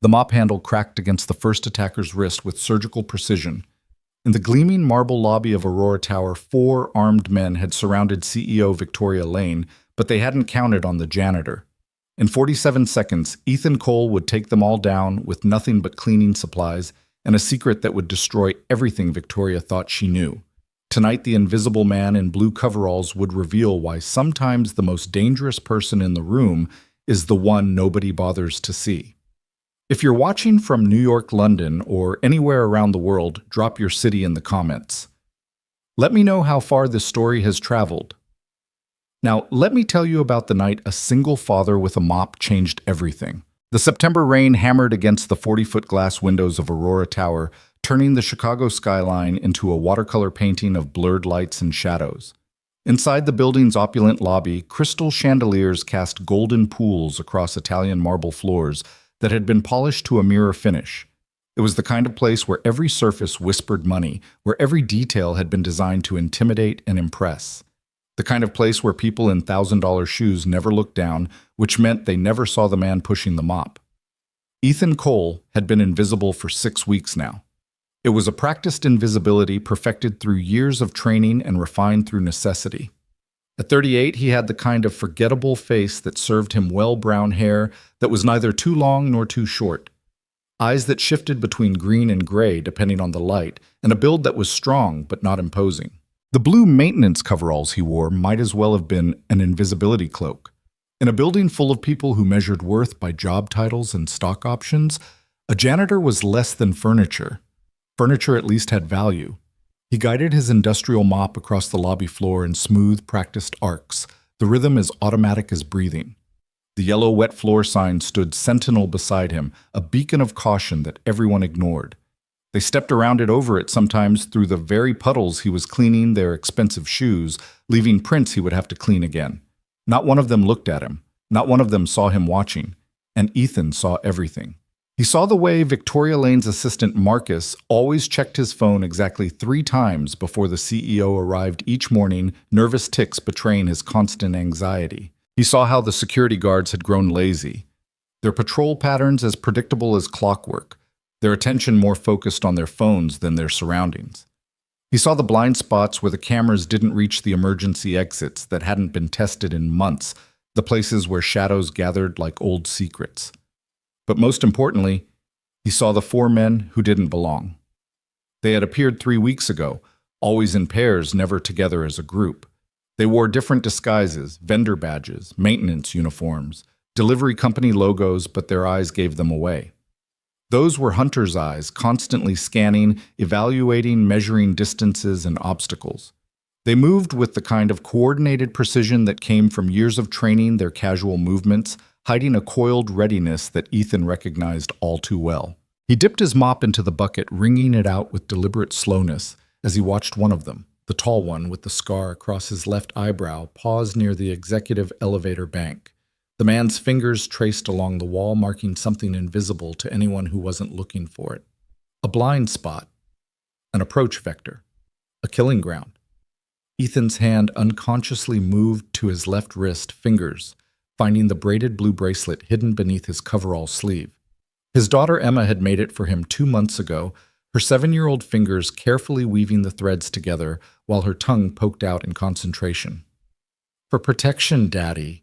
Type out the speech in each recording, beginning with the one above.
The mop handle cracked against the first attacker's wrist with surgical precision. In the gleaming marble lobby of Aurora Tower, 4 armed men had surrounded CEO Victoria Lane, but they hadn't counted on the janitor. In 47 seconds, Ethan Cole would take them all down with nothing but cleaning supplies and a secret that would destroy everything Victoria thought she knew. Tonight, the invisible man in blue coveralls would reveal why sometimes the most dangerous person in the room is the one nobody bothers to see. If you're watching from New York, London, or anywhere around the world, drop your city in the comments. Let me know how far this story has traveled. Now, let me tell you about the night a single father with a mop changed everything. The September rain hammered against the 40-foot glass windows of Aurora Tower, turning the Chicago skyline into a watercolor painting of blurred lights and shadows. Inside the building's opulent lobby, crystal chandeliers cast golden pools across Italian marble floors that had been polished to a mirror finish. It was the kind of place where every surface whispered money, where every detail had been designed to intimidate and impress. The kind of place where people in $1,000 shoes never looked down, which meant they never saw the man pushing the mop. Ethan Cole had been invisible for 6 weeks now. It was a practiced invisibility perfected through years of training and refined through necessity. At 38, he had the kind of forgettable face that served him well, brown hair that was neither too long nor too short, eyes that shifted between green and gray depending on the light, and a build that was strong but not imposing. The blue maintenance coveralls he wore might as well have been an invisibility cloak. In a building full of people who measured worth by job titles and stock options, a janitor was less than furniture. Furniture at least had value. He guided his industrial mop across the lobby floor in smooth, practiced arcs, the rhythm as automatic as breathing. The yellow wet floor sign stood sentinel beside him, a beacon of caution that everyone ignored. They stepped around it over it sometimes through the very puddles he was cleaning their expensive shoes, leaving prints he would have to clean again. Not one of them looked at him. Not one of them saw him watching. And Ethan saw everything. He saw the way Victoria Lane's assistant Marcus always checked his phone exactly 3 times before the CEO arrived each morning, nervous tics betraying his constant anxiety. He saw how the security guards had grown lazy, their patrol patterns as predictable as clockwork, their attention more focused on their phones than their surroundings. He saw the blind spots where the cameras didn't reach the emergency exits that hadn't been tested in months, the places where shadows gathered like old secrets. But most importantly, he saw the 4 men who didn't belong. They had appeared 3 weeks ago, always in pairs, never together as a group. They wore different disguises, vendor badges, maintenance uniforms, delivery company logos, but their eyes gave them away. Those were hunters' eyes, constantly scanning, evaluating, measuring distances and obstacles. They moved with the kind of coordinated precision that came from years of training their casual movements, hiding a coiled readiness that Ethan recognized all too well. He dipped his mop into the bucket, wringing it out with deliberate slowness as he watched one of them, the tall one with the scar across his left eyebrow, pause near the executive elevator bank. The man's fingers traced along the wall, marking something invisible to anyone who wasn't looking for it. A blind spot, an approach vector, a killing ground. Ethan's hand unconsciously moved to his left wrist, fingers, finding the braided blue bracelet hidden beneath his coverall sleeve. His daughter Emma had made it for him 2 months ago, her 7-year-old fingers carefully weaving the threads together while her tongue poked out in concentration. "For protection, Daddy,"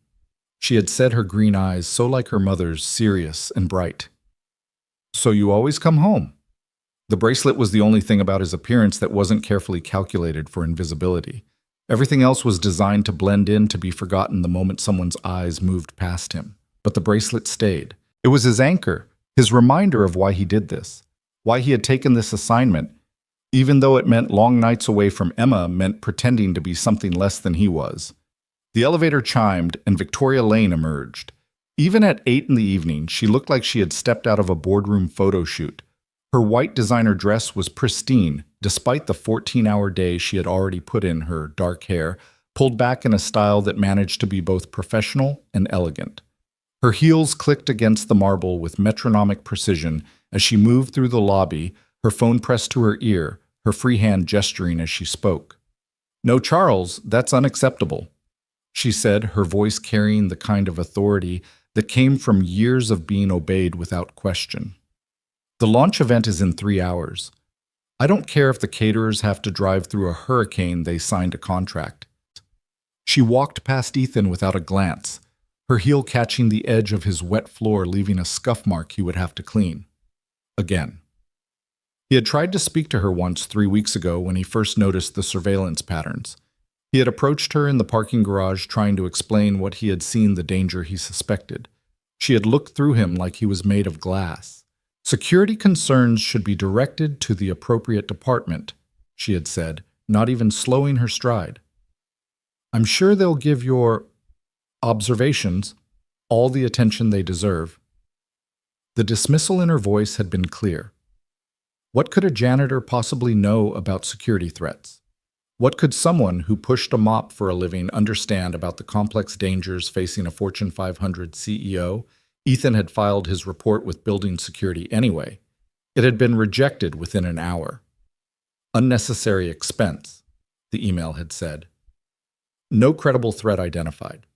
she had said, her green eyes so like her mother's, serious and bright. "So you always come home?" The bracelet was the only thing about his appearance that wasn't carefully calculated for invisibility. Everything else was designed to blend in, to be forgotten the moment someone's eyes moved past him. But the bracelet stayed. It was his anchor, his reminder of why he did this, why he had taken this assignment, even though it meant long nights away from Emma, meant pretending to be something less than he was. The elevator chimed, and Victoria Lane emerged. Even at 8 in the evening, she looked like she had stepped out of a boardroom photo shoot. Her white designer dress was pristine, despite the 14-hour day she had already put in. Her dark hair, pulled back in a style that managed to be both professional and elegant. Her heels clicked against the marble with metronomic precision as she moved through the lobby, her phone pressed to her ear, her free hand gesturing as she spoke. "No, Charles, that's unacceptable," she said, her voice carrying the kind of authority that came from years of being obeyed without question. The launch event is in 3 hours. I don't care if the caterers have to drive through a hurricane, they signed a contract. She walked past Ethan without a glance, her heel catching the edge of his wet floor, leaving a scuff mark he would have to clean. Again. He had tried to speak to her once 3 weeks ago when he first noticed the surveillance patterns. He had approached her in the parking garage trying to explain what he had seen, the danger he suspected. She had looked through him like he was made of glass. Security concerns should be directed to the appropriate department, she had said, not even slowing her stride. I'm sure they'll give your observations all the attention they deserve. The dismissal in her voice had been clear. What could a janitor possibly know about security threats? What could someone who pushed a mop for a living understand about the complex dangers facing a Fortune 500 CEO? Ethan had filed his report with building security anyway. It had been rejected within an hour. Unnecessary expense, the email had said. No credible threat identified.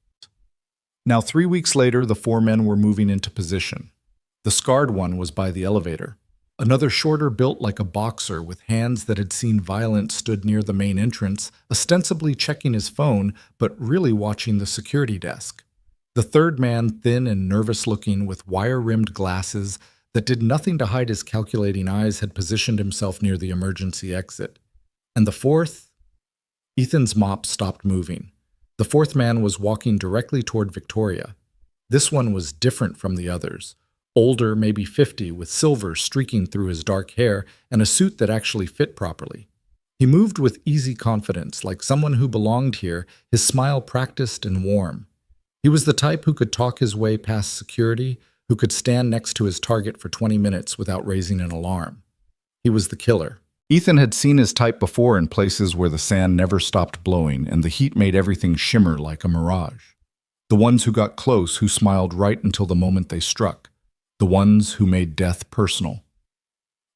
Now, 3 weeks later, the 4 men were moving into position. The scarred one was by the elevator. Another shorter, built like a boxer with hands that had seen violence, stood near the main entrance, ostensibly checking his phone, but really watching the security desk. The third man, thin and nervous-looking, with wire-rimmed glasses that did nothing to hide his calculating eyes, had positioned himself near the emergency exit. And the fourth? Ethan's mop stopped moving. The fourth man was walking directly toward Victoria. This one was different from the others. Older, maybe 50, with silver streaking through his dark hair and a suit that actually fit properly. He moved with easy confidence, like someone who belonged here, his smile practiced and warm. He was the type who could talk his way past security, who could stand next to his target for 20 minutes without raising an alarm. He was the killer. Ethan had seen his type before in places where the sand never stopped blowing and the heat made everything shimmer like a mirage. The ones who got close, who smiled right until the moment they struck. The ones who made death personal.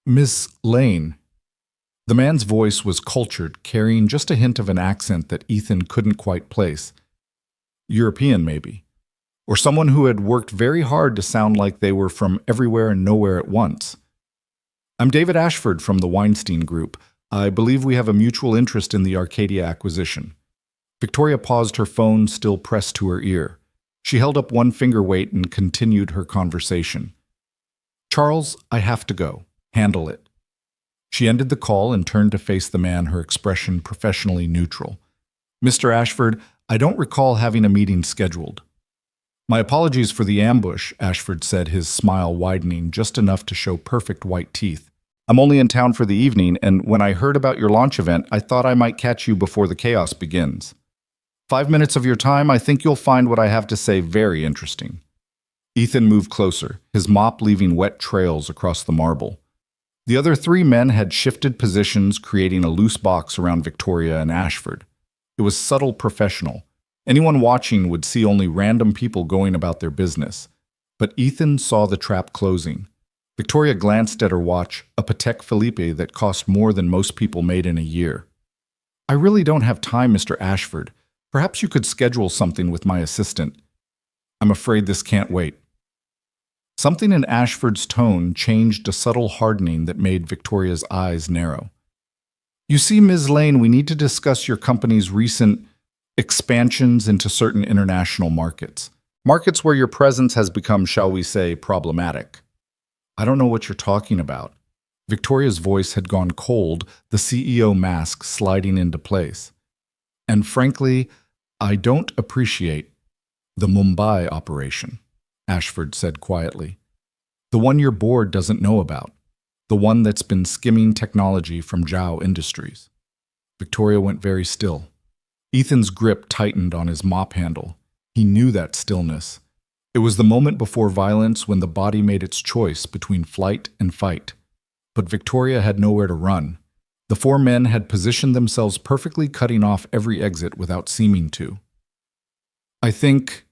Miss Lane. The man's voice was cultured, carrying just a hint of an accent that Ethan couldn't quite place. European, maybe. Or someone who had worked very hard to sound like they were from everywhere and nowhere at once. I'm David Ashford from the Weinstein Group. I believe we have a mutual interest in the Arcadia acquisition. Victoria paused, her phone still pressed to her ear. She held up one finger weight and continued her conversation. Charles, I have to go. Handle it. She ended the call and turned to face the man, her expression professionally neutral. Mr. Ashford, I don't recall having a meeting scheduled. My apologies for the ambush, Ashford said, his smile widening just enough to show perfect white teeth. I'm only in town for the evening, and when I heard about your launch event, I thought I might catch you before the chaos begins. 5 minutes of your time, I think you'll find what I have to say very interesting. Ethan moved closer, his mop leaving wet trails across the marble. The other 3 men had shifted positions, creating a loose box around Victoria and Ashford. It was subtle, professional. Anyone watching would see only random people going about their business. But Ethan saw the trap closing. Victoria glanced at her watch, a Patek Philippe that cost more than most people made in a year. I really don't have time, Mr. Ashford. Perhaps you could schedule something with my assistant. I'm afraid this can't wait. Something in Ashford's tone changed, a subtle hardening that made Victoria's eyes narrow. You see, Ms. Lane, we need to discuss your company's recent expansions into certain international markets. Markets where your presence has become, shall we say, problematic. I don't know what you're talking about. Victoria's voice had gone cold, the CEO mask sliding into place. And frankly, I don't appreciate the Mumbai operation, Ashford said quietly. The one your board doesn't know about. The one that's been skimming technology from Zhao Industries. Victoria went very still. Ethan's grip tightened on his mop handle. He knew that stillness. It was the moment before violence when the body made its choice between flight and fight. But Victoria had nowhere to run. The 4 men had positioned themselves perfectly, cutting off every exit without seeming to. I think,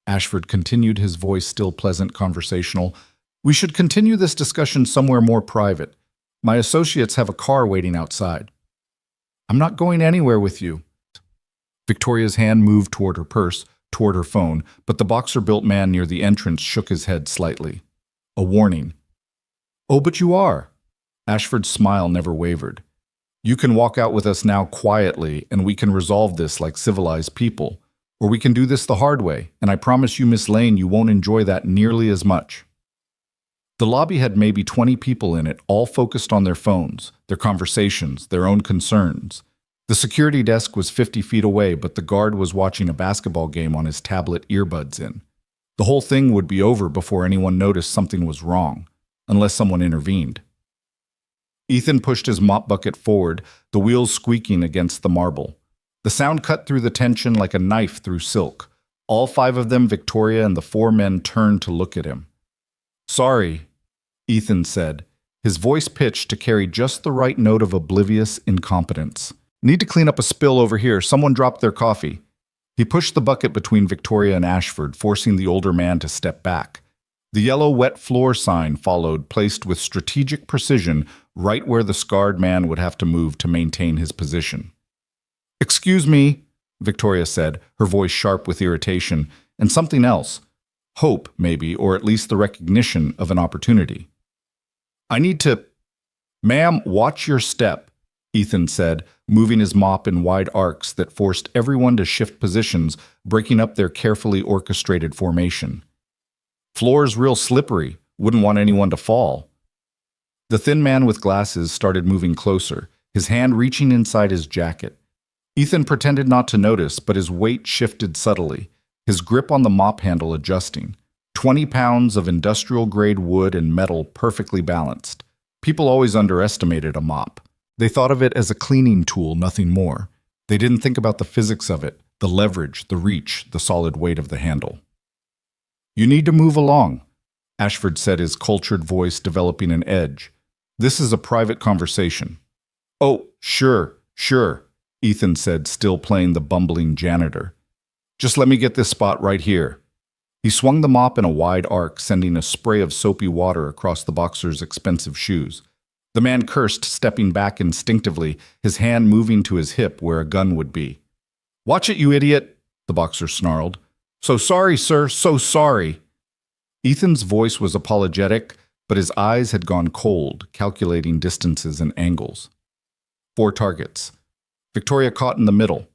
Ashford continued, his voice still pleasant, conversational, we should continue this discussion somewhere more private. My associates have a car waiting outside. I'm not going anywhere with you. Victoria's hand moved toward her purse, toward her phone, but the boxer-built man near the entrance shook his head slightly. A warning. "Oh, but you are." Ashford's smile never wavered. "You can walk out with us now quietly, and we can resolve this like civilized people. Or we can do this the hard way, and I promise you, Miss Lane, you won't enjoy that nearly as much." The lobby had maybe 20 people in it, all focused on their phones, their conversations, their own concerns. The security desk was 50 feet away, but the guard was watching a basketball game on his tablet, earbuds in. The whole thing would be over before anyone noticed something was wrong, unless someone intervened. Ethan pushed his mop bucket forward, the wheels squeaking against the marble. The sound cut through the tension like a knife through silk. All 5 of them, Victoria and the 4 men, turned to look at him. "Sorry," Ethan said, his voice pitched to carry just the right note of oblivious incompetence. "Need to clean up a spill over here. Someone dropped their coffee." He pushed the bucket between Victoria and Ashford, forcing the older man to step back. The yellow wet floor sign followed, placed with strategic precision right where the scarred man would have to move to maintain his position. "Excuse me," Victoria said, her voice sharp with irritation, and something else. Hope, maybe, or at least the recognition of an opportunity. "I need to—" "Ma'am, watch your step," Ethan said, moving his mop in wide arcs that forced everyone to shift positions, breaking up their carefully orchestrated formation. "Floor's real slippery. Wouldn't want anyone to fall." The thin man with glasses started moving closer, his hand reaching inside his jacket. Ethan pretended not to notice, but his weight shifted subtly, his grip on the mop handle adjusting. 20 pounds of industrial-grade wood and metal perfectly balanced. People always underestimated a mop. They thought of it as a cleaning tool, nothing more. They didn't think about the physics of it, the leverage, the reach, the solid weight of the handle. "You need to move along," Ashford said, his cultured voice developing an edge. "This is a private conversation." "Oh, sure, Ethan said, still playing the bumbling janitor. "Just let me get this spot right here." He swung the mop in a wide arc, sending a spray of soapy water across the boxer's expensive shoes. The man cursed, stepping back instinctively, his hand moving to his hip where a gun would be. "Watch it, you idiot," the boxer snarled. "So sorry, sir, so sorry." Ethan's voice was apologetic, but his eyes had gone cold, calculating distances and angles. 4 targets. Victoria caught in the middle.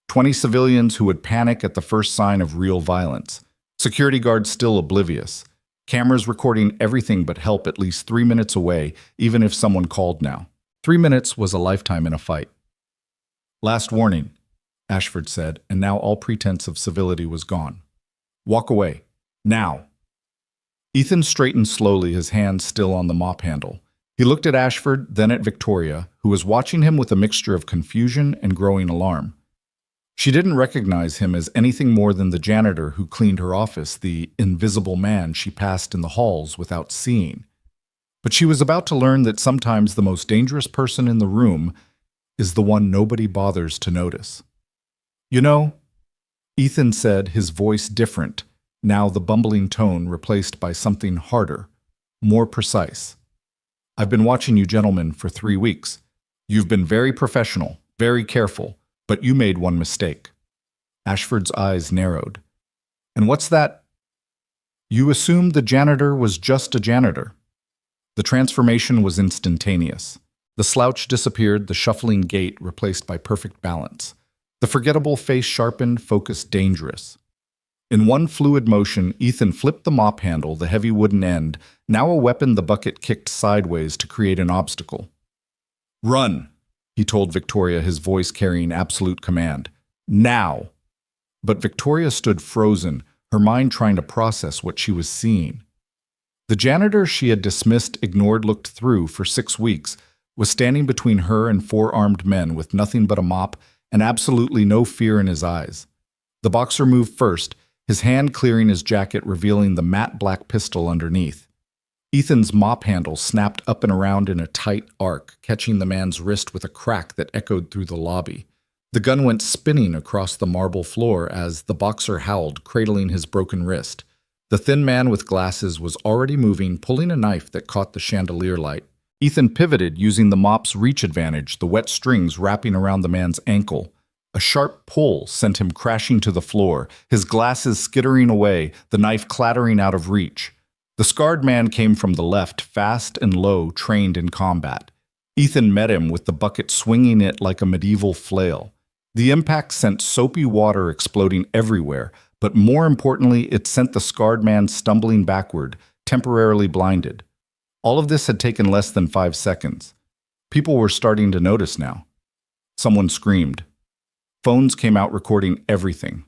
20 civilians who would panic at the first sign of real violence. Security guards still oblivious. Cameras recording everything but help at least 3 minutes away, even if someone called now. 3 minutes was a lifetime in a fight. "Last warning," Ashford said, and now all pretense of civility was gone. "Walk away. Now." Ethan straightened slowly, his hands still on the mop handle. He looked at Ashford, then at Victoria, who was watching him with a mixture of confusion and growing alarm. She didn't recognize him as anything more than the janitor who cleaned her office, the invisible man she passed in the halls without seeing. But she was about to learn that sometimes the most dangerous person in the room is the one nobody bothers to notice. "You know," Ethan said, his voice different, now the bumbling tone replaced by something harder, more precise. "I've been watching you gentlemen for 3 weeks. You've been very professional, very careful. But you made one mistake." Ashford's eyes narrowed. "And what's that?" "You assumed the janitor was just a janitor." The transformation was instantaneous. The slouch disappeared, the shuffling gait replaced by perfect balance. The forgettable face sharpened, focused, dangerous. In one fluid motion, Ethan flipped the mop handle, the heavy wooden end, now a weapon the bucket kicked sideways to create an obstacle. "Run," he told Victoria, his voice carrying absolute command. "Now!" But Victoria stood frozen, her mind trying to process what she was seeing. The janitor she had dismissed, ignored, looked through for 6 weeks, was standing between her and 4 armed men with nothing but a mop and absolutely no fear in his eyes. The boxer moved first, his hand clearing his jacket, revealing the matte black pistol underneath. Ethan's mop handle snapped up and around in a tight arc, catching the man's wrist with a crack that echoed through the lobby. The gun went spinning across the marble floor as the boxer howled, cradling his broken wrist. The thin man with glasses was already moving, pulling a knife that caught the chandelier light. Ethan pivoted, using the mop's reach advantage, the wet strings wrapping around the man's ankle. A sharp pull sent him crashing to the floor, his glasses skittering away, the knife clattering out of reach. The scarred man came from the left, fast and low, trained in combat. Ethan met him with the bucket swinging it like a medieval flail. The impact sent soapy water exploding everywhere, but more importantly, it sent the scarred man stumbling backward, temporarily blinded. All of this had taken less than 5 seconds. People were starting to notice now. Someone screamed. Phones came out recording everything.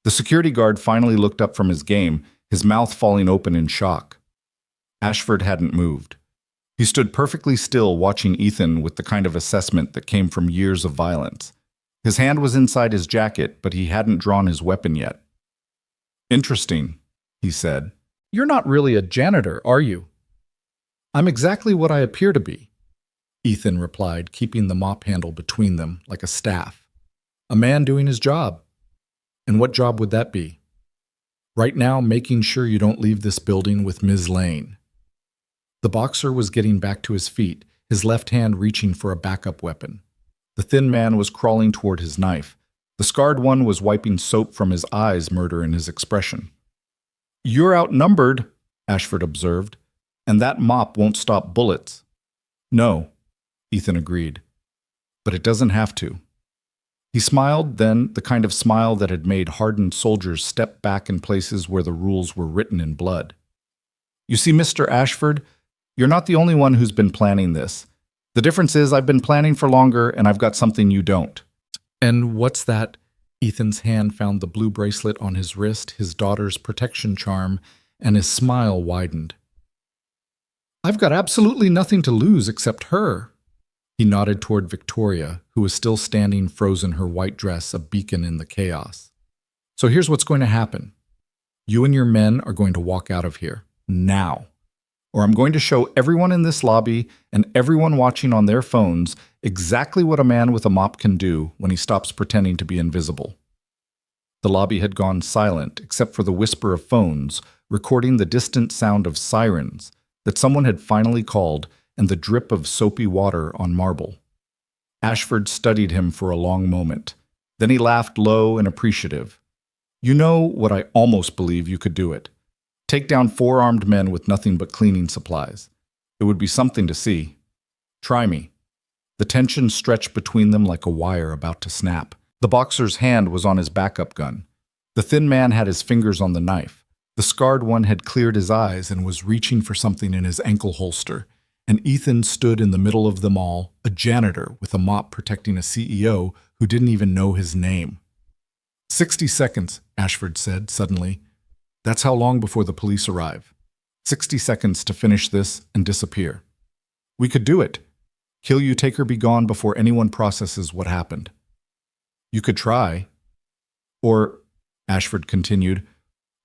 The security guard finally looked up from his game, his mouth falling open in shock. Ashford hadn't moved. He stood perfectly still, watching Ethan with the kind of assessment that came from years of violence. His hand was inside his jacket, but he hadn't drawn his weapon yet. "Interesting," he said. "You're not really a janitor, are you?" "I'm exactly what I appear to be," Ethan replied, keeping the mop handle between them like a staff. "A man doing his job." "And what job would that be?" "Right now, making sure you don't leave this building with Ms. Lane." The boxer was getting back to his feet, his left hand reaching for a backup weapon. The thin man was crawling toward his knife. The scarred one was wiping soap from his eyes, murder in his expression. "You're outnumbered," Ashford observed, "and that mop won't stop bullets." "No," Ethan agreed, "but it doesn't have to." He smiled, then the kind of smile that had made hardened soldiers step back in places where the rules were written in blood. "You see, Mr. Ashford, you're not the only one who's been planning this. The difference is I've been planning for longer and I've got something you don't." "And what's that?" Ethan's hand found the blue bracelet on his wrist, his daughter's protection charm, and his smile widened. "I've got absolutely nothing to lose except her." He nodded toward Victoria, who was still standing frozen, her white dress a beacon in the chaos. "So here's what's going to happen. You and your men are going to walk out of here, now. Or I'm going to show everyone in this lobby and everyone watching on their phones exactly what a man with a mop can do when he stops pretending to be invisible." The lobby had gone silent except for the whisper of phones, recording the distant sound of sirens that someone had finally called and the drip of soapy water on marble. Ashford studied him for a long moment. Then he laughed low and appreciative. "You know what, I almost believe you could do it. Take down 4 armed men with nothing but cleaning supplies. It would be something to see. Try me." The tension stretched between them like a wire about to snap. The boxer's hand was on his backup gun. The thin man had his fingers on the knife. The scarred one had cleared his eyes and was reaching for something in his ankle holster. And Ethan stood in the middle of them all, a janitor with a mop protecting a CEO who didn't even know his name. 60 seconds, Ashford said suddenly. "That's how long before the police arrive. 60 seconds to finish this and disappear. We could do it. Kill you, take her, be gone before anyone processes what happened. You could try. Or," Ashford continued,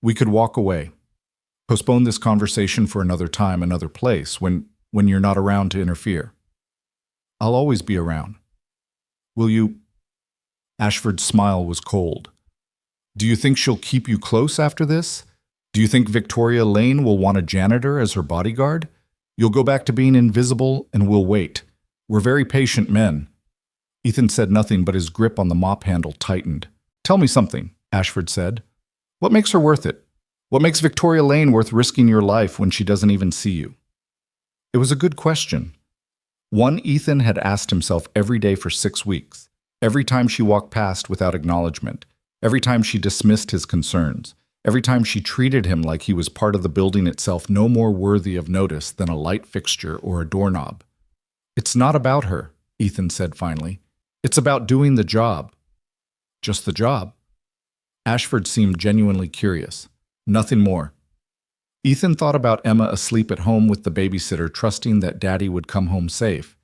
"we could walk away. Postpone this conversation for another time, another place, when you're not around to interfere. I'll always be around. Will you?" Ashford's smile was cold. "Do you think she'll keep you close after this? Do you think Victoria Lane will want a janitor as her bodyguard? You'll go back to being invisible and we'll wait. We're very patient men." Ethan said nothing, but his grip on the mop handle tightened. "Tell me something," Ashford said. "What makes her worth it? What makes Victoria Lane worth risking your life when she doesn't even see you?" It was a good question. One Ethan had asked himself every day for 6 weeks, every time she walked past without acknowledgement, every time she dismissed his concerns, every time she treated him like he was part of the building itself, no more worthy of notice than a light fixture or a doorknob. "It's not about her," Ethan said finally. "It's about doing the job." "Just the job?" Ashford seemed genuinely curious. "Nothing more." Ethan thought about Emma asleep at home with the babysitter, trusting that Daddy would come home safe.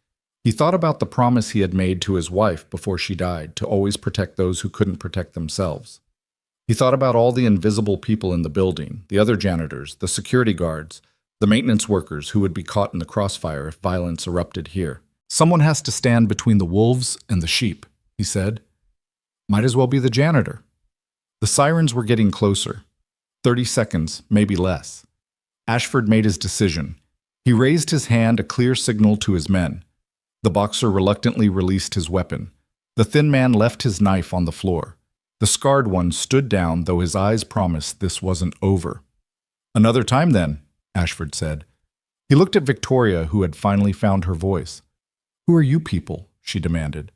He thought about the promise he had made to his wife before she died, to always protect those who couldn't protect themselves. He thought about all the invisible people in the building, the other janitors, the security guards, the maintenance workers who would be caught in the crossfire if violence erupted here. "Someone has to stand between the wolves and the sheep," he said. "Might as well be the janitor." The sirens were getting closer. 30 seconds, maybe less. Ashford made his decision. He raised his hand, a clear signal to his men. The boxer reluctantly released his weapon. The thin man left his knife on the floor. The scarred one stood down, though his eyes promised this wasn't over. "Another time, then," Ashford said. He looked at Victoria, who had finally found her voice. "Who are you people?" she demanded.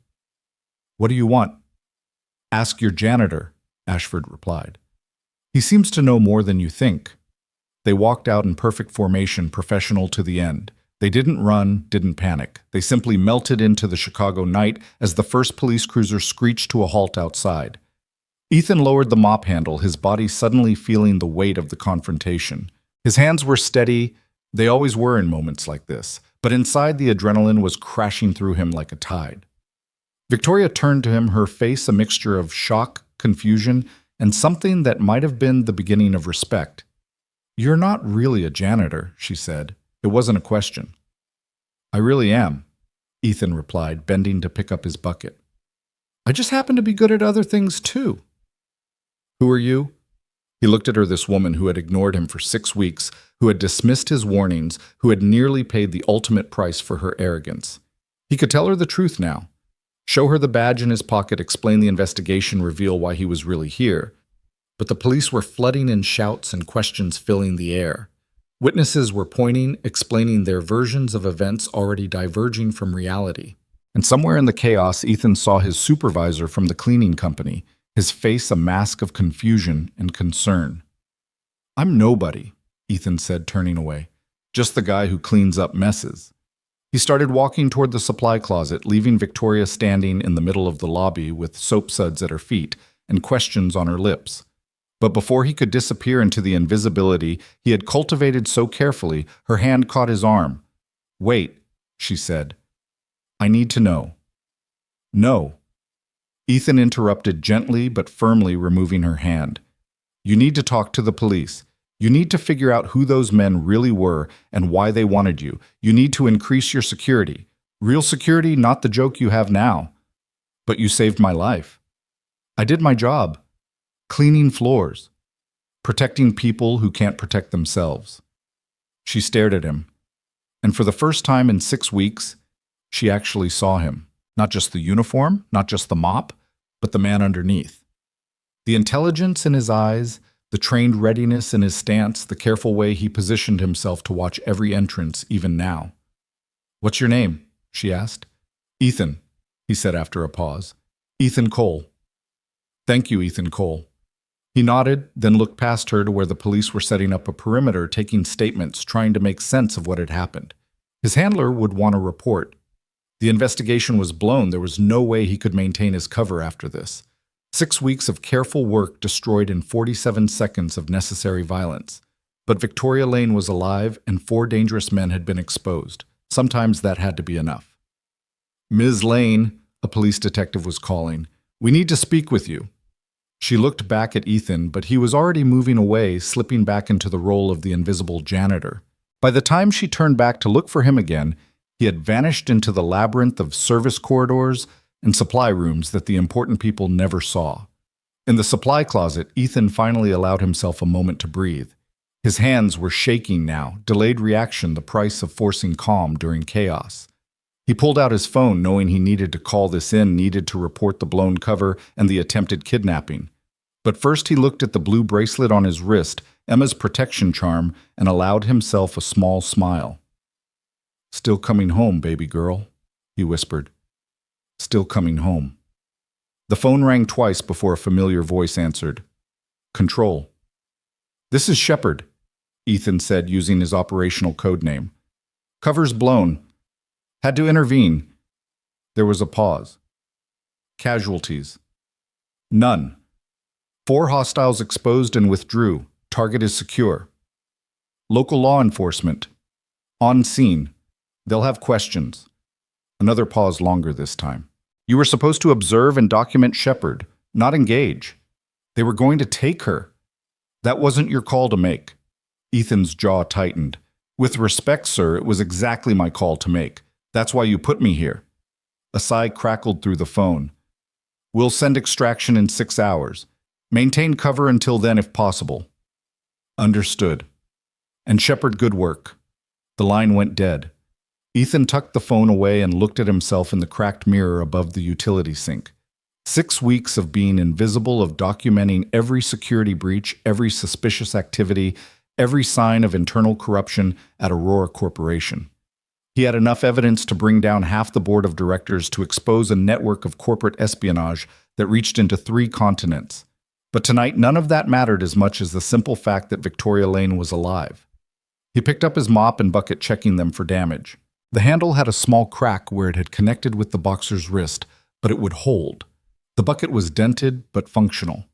"What do you want?" "Ask your janitor," Ashford replied. "He seems to know more than you think." They walked out in perfect formation, professional to the end. They didn't run, didn't panic. They simply melted into the Chicago night as the first police cruiser screeched to a halt outside. Ethan lowered the mop handle, his body suddenly feeling the weight of the confrontation. His hands were steady. They always were in moments like this. But inside, the adrenaline was crashing through him like a tide. Victoria turned to him, her face a mixture of shock, confusion, and something that might have been the beginning of respect. "You're not really a janitor," she said. It wasn't a question. "I really am," Ethan replied, bending to pick up his bucket. "I just happen to be good at other things, too." "Who are you?" He looked at her, this woman who had ignored him for 6 weeks, who had dismissed his warnings, who had nearly paid the ultimate price for her arrogance. He could tell her the truth now. Show her the badge in his pocket, explain the investigation, reveal why he was really here. But the police were flooding in shouts and questions filling the air. Witnesses were pointing, explaining their versions of events already diverging from reality. And somewhere in the chaos, Ethan saw his supervisor from the cleaning company, his face a mask of confusion and concern. "I'm nobody," Ethan said, turning away. "Just the guy who cleans up messes." He started walking toward the supply closet, leaving Victoria standing in the middle of the lobby with soap suds at her feet and questions on her lips. But before he could disappear into the invisibility he had cultivated so carefully, her hand caught his arm. "Wait," she said. "I need to know." "No." Ethan interrupted, gently but firmly removing her hand. "You need to talk to the police. You need to figure out who those men really were and why they wanted you. You need to increase your security. Real security, not the joke you have now. But you saved my life. I did my job. Cleaning floors. Protecting people who can't protect themselves." She stared at him. And for the first time in 6 weeks, she actually saw him. Not just the uniform, not just the mop, but the man underneath. The intelligence in his eyes, the trained readiness in his stance, the careful way he positioned himself to watch every entrance, even now. "What's your name?" she asked. "Ethan," he said after a pause. "Ethan Cole." "Thank you, Ethan Cole." He nodded, then looked past her to where the police were setting up a perimeter, taking statements, trying to make sense of what had happened. His handler would want a report. The investigation was blown. There was no way he could maintain his cover after this. 6 weeks of careful work destroyed in 47 seconds of necessary violence. But Victoria Lane was alive, and 4 dangerous men had been exposed. Sometimes that had to be enough. "Ms. Lane," a police detective was calling, "we need to speak with you." She looked back at Ethan, but he was already moving away, slipping back into the role of the invisible janitor. By the time she turned back to look for him again, he had vanished into the labyrinth of service corridors and supply rooms that the important people never saw. In the supply closet, Ethan finally allowed himself a moment to breathe. His hands were shaking now, delayed reaction, the price of forcing calm during chaos. He pulled out his phone, knowing he needed to call this in, needed to report the blown cover and the attempted kidnapping. But first he looked at the blue bracelet on his wrist, Emma's protection charm, and allowed himself a small smile. "Still coming home, baby girl," he whispered. "Still coming home." The phone rang twice before a familiar voice answered. "Control." "This is Shepard," Ethan said, using his operational code name. "Cover's blown. Had to intervene." There was a pause. "Casualties?" "None. 4 hostiles exposed and withdrew. Target is secure." "Local law enforcement?" "On scene. They'll have questions." Another pause, longer this time. "You were supposed to observe and document Shepard, not engage. They were going to take her. That wasn't your call to make." Ethan's jaw tightened. "With respect, sir, it was exactly my call to make. That's why you put me here." A sigh crackled through the phone. "We'll send extraction in 6 hours. Maintain cover until then if possible." "Understood." "And Shepard, good work." The line went dead. Ethan tucked the phone away and looked at himself in the cracked mirror above the utility sink. 6 weeks of being invisible, of documenting every security breach, every suspicious activity, every sign of internal corruption at Aurora Corporation. He had enough evidence to bring down half the board of directors, to expose a network of corporate espionage that reached into 3 continents. But tonight, none of that mattered as much as the simple fact that Victoria Lane was alive. He picked up his mop and bucket, checking them for damage. The handle had a small crack where it had connected with the boxer's wrist, but it would hold. The bucket was dented but functional.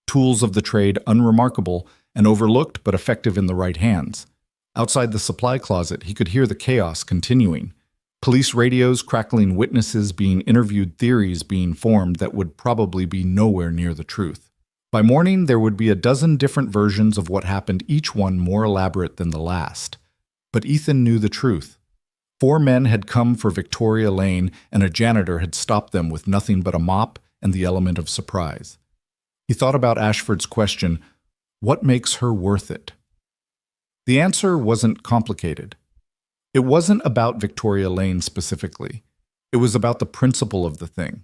Tools of the trade unremarkable and overlooked but effective in the right hands. Outside the supply closet, he could hear the chaos continuing. Police radios crackling, witnesses being interviewed, theories being formed that would probably be nowhere near the truth. By morning, there would be a dozen different versions of what happened, each one more elaborate than the last. But Ethan knew the truth. 4 men had come for Victoria Lane, and a janitor had stopped them with nothing but a mop and the element of surprise. He thought about Ashford's question, what makes her worth it? The answer wasn't complicated. It wasn't about Victoria Lane specifically. It was about the principle of the thing.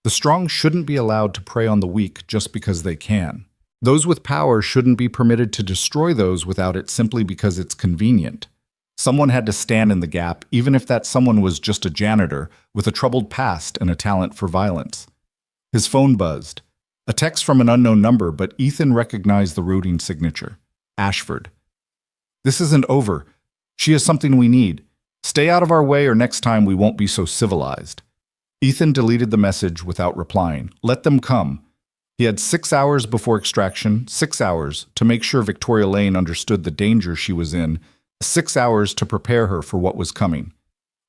The strong shouldn't be allowed to prey on the weak just because they can. Those with power shouldn't be permitted to destroy those without it simply because it's convenient. Someone had to stand in the gap, even if that someone was just a janitor with a troubled past and a talent for violence. His phone buzzed. A text from an unknown number, but Ethan recognized the routing signature. Ashford. This isn't over. She has something we need. Stay out of our way, or next time we won't be so civilized. Ethan deleted the message without replying. Let them come. He had 6 hours before extraction, 6 hours to make sure Victoria Lane understood the danger she was in, 6 hours to prepare her for what was coming.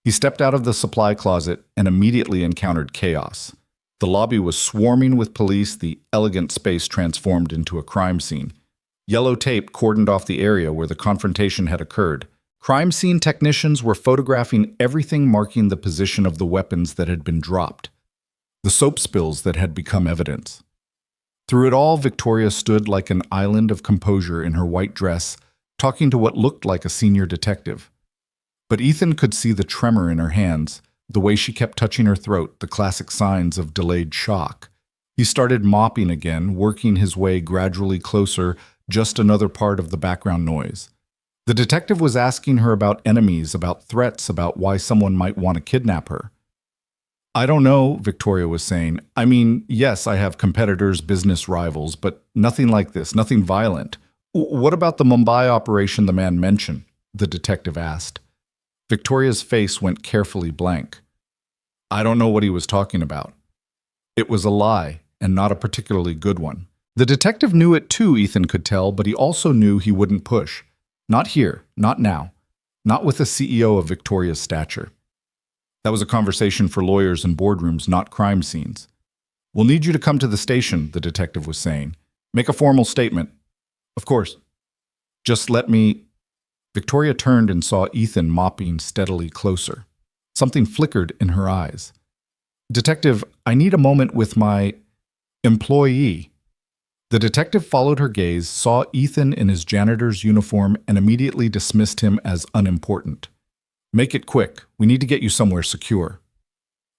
He stepped out of the supply closet and immediately encountered chaos. The lobby was swarming with police, the elegant space transformed into a crime scene. Yellow tape cordoned off the area where the confrontation had occurred. Crime scene technicians were photographing everything marking the position of the weapons that had been dropped, the soap spills that had become evidence. Through it all, Victoria stood like an island of composure in her white dress, talking to what looked like a senior detective. But Ethan could see the tremor in her hands, the way she kept touching her throat, the classic signs of delayed shock. He started mopping again, working his way gradually closer, just another part of the background noise. The detective was asking her about enemies, about threats, about why someone might want to kidnap her. I don't know, Victoria was saying. I mean, yes, I have competitors, business rivals, but nothing like this, nothing violent. What about the Mumbai operation the man mentioned? The detective asked. Victoria's face went carefully blank. I don't know what he was talking about. It was a lie, and not a particularly good one. The detective knew it too, Ethan could tell, but he also knew he wouldn't push. Not here, not now, not with a CEO of Victoria's stature. That was a conversation for lawyers and boardrooms, not crime scenes. We'll need you to come to the station, the detective was saying. Make a formal statement. Of course. Just let me... Victoria turned and saw Ethan mopping steadily closer. Something flickered in her eyes. Detective, I need a moment with my employee. The detective followed her gaze, saw Ethan in his janitor's uniform, and immediately dismissed him as unimportant. Make it quick. We need to get you somewhere secure.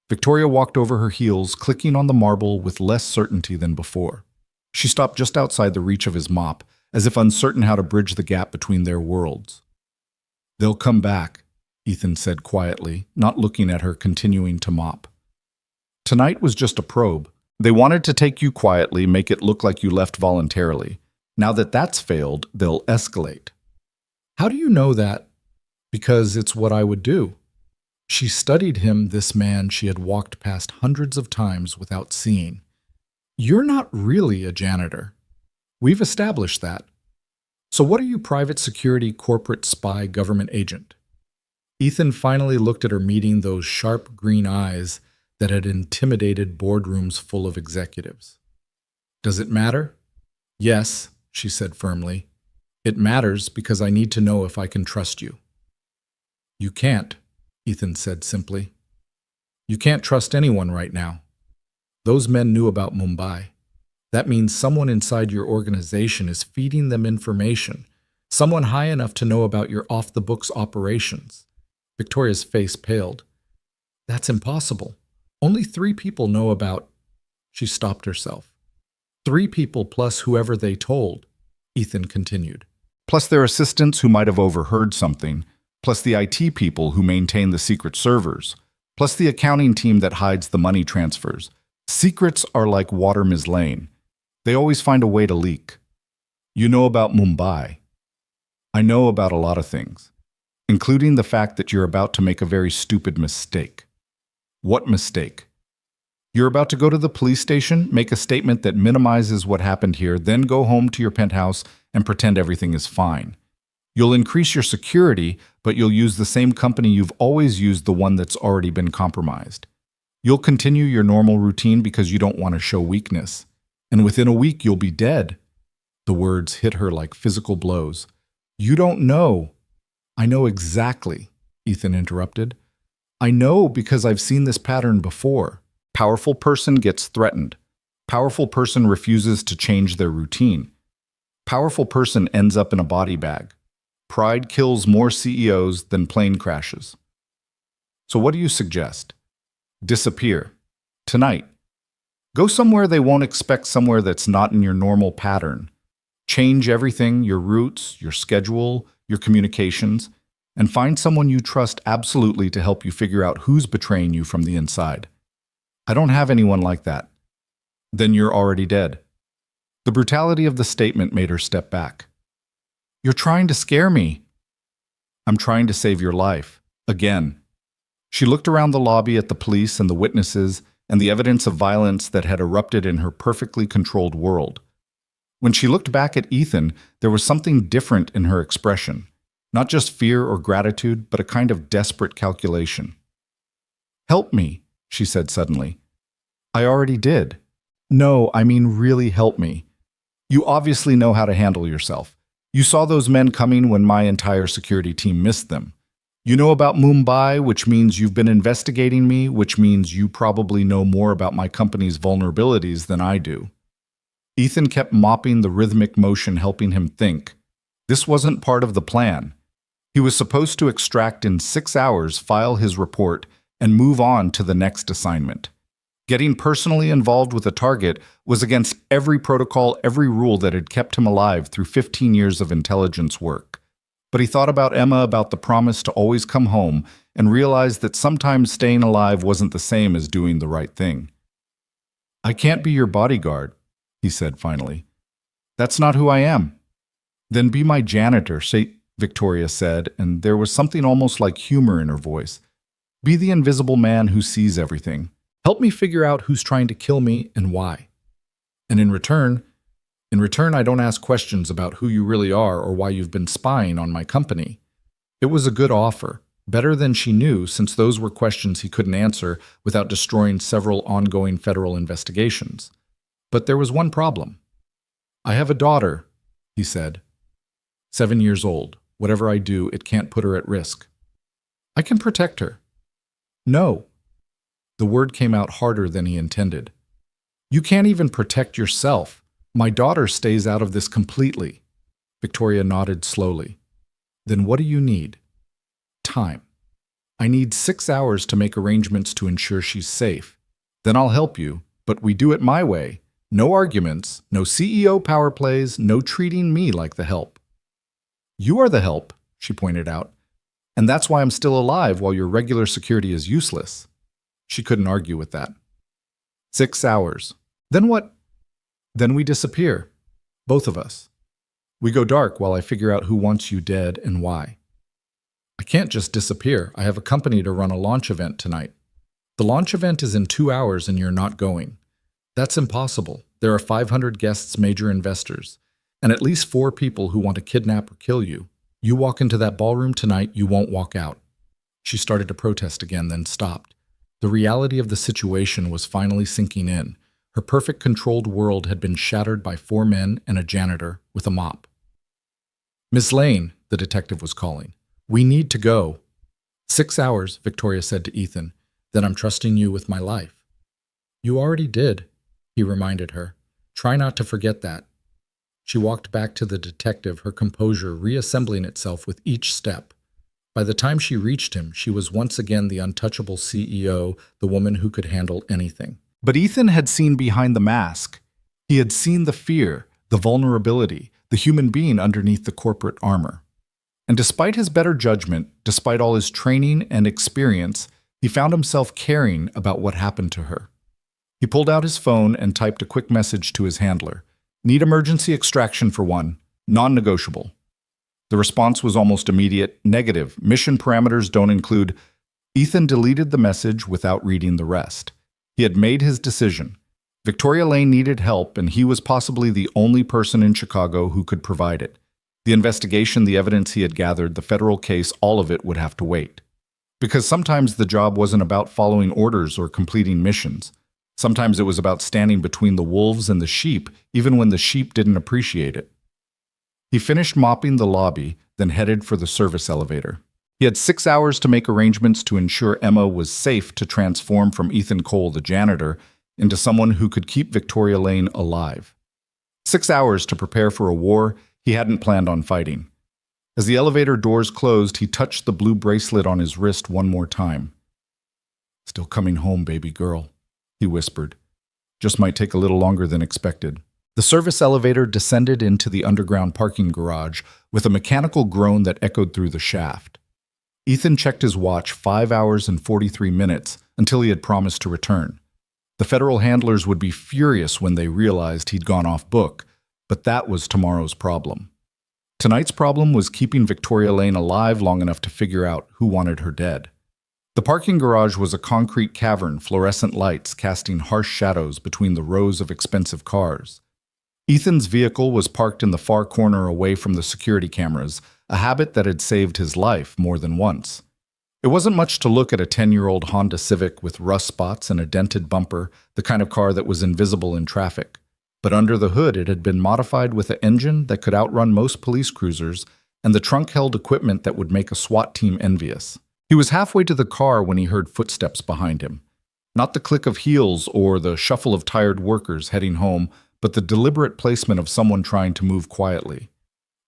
Victoria walked over her heels, clicking on the marble with less certainty than before. She stopped just outside the reach of his mop, as if uncertain how to bridge the gap between their worlds. They'll come back, Ethan said quietly, not looking at her, continuing to mop. Tonight was just a probe. They wanted to take you quietly, make it look like you left voluntarily. Now that that's failed, they'll escalate. How do you know that? Because it's what I would do. She studied him, this man she had walked past hundreds of times without seeing. You're not really a janitor. We've established that. So what are you, private security, corporate spy, government agent? Ethan finally looked at her, meeting those sharp green eyes that had intimidated boardrooms full of executives. Does it matter? Yes, she said firmly. It matters because I need to know if I can trust you. You can't, Ethan said simply. You can't trust anyone right now. Those men knew about Mumbai. That means someone inside your organization is feeding them information, someone high enough to know about your off-the-books operations. Victoria's face paled. That's impossible. Only 3 people know about... She stopped herself. 3 people plus whoever they told, Ethan continued. Plus their assistants who might have overheard something, plus the IT people who maintain the secret servers, plus the accounting team that hides the money transfers. Secrets are like water, Ms. Lane. They always find a way to leak. You know about Mumbai. I know about a lot of things, including the fact that you're about to make a very stupid mistake. What mistake? You're about to go to the police station, make a statement that minimizes what happened here, then go home to your penthouse and pretend everything is fine. You'll increase your security, but you'll use the same company you've always used, the one that's already been compromised. You'll continue your normal routine because you don't want to show weakness. And within a week, you'll be dead. The words hit her like physical blows. You don't know. I know exactly, Ethan interrupted. I know because I've seen this pattern before. Powerful person gets threatened. Powerful person refuses to change their routine. Powerful person ends up in a body bag. Pride kills more CEOs than plane crashes. So what do you suggest? Disappear. Tonight. Go somewhere they won't expect, somewhere that's not in your normal pattern. Change everything, your routes, your schedule, your communications, and find someone you trust absolutely to help you figure out who's betraying you from the inside. I don't have anyone like that. Then you're already dead. The brutality of the statement made her step back. You're trying to scare me. I'm trying to save your life. Again. She looked around the lobby at the police and the witnesses and the evidence of violence that had erupted in her perfectly controlled world. When she looked back at Ethan, there was something different in her expression. Not just fear or gratitude, but a kind of desperate calculation. Help me, she said suddenly. I already did. No, I mean really help me. You obviously know how to handle yourself. You saw those men coming when my entire security team missed them. You know about Mumbai, which means you've been investigating me, which means you probably know more about my company's vulnerabilities than I do. Ethan kept mopping the rhythmic motion, helping him think. This wasn't part of the plan. He was supposed to extract in 6 hours, file his report, and move on to the next assignment. Getting personally involved with a target was against every protocol, every rule that had kept him alive through 15 years of intelligence work. But he thought about Emma, about the promise to always come home, and realized that sometimes staying alive wasn't the same as doing the right thing. I can't be your bodyguard, he said finally. That's not who I am. Then be my janitor, Victoria said, and there was something almost like humor in her voice. Be the invisible man who sees everything. Help me figure out who's trying to kill me and why. And in return, I don't ask questions about who you really are or why you've been spying on my company. It was a good offer, better than she knew, since those were questions he couldn't answer without destroying several ongoing federal investigations. But there was one problem. I have a daughter, he said. 7 years old. Whatever I do, it can't put her at risk. I can protect her. No. The word came out harder than he intended. You can't even protect yourself. My daughter stays out of this completely. Victoria nodded slowly. Then what do you need? Time. I need 6 hours to make arrangements to ensure she's safe. Then I'll help you, but we do it my way. No arguments, no CEO power plays, no treating me like the help. You are the help, she pointed out, and that's why I'm still alive while your regular security is useless. She couldn't argue with that. 6 hours. Then what? Then we disappear. Both of us. We go dark while I figure out who wants you dead and why. I can't just disappear. I have a company to run a launch event tonight. The launch event is in 2 hours and you're not going. That's impossible. There are 500 guests, major investors, and at least 4 people who want to kidnap or kill you. You walk into that ballroom tonight, you won't walk out. She started to protest again, then stopped. The reality of the situation was finally sinking in. Her perfect controlled world had been shattered by 4 men and a janitor with a mop. Miss Lane, the detective was calling. We need to go. 6 hours, Victoria said to Ethan. Then I'm trusting you with my life. You already did, he reminded her. Try not to forget that. She walked back to the detective, her composure reassembling itself with each step. By the time she reached him, she was once again the untouchable CEO, the woman who could handle anything. But Ethan had seen behind the mask. He had seen the fear, the vulnerability, the human being underneath the corporate armor. And despite his better judgment, despite all his training and experience, he found himself caring about what happened to her. He pulled out his phone and typed a quick message to his handler. "Need emergency extraction for one. Non-negotiable." The response was almost immediate. "Negative. Mission parameters don't include." Ethan deleted the message without reading the rest. He had made his decision. Victoria Lane needed help, and he was possibly the only person in Chicago who could provide it. The investigation, the evidence he had gathered, the federal case, all of it would have to wait. Because sometimes the job wasn't about following orders or completing missions. Sometimes it was about standing between the wolves and the sheep, even when the sheep didn't appreciate it. He finished mopping the lobby, then headed for the service elevator. He had 6 hours to make arrangements to ensure Emma was safe to transform from Ethan Cole, the janitor, into someone who could keep Victoria Lane alive. 6 hours to prepare for a war he hadn't planned on fighting. As the elevator doors closed, he touched the blue bracelet on his wrist one more time. "Still coming home, baby girl," he whispered. "Just might take a little longer than expected." The service elevator descended into the underground parking garage with a mechanical groan that echoed through the shaft. Ethan checked his watch. 5 hours and 43 minutes until he had promised to return. The federal handlers would be furious when they realized he'd gone off book, but that was tomorrow's problem. Tonight's problem was keeping Victoria Lane alive long enough to figure out who wanted her dead. The parking garage was a concrete cavern, fluorescent lights casting harsh shadows between the rows of expensive cars. Ethan's vehicle was parked in the far corner away from the security cameras, a habit that had saved his life more than once. It wasn't much to look at a 10-year-old Honda Civic with rust spots and a dented bumper, the kind of car that was invisible in traffic. But under the hood, it had been modified with an engine that could outrun most police cruisers, and the trunk held equipment that would make a SWAT team envious. He was halfway to the car when he heard footsteps behind him. Not the click of heels or the shuffle of tired workers heading home, but the deliberate placement of someone trying to move quietly.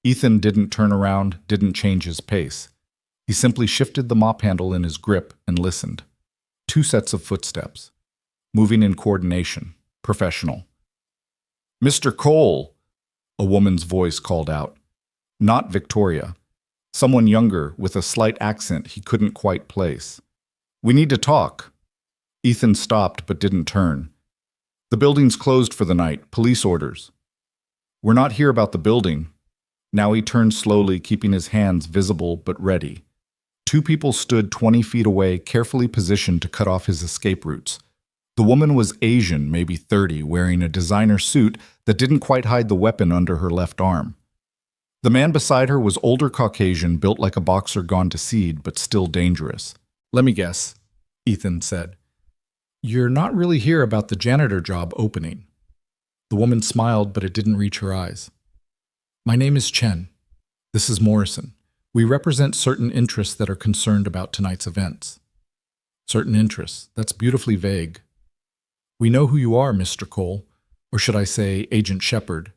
Ethan didn't turn around, didn't change his pace. He simply shifted the mop handle in his grip and listened. 2 sets of footsteps, moving in coordination, professional. "Mr. Cole," a woman's voice called out. Not Victoria. Someone younger, with a slight accent he couldn't quite place. "We need to talk." Ethan stopped but didn't turn. "The building's closed for the night. Police orders." "We're not here about the building." Now he turned slowly, keeping his hands visible but ready. 2 people stood 20 feet away, carefully positioned to cut off his escape routes. The woman was Asian, maybe 30, wearing a designer suit that didn't quite hide the weapon under her left arm. The man beside her was older Caucasian, built like a boxer gone to seed, but still dangerous. "Let me guess," Ethan said. "You're not really here about the janitor job opening." The woman smiled, but it didn't reach her eyes. "My name is Chen. This is Morrison. We represent certain interests that are concerned about tonight's events." "Certain interests? That's beautifully vague." "We know who you are, Mr. Cole, or should I say Agent Shepard."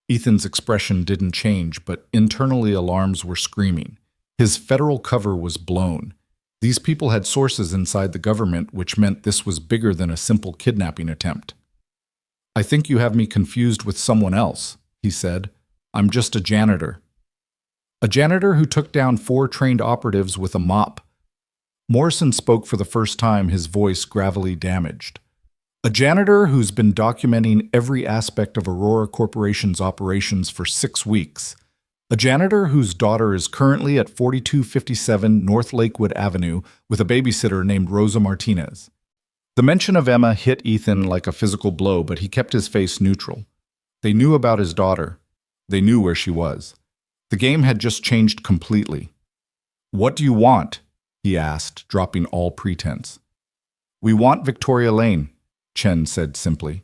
Ethan's expression didn't change, but internally alarms were screaming. His federal cover was blown. These people had sources inside the government, which meant this was bigger than a simple kidnapping attempt. "I think you have me confused with someone else," he said. "I'm just a janitor." "A janitor who took down 4 trained operatives with a mop." Morrison spoke for the first time, his voice gravely damaged. "A janitor who's been documenting every aspect of Aurora Corporation's operations for 6 weeks. A janitor whose daughter is currently at 4257 North Lakewood Avenue with a babysitter named Rosa Martinez." The mention of Emma hit Ethan like a physical blow, but he kept his face neutral. They knew about his daughter. They knew where she was. The game had just changed completely. "What do you want?" he asked, dropping all pretense. "We want Victoria Lane," Chen said simply.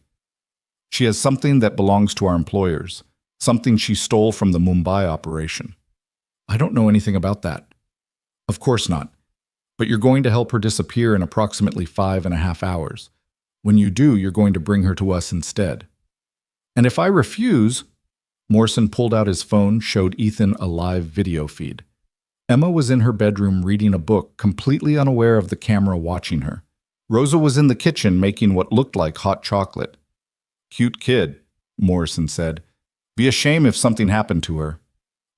"She has something that belongs to our employers, something she stole from the Mumbai operation." "I don't know anything about that." "Of course not. But you're going to help her disappear in approximately 5.5 hours. When you do, you're going to bring her to us instead." "And if I refuse?" Morrison pulled out his phone, showed Ethan a live video feed. Emma was in her bedroom reading a book, completely unaware of the camera watching her. Rosa was in the kitchen making what looked like hot chocolate. "Cute kid," Morrison said. "Be a shame if something happened to her."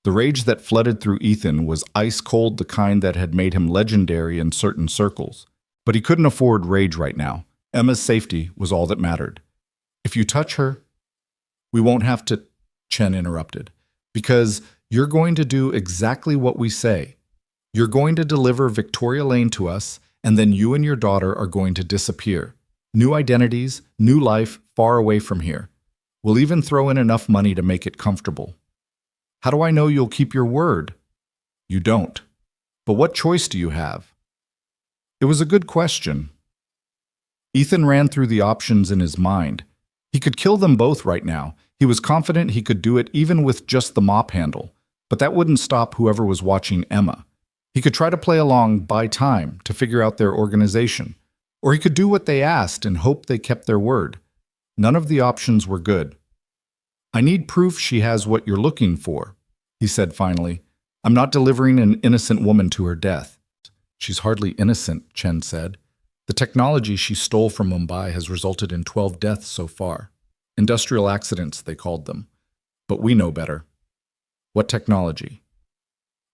The rage that flooded through Ethan was ice cold, the kind that had made him legendary in certain circles. But he couldn't afford rage right now. Emma's safety was all that mattered. "If you touch her, we won't have to," Chen interrupted, "because you're going to do exactly what we say. You're going to deliver Victoria Lane to us, and then you and your daughter are going to disappear. New identities, new life, far away from here. We'll even throw in enough money to make it comfortable." "How do I know you'll keep your word?" "You don't. But what choice do you have?" It was a good question. Ethan ran through the options in his mind. He could kill them both right now. He was confident he could do it even with just the mop handle. But that wouldn't stop whoever was watching Emma. He could try to play along, buy time, to figure out their organization. Or he could do what they asked and hope they kept their word. None of the options were good. "I need proof she has what you're looking for," he said finally. "I'm not delivering an innocent woman to her death." "She's hardly innocent," Chen said. "The technology she stole from Mumbai has resulted in 12 deaths so far. Industrial accidents, they called them. But we know better." "What technology?"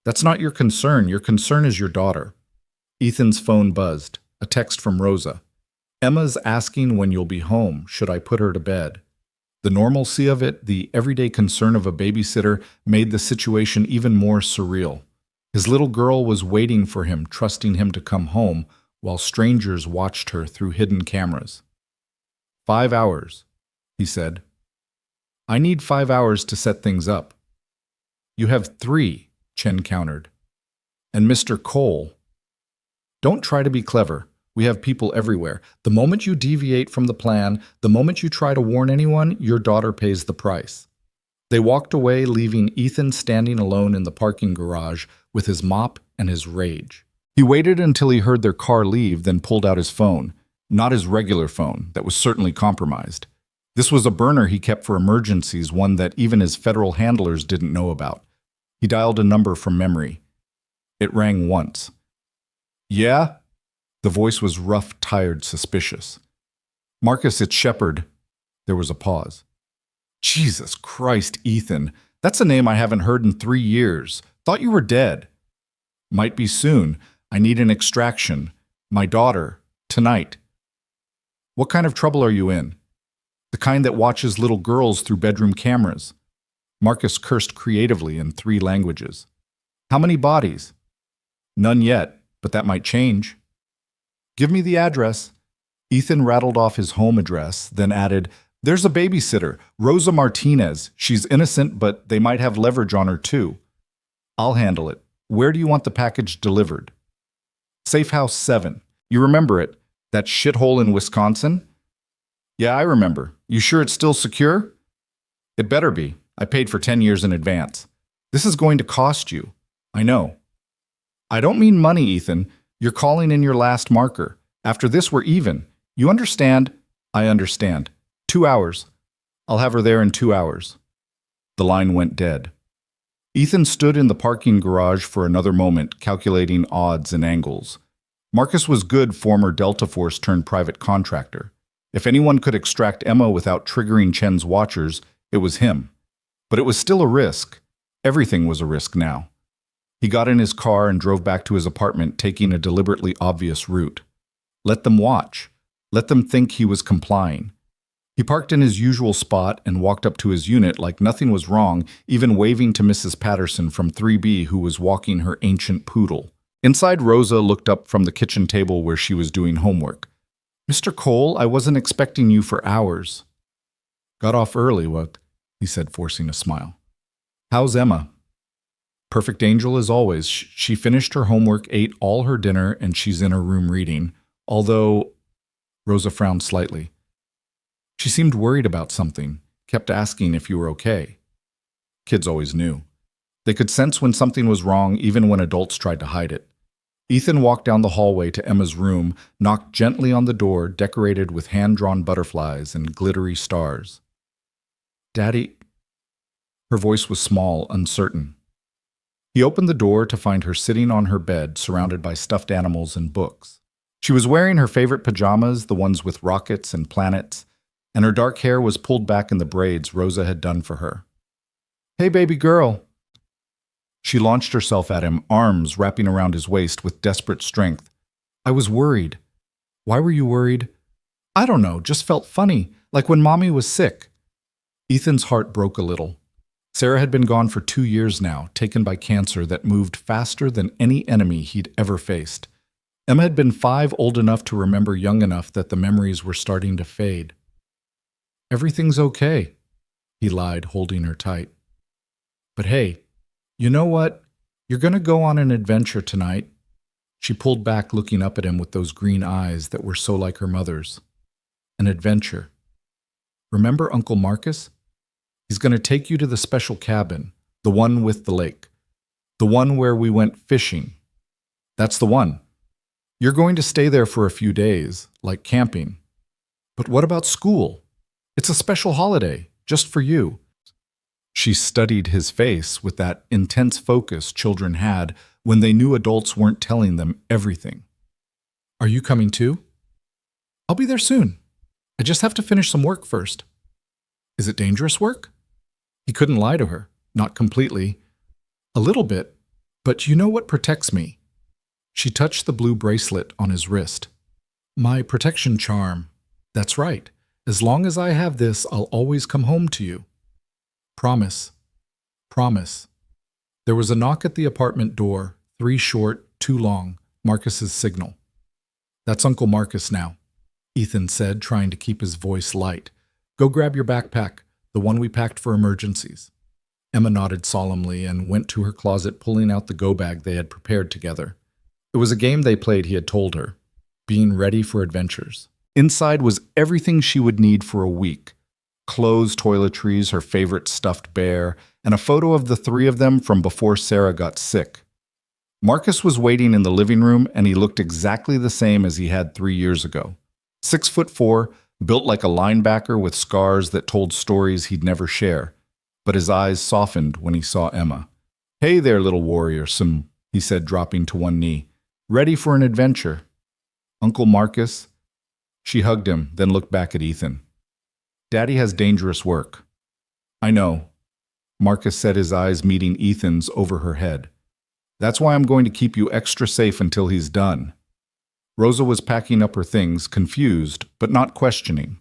"That's not your concern. Your concern is your daughter." Ethan's phone buzzed. A text from Rosa. "Emma's asking when you'll be home. Should I put her to bed?" The normalcy of it, the everyday concern of a babysitter, made the situation even more surreal. His little girl was waiting for him, trusting him to come home, while strangers watched her through hidden cameras. 5 hours, he said. "I need 5 hours to set things up." "You have 3, Chen countered. "And Mr. Cole." "Don't try to be clever. We have people everywhere. The moment you deviate from the plan, the moment you try to warn anyone, your daughter pays the price." They walked away, leaving Ethan standing alone in the parking garage with his mop and his rage. He waited until he heard their car leave, then pulled out his phone. Not his regular phone, that was certainly compromised. This was a burner he kept for emergencies, one that even his federal handlers didn't know about. He dialed a number from memory. It rang once. "Yeah?" The voice was rough, tired, suspicious. "Marcus, it's Shepard." There was a pause. "Jesus Christ, Ethan. That's a name I haven't heard in 3 years. Thought you were dead." "Might be soon. I need an extraction. My daughter. Tonight." "What kind of trouble are you in?" "The kind that watches little girls through bedroom cameras." Marcus cursed creatively in 3 languages. "How many bodies?" "None yet, but that might change." "Give me the address." Ethan rattled off his home address, then added, "There's a babysitter, Rosa Martinez. She's innocent, but they might have leverage on her too." "I'll handle it. Where do you want the package delivered?" "Safe House 7. You remember it? That shithole in Wisconsin?" "Yeah, I remember. You sure it's still secure?" "It better be. I paid for 10 years in advance." "This is going to cost you." "I know." "I don't mean money, Ethan. You're calling in your last marker. After this, we're even. You understand?" "I understand. 2 hours. I'll have her there in 2 hours." The line went dead. Ethan stood in the parking garage for another moment, calculating odds and angles. Marcus was good, former Delta Force turned private contractor. If anyone could extract Emma without triggering Chen's watchers, it was him. But it was still a risk. Everything was a risk now. He got in his car and drove back to his apartment, taking a deliberately obvious route. Let them watch. Let them think he was complying. He parked in his usual spot and walked up to his unit like nothing was wrong, even waving to Mrs. Patterson from 3B, who was walking her ancient poodle. Inside, Rosa looked up from the kitchen table where she was doing homework. "Mr. Cole, I wasn't expecting you for hours." "Got off early, what?" he said, forcing a smile. "How's Emma?" "Perfect angel as always. She finished her homework, ate all her dinner, and she's in her room reading. Although," Rosa frowned slightly, "she seemed worried about something, kept asking if you were okay." Kids always knew. They could sense when something was wrong, even when adults tried to hide it. Ethan walked down the hallway to Emma's room, knocked gently on the door, decorated with hand-drawn butterflies and glittery stars. "Daddy?" Her voice was small, uncertain. He opened the door to find her sitting on her bed, surrounded by stuffed animals and books. She was wearing her favorite pajamas, the ones with rockets and planets, and her dark hair was pulled back in the braids Rosa had done for her. "Hey, baby girl." She launched herself at him, arms wrapping around his waist with desperate strength. "I was worried." "Why were you worried?" "I don't know, just felt funny, like when Mommy was sick." Ethan's heart broke a little. Sarah had been gone for 2 years now, taken by cancer that moved faster than any enemy he'd ever faced. Emma had been 5, old enough to remember, young enough that the memories were starting to fade. "Everything's okay," he lied, holding her tight. "But hey, you know what? You're going to go on an adventure tonight." She pulled back, looking up at him with those green eyes that were so like her mother's. "An adventure. Remember Uncle Marcus? He's going to take you to the special cabin, the one with the lake, the one where we went fishing. That's the one. You're going to stay there for a few days, like camping. But what about school? It's a special holiday, just for you." She studied his face with that intense focus children had when they knew adults weren't telling them everything. "Are you coming too?" "I'll be there soon. I just have to finish some work first." "Is it dangerous work?" He couldn't lie to her, not completely. "A little bit, but you know what protects me." She touched the blue bracelet on his wrist. "My protection charm. That's right. As long as I have this, I'll always come home to you. Promise. Promise." There was a knock at the apartment door, 3 short, 2 long, Marcus's signal. "That's Uncle Marcus now," Ethan said, trying to keep his voice light. "Go grab your backpack, the one we packed for emergencies." Emma nodded solemnly and went to her closet, pulling out the go-bag they had prepared together. It was a game they played, he had told her, being ready for adventures. Inside was everything she would need for a week. Clothes, toiletries, her favorite stuffed bear, and a photo of the 3 of them from before Sarah got sick. Marcus was waiting in the living room, and he looked exactly the same as he had 3 years ago. 6'4", built like a linebacker with scars that told stories he'd never share. But his eyes softened when he saw Emma. "Hey there, little warrior, he said, dropping to one knee. "Ready for an adventure?" "Uncle Marcus?" She hugged him, then looked back at Ethan. "Daddy has dangerous work." "I know." Marcus said, his eyes meeting Ethan's over her head. "That's why I'm going to keep you extra safe until he's done." Rosa was packing up her things, confused, but not questioning.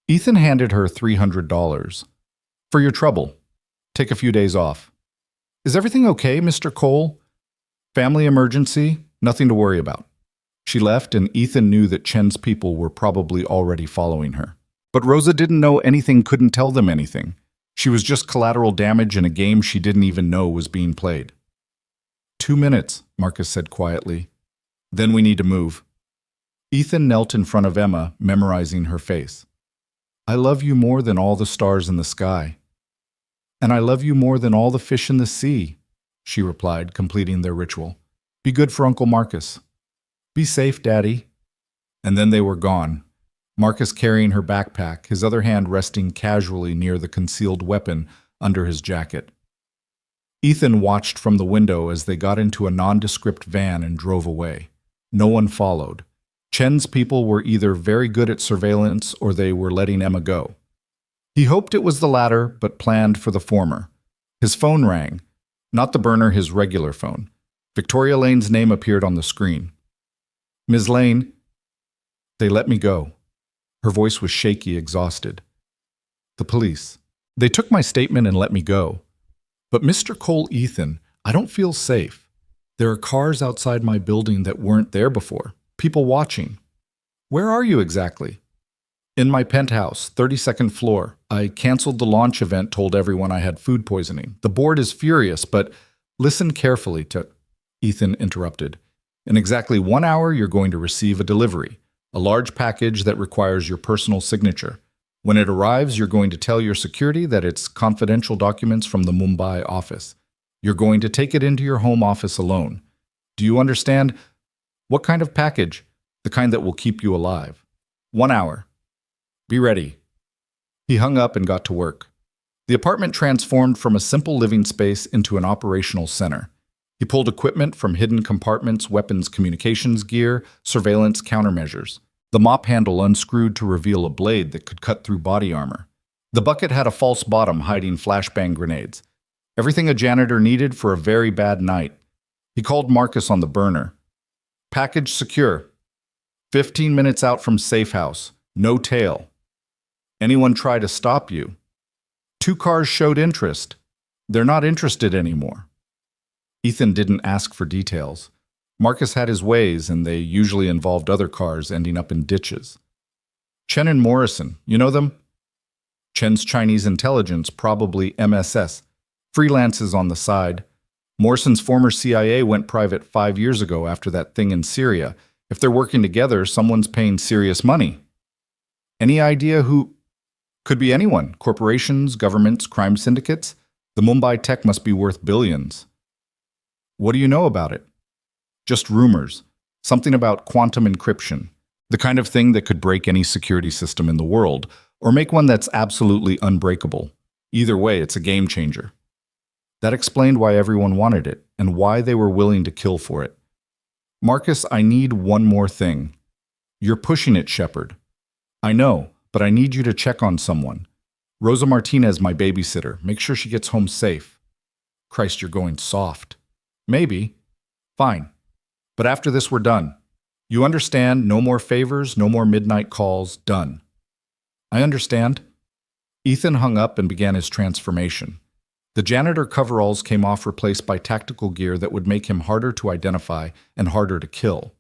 Ethan handed her $300. "For your trouble. Take a few days off." "Is everything okay, Mr. Cole?" "Family emergency, nothing to worry about." She left, and Ethan knew that Chen's people were probably already following her. But Rosa didn't know anything, couldn't tell them anything. She was just collateral damage in a game she didn't even know was being played. 2 minutes, Marcus said quietly. "Then we need to move." Ethan knelt in front of Emma, memorizing her face. "I love you more than all the stars in the sky." "And I love you more than all the fish in the sea," she replied, completing their ritual. "Be good for Uncle Marcus." "Be safe, Daddy." And then they were gone. Marcus carrying her backpack, his other hand resting casually near the concealed weapon under his jacket. Ethan watched from the window as they got into a nondescript van and drove away. No one followed. Chen's people were either very good at surveillance or they were letting Emma go. He hoped it was the latter, but planned for the former. His phone rang. Not the burner, his regular phone. Victoria Lane's name appeared on the screen. "Ms. Lane." "They let me go." Her voice was shaky, exhausted. "The police. They took my statement and let me go. But Mr. Cole, Ethan, I don't feel safe. There are cars outside my building that weren't there before. People watching." "Where are you exactly?" "In my penthouse, 32nd floor. I canceled the launch event, told everyone I had food poisoning. The board is furious, but listen carefully to..." Ethan interrupted. "In exactly 1 hour, you're going to receive a delivery. A large package that requires your personal signature. When it arrives, you're going to tell your security that it's confidential documents from the Mumbai office. You're going to take it into your home office alone. Do you understand? What kind of package? The kind that will keep you alive. 1 hour. Be ready." He hung up and got to work. The apartment transformed from a simple living space into an operational center. He pulled equipment from hidden compartments, weapons, communications gear, surveillance countermeasures. The mop handle unscrewed to reveal a blade that could cut through body armor. The bucket had a false bottom hiding flashbang grenades. Everything a janitor needed for a very bad night. He called Marcus on the burner. Package secure. 15 minutes out from safe house. No tail. Anyone try to stop you? 2 cars showed interest. They're not interested anymore. Ethan didn't ask for details. Marcus had his ways, and they usually involved other cars ending up in ditches. Chen and Morrison, you know them? Chen's Chinese intelligence, probably MSS. Freelances on the side. Morrison's former CIA went private 5 years ago after that thing in Syria. If they're working together, someone's paying serious money. Any idea who? Could be anyone. Corporations, governments, crime syndicates. The Mumbai tech must be worth billions. What do you know about it? Just rumors. Something about quantum encryption. The kind of thing that could break any security system in the world, or make one that's absolutely unbreakable. Either way, it's a game changer. That explained why everyone wanted it, and why they were willing to kill for it. Marcus, I need one more thing. You're pushing it, Shepard. I know, but I need you to check on someone. Rosa Martinez, my babysitter. Make sure she gets home safe. Christ, you're going soft. Maybe. Fine. But after this, we're done. You understand? No more favors, no more midnight calls. Done. I understand. Ethan hung up and began his transformation. The janitor coveralls came off, replaced by tactical gear that would make him harder to identify and harder to kill.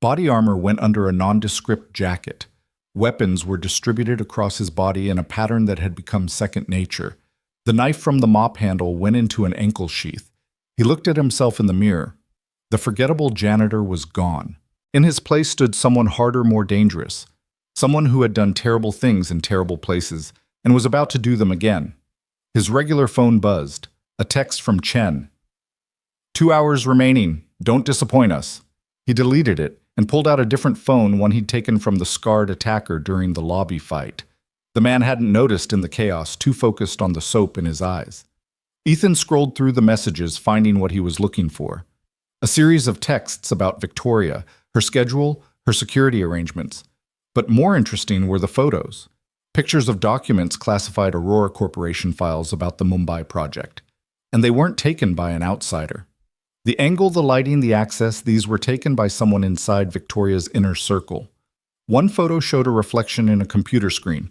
Body armor went under a nondescript jacket. Weapons were distributed across his body in a pattern that had become second nature. The knife from the mop handle went into an ankle sheath. He looked at himself in the mirror. The forgettable janitor was gone. In his place stood someone harder, more dangerous. Someone who had done terrible things in terrible places and was about to do them again. His regular phone buzzed. A text from Chen. 2 hours remaining. Don't disappoint us. He deleted it and pulled out a different phone, one he'd taken from the scarred attacker during the lobby fight. The man hadn't noticed in the chaos, too focused on the soap in his eyes. Ethan scrolled through the messages, finding what he was looking for. A series of texts about Victoria, her schedule, her security arrangements. But more interesting were the photos. Pictures of documents classified Aurora Corporation files about the Mumbai project. And they weren't taken by an outsider. The angle, the lighting, the access, these were taken by someone inside Victoria's inner circle. One photo showed a reflection in a computer screen.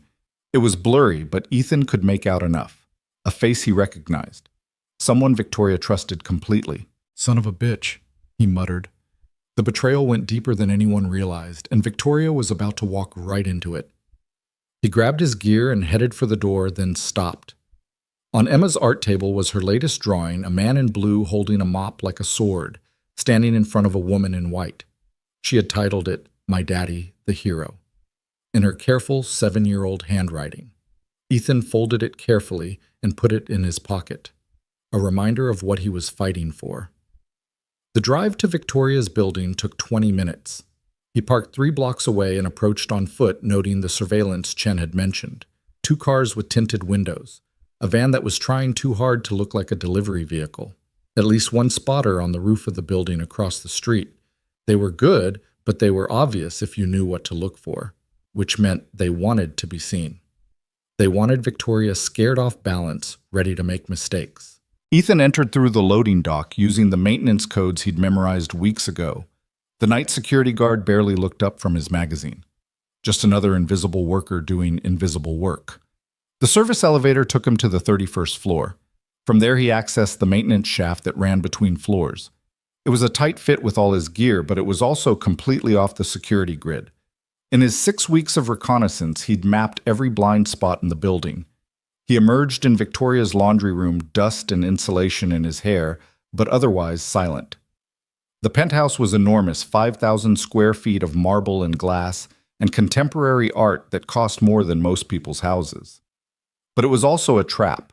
It was blurry, but Ethan could make out enough. A face he recognized. Someone Victoria trusted completely. Son of a bitch, he muttered. The betrayal went deeper than anyone realized, and Victoria was about to walk right into it. He grabbed his gear and headed for the door, then stopped. On Emma's art table was her latest drawing, a man in blue holding a mop like a sword, standing in front of a woman in white. She had titled it, My Daddy, the Hero, in her careful 7-year-old handwriting. Ethan folded it carefully and put it in his pocket, a reminder of what he was fighting for. The drive to Victoria's building took 20 minutes. He parked 3 blocks away and approached on foot, noting the surveillance Chen had mentioned. 2 cars with tinted windows. A van that was trying too hard to look like a delivery vehicle. At least 1 spotter on the roof of the building across the street. They were good, but they were obvious if you knew what to look for, which meant they wanted to be seen. They wanted Victoria scared off balance, ready to make mistakes. Ethan entered through the loading dock using the maintenance codes he'd memorized weeks ago. The night security guard barely looked up from his magazine. Just another invisible worker doing invisible work. The service elevator took him to the 31st floor. From there he accessed the maintenance shaft that ran between floors. It was a tight fit with all his gear, but it was also completely off the security grid. In his 6 weeks of reconnaissance, he'd mapped every blind spot in the building. He emerged in Victoria's laundry room, dust and insulation in his hair, but otherwise silent. The penthouse was enormous, 5,000 square feet of marble and glass, and contemporary art that cost more than most people's houses. But it was also a trap.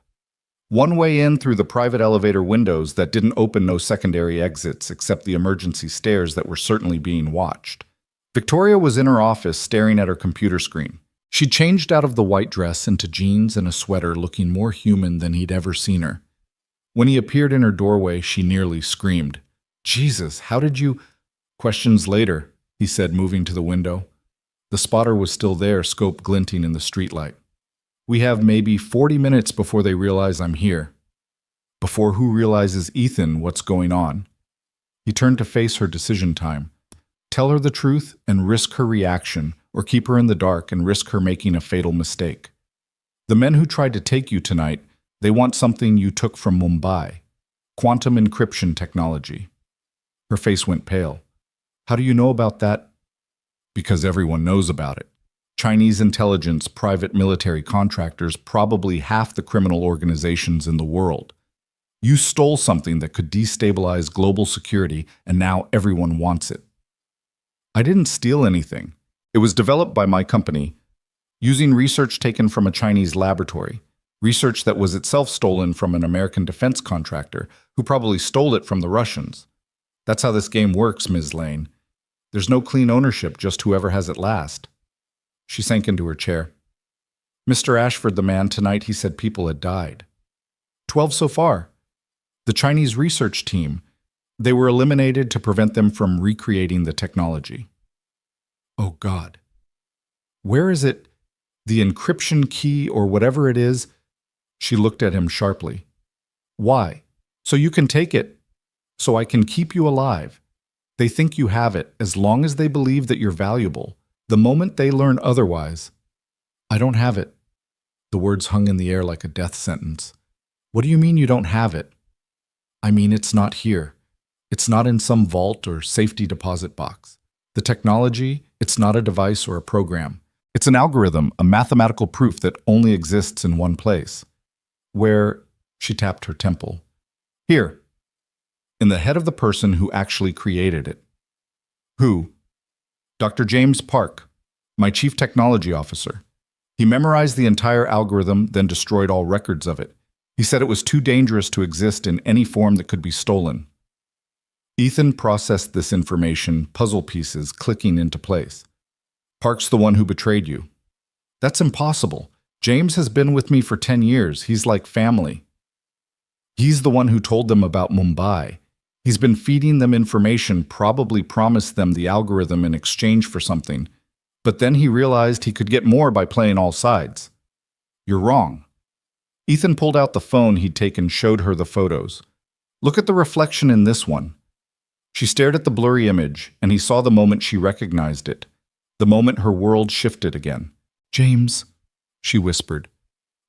One way in through the private elevator windows that didn't open, no secondary exits except the emergency stairs that were certainly being watched. Victoria was in her office staring at her computer screen. She changed out of the white dress into jeans and a sweater, looking more human than he'd ever seen her. When he appeared in her doorway, she nearly screamed. "Jesus, how did you—" "Questions later," he said, moving to the window. The spotter was still there, scope glinting in the streetlight. "We have maybe 40 minutes before they realize I'm here." Before who realizes Ethan what's going on? He turned to face her decision time. Tell her the truth and risk her reaction, or keep her in the dark and risk her making a fatal mistake. The men who tried to take you tonight, they want something you took from Mumbai. Quantum encryption technology. Her face went pale. How do you know about that? Because everyone knows about it. Chinese intelligence, private military contractors, probably half the criminal organizations in the world. You stole something that could destabilize global security, and now everyone wants it. I didn't steal anything. It was developed by my company, using research taken from a Chinese laboratory, research that was itself stolen from an American defense contractor, who probably stole it from the Russians. That's how this game works, Ms. Lane. There's no clean ownership, just whoever has it last. She sank into her chair. Mr. Ashford, the man, tonight he said people had died. 12 so far. The Chinese research team, they were eliminated to prevent them from recreating the technology. Oh God. Where is it? The encryption key or whatever it is? She looked at him sharply. Why? So you can take it. So I can keep you alive. They think you have it as long as they believe that you're valuable. The moment they learn otherwise, I don't have it. The words hung in the air like a death sentence. What do you mean you don't have it? I mean, it's not here. It's not in some vault or safety deposit box. The technology, it's not a device or a program. It's an algorithm, a mathematical proof that only exists in one place. Where, she tapped her temple. Here, in the head of the person who actually created it. Who? Dr. James Park, my chief technology officer. He memorized the entire algorithm, then destroyed all records of it. He said it was too dangerous to exist in any form that could be stolen. Ethan processed this information, puzzle pieces clicking into place. Park's the one who betrayed you. That's impossible. James has been with me for 10 years. He's like family. He's the one who told them about Mumbai. He's been feeding them information, probably promised them the algorithm in exchange for something. But then he realized he could get more by playing all sides. You're wrong. Ethan pulled out the phone he'd taken, showed her the photos. Look at the reflection in this one. She stared at the blurry image, and he saw the moment she recognized it, the moment her world shifted again. James, she whispered,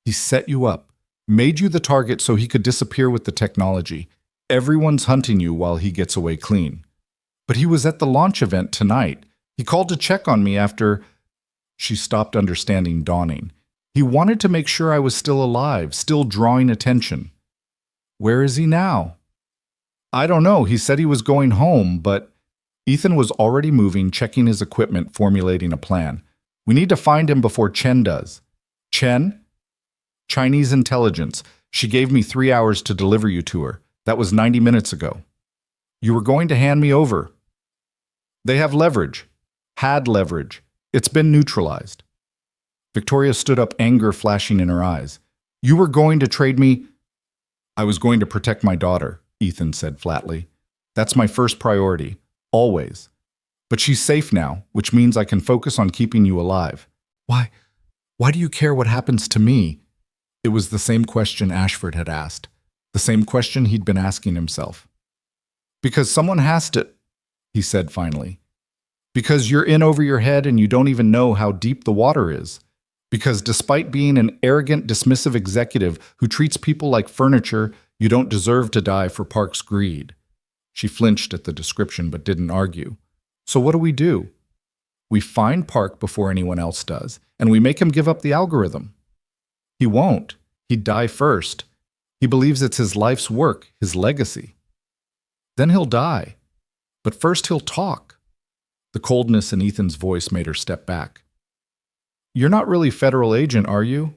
he set you up, made you the target so he could disappear with the technology. Everyone's hunting you while he gets away clean. But he was at the launch event tonight. He called to check on me after... She stopped, understanding dawning. He wanted to make sure I was still alive, still drawing attention. Where is he now? I don't know. He said he was going home, but... Ethan was already moving, checking his equipment, formulating a plan. We need to find him before Chen does. Chen? Chinese intelligence. She gave me 3 hours to deliver you to her. That was 90 minutes ago. You were going to hand me over. They have leverage. Had leverage. It's been neutralized. Victoria stood up, anger flashing in her eyes. You were going to trade me? I was going to protect my daughter, Ethan said flatly. That's my first priority, always. But she's safe now, which means I can focus on keeping you alive. Why do you care what happens to me? It was the same question Ashford had asked, the same question he'd been asking himself. Because someone has to, he said finally. Because you're in over your head and you don't even know how deep the water is. Because despite being an arrogant, dismissive executive who treats people like furniture, you don't deserve to die for Park's greed. She flinched at the description but didn't argue. So what do? We find Park before anyone else does, and we make him give up the algorithm. He won't. He'd die first. He believes it's his life's work, his legacy. Then he'll die. But first he'll talk. The coldness in Ethan's voice made her step back. You're not really federal agent, are you?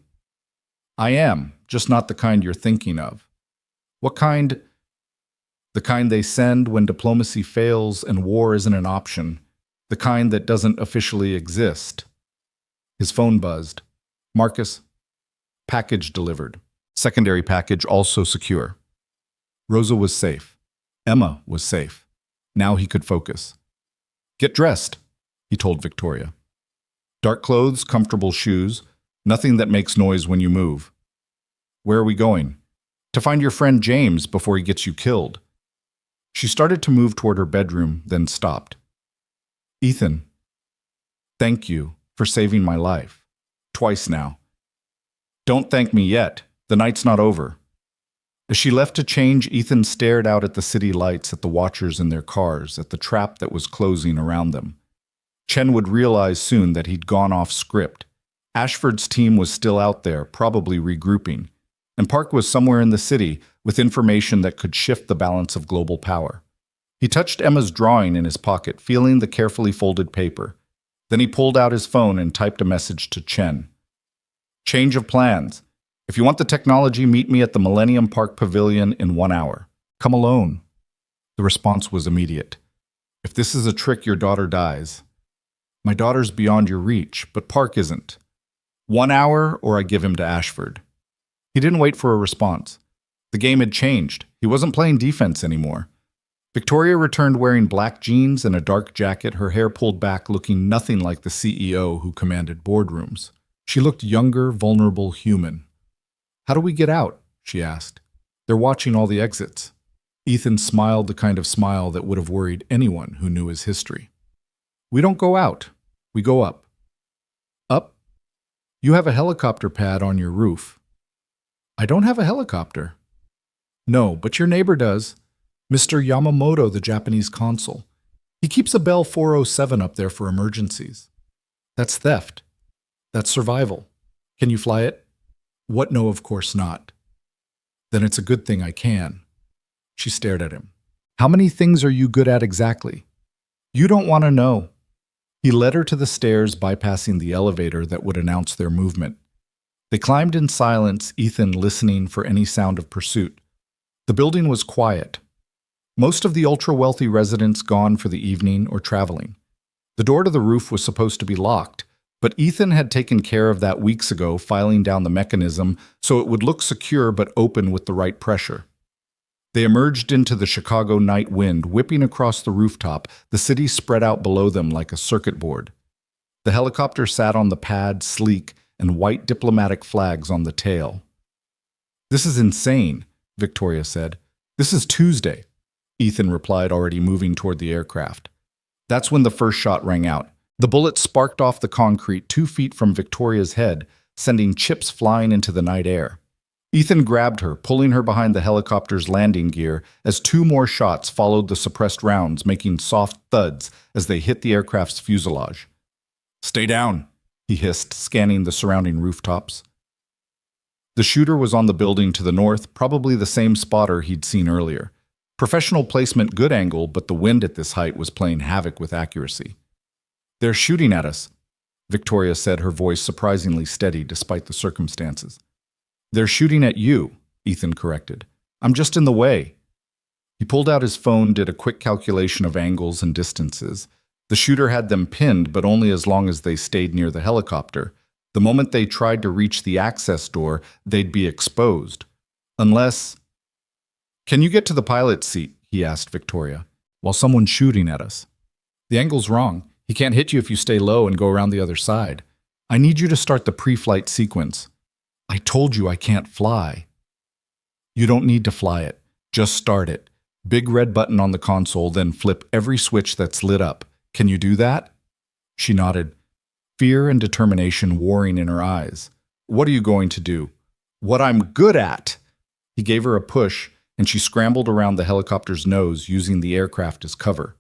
I am, just not the kind you're thinking of. What kind? The kind they send when diplomacy fails and war isn't an option. The kind that doesn't officially exist. His phone buzzed. Marcus, package delivered. Secondary package also secure. Rosa was safe. Emma was safe. Now he could focus. Get dressed, he told Victoria. Dark clothes, comfortable shoes, nothing that makes noise when you move. Where are we going? To find your friend James before he gets you killed. She started to move toward her bedroom, then stopped. Ethan, thank you for saving my life. Twice now. Don't thank me yet. The night's not over. As she left to change, Ethan stared out at the city lights, at the watchers in their cars, at the trap that was closing around them. Chen would realize soon that he'd gone off script. Ashford's team was still out there, probably regrouping, and Park was somewhere in the city with information that could shift the balance of global power. He touched Emma's drawing in his pocket, feeling the carefully folded paper. Then he pulled out his phone and typed a message to Chen. Change of plans. If you want the technology, meet me at the Millennium Park Pavilion in 1 hour. Come alone. The response was immediate. If this is a trick, your daughter dies. My daughter's beyond your reach, but Park isn't. 1 hour, or I give him to Ashford. He didn't wait for a response. The game had changed. He wasn't playing defense anymore. Victoria returned wearing black jeans and a dark jacket, her hair pulled back, looking nothing like the CEO who commanded boardrooms. She looked younger, vulnerable, human. How do we get out? She asked. They're watching all the exits. Ethan smiled the kind of smile that would have worried anyone who knew his history. We don't go out. We go up. Up? You have a helicopter pad on your roof. I don't have a helicopter. No, but your neighbor does. Mr. Yamamoto, the Japanese consul. He keeps a Bell 407 up there for emergencies. That's theft. That's survival. Can you fly it? What? No, of course not. Then it's a good thing I can. She stared at him. How many things are you good at exactly? You don't want to know. He led her to the stairs, bypassing the elevator that would announce their movement. They climbed in silence, Ethan listening for any sound of pursuit. The building was quiet. Most of the ultra-wealthy residents gone for the evening or traveling. The door to the roof was supposed to be locked, but Ethan had taken care of that weeks ago, filing down the mechanism so it would look secure but open with the right pressure. They emerged into the Chicago night wind, whipping across the rooftop, the city spread out below them like a circuit board. The helicopter sat on the pad, sleek, and white diplomatic flags on the tail. This is insane, Victoria said. This is Tuesday, Ethan replied, already moving toward the aircraft. That's when the first shot rang out. The bullet sparked off the concrete 2 feet from Victoria's head, sending chips flying into the night air. Ethan grabbed her, pulling her behind the helicopter's landing gear as 2 more shots followed the suppressed rounds, making soft thuds as they hit the aircraft's fuselage. Stay down, he hissed, scanning the surrounding rooftops. The shooter was on the building to the north, probably the same spotter he'd seen earlier. Professional placement, good angle, but the wind at this height was playing havoc with accuracy. They're shooting at us, Victoria said, her voice surprisingly steady despite the circumstances. They're shooting at you, Ethan corrected. I'm just in the way. He pulled out his phone, did a quick calculation of angles and distances. The shooter had them pinned, but only as long as they stayed near the helicopter. The moment they tried to reach the access door, they'd be exposed. Unless... Can you get to the pilot's seat? He asked Victoria, while someone's shooting at us. The angle's wrong. He can't hit you if you stay low and go around the other side. I need you to start the pre-flight sequence. I told you I can't fly. You don't need to fly it. Just start it. Big red button on the console, then flip every switch that's lit up. Can you do that? She nodded, fear and determination warring in her eyes. What are you going to do? What I'm good at! He gave her a push, and she scrambled around the helicopter's nose, using the aircraft as cover.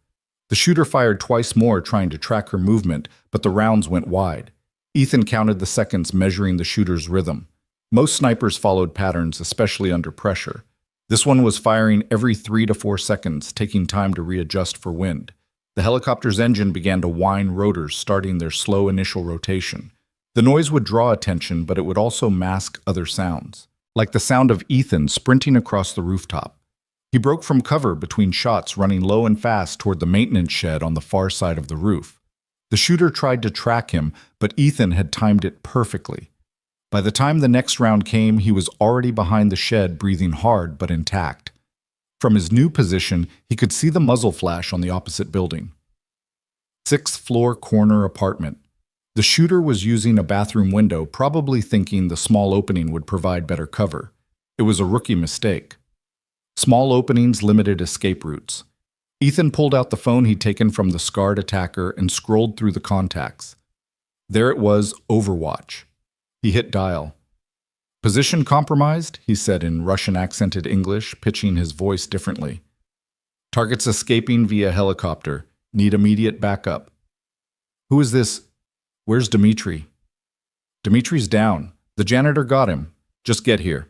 The shooter fired twice more, trying to track her movement, but the rounds went wide. Ethan counted the seconds, measuring the shooter's rhythm. Most snipers followed patterns, especially under pressure. This one was firing every 3 to 4 seconds, taking time to readjust for wind. The helicopter's engine began to whine rotors, starting their slow initial rotation. The noise would draw attention, but it would also mask other sounds, like the sound of Ethan sprinting across the rooftop. He broke from cover between shots, running low and fast toward the maintenance shed on the far side of the roof. The shooter tried to track him, but Ethan had timed it perfectly. By the time the next round came, he was already behind the shed, breathing hard but intact. From his new position, he could see the muzzle flash on the opposite building. 6th-floor corner apartment. The shooter was using a bathroom window, probably thinking the small opening would provide better cover. It was a rookie mistake. Small openings limited escape routes. Ethan pulled out the phone he'd taken from the scarred attacker and scrolled through the contacts. There it was, Overwatch. He hit dial. "Position compromised," he said in Russian-accented English, pitching his voice differently. "Targets escaping via helicopter. Need immediate backup." "Who is this? Where's Dmitri?" "Dmitri's down. The janitor got him. Just get here."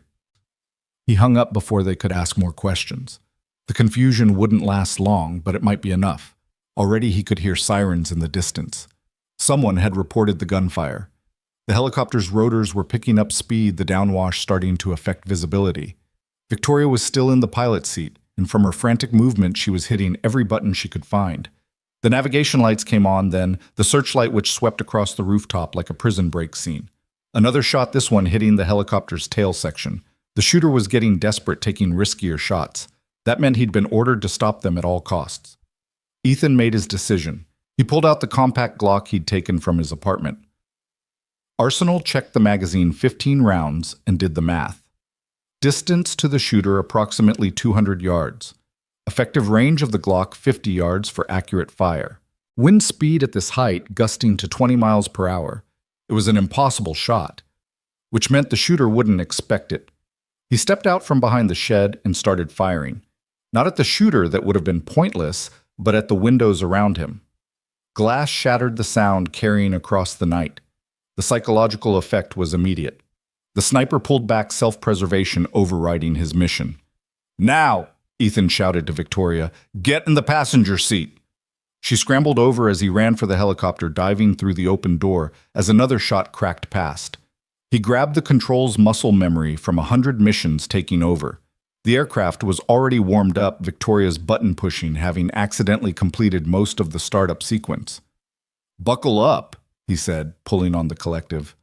He hung up before they could ask more questions. The confusion wouldn't last long, but it might be enough. Already he could hear sirens in the distance. Someone had reported the gunfire. The helicopter's rotors were picking up speed, the downwash starting to affect visibility. Victoria was still in the pilot's seat, and from her frantic movement she was hitting every button she could find. The navigation lights came on then, the searchlight which swept across the rooftop like a prison break scene. Another shot, this one hitting the helicopter's tail section. The shooter was getting desperate, taking riskier shots. That meant he'd been ordered to stop them at all costs. Ethan made his decision. He pulled out the compact Glock he'd taken from his apartment. Arsenal checked the magazine 15 rounds and did the math. Distance to the shooter approximately 200 yards. Effective range of the Glock 50 yards for accurate fire. Wind speed at this height gusting to 20 miles per hour. It was an impossible shot, which meant the shooter wouldn't expect it. He stepped out from behind the shed and started firing. Not at the shooter, that would have been pointless, but at the windows around him. Glass shattered, the sound carrying across the night. The psychological effect was immediate. The sniper pulled back, self-preservation overriding his mission. "Now!" Ethan shouted to Victoria. "Get in the passenger seat!" She scrambled over as he ran for the helicopter, diving through the open door as another shot cracked past. He grabbed the controls muscle memory from 100 missions taking over. The aircraft was already warmed up, Victoria's button pushing having accidentally completed most of the startup sequence. "Buckle up," he said, pulling on the collective.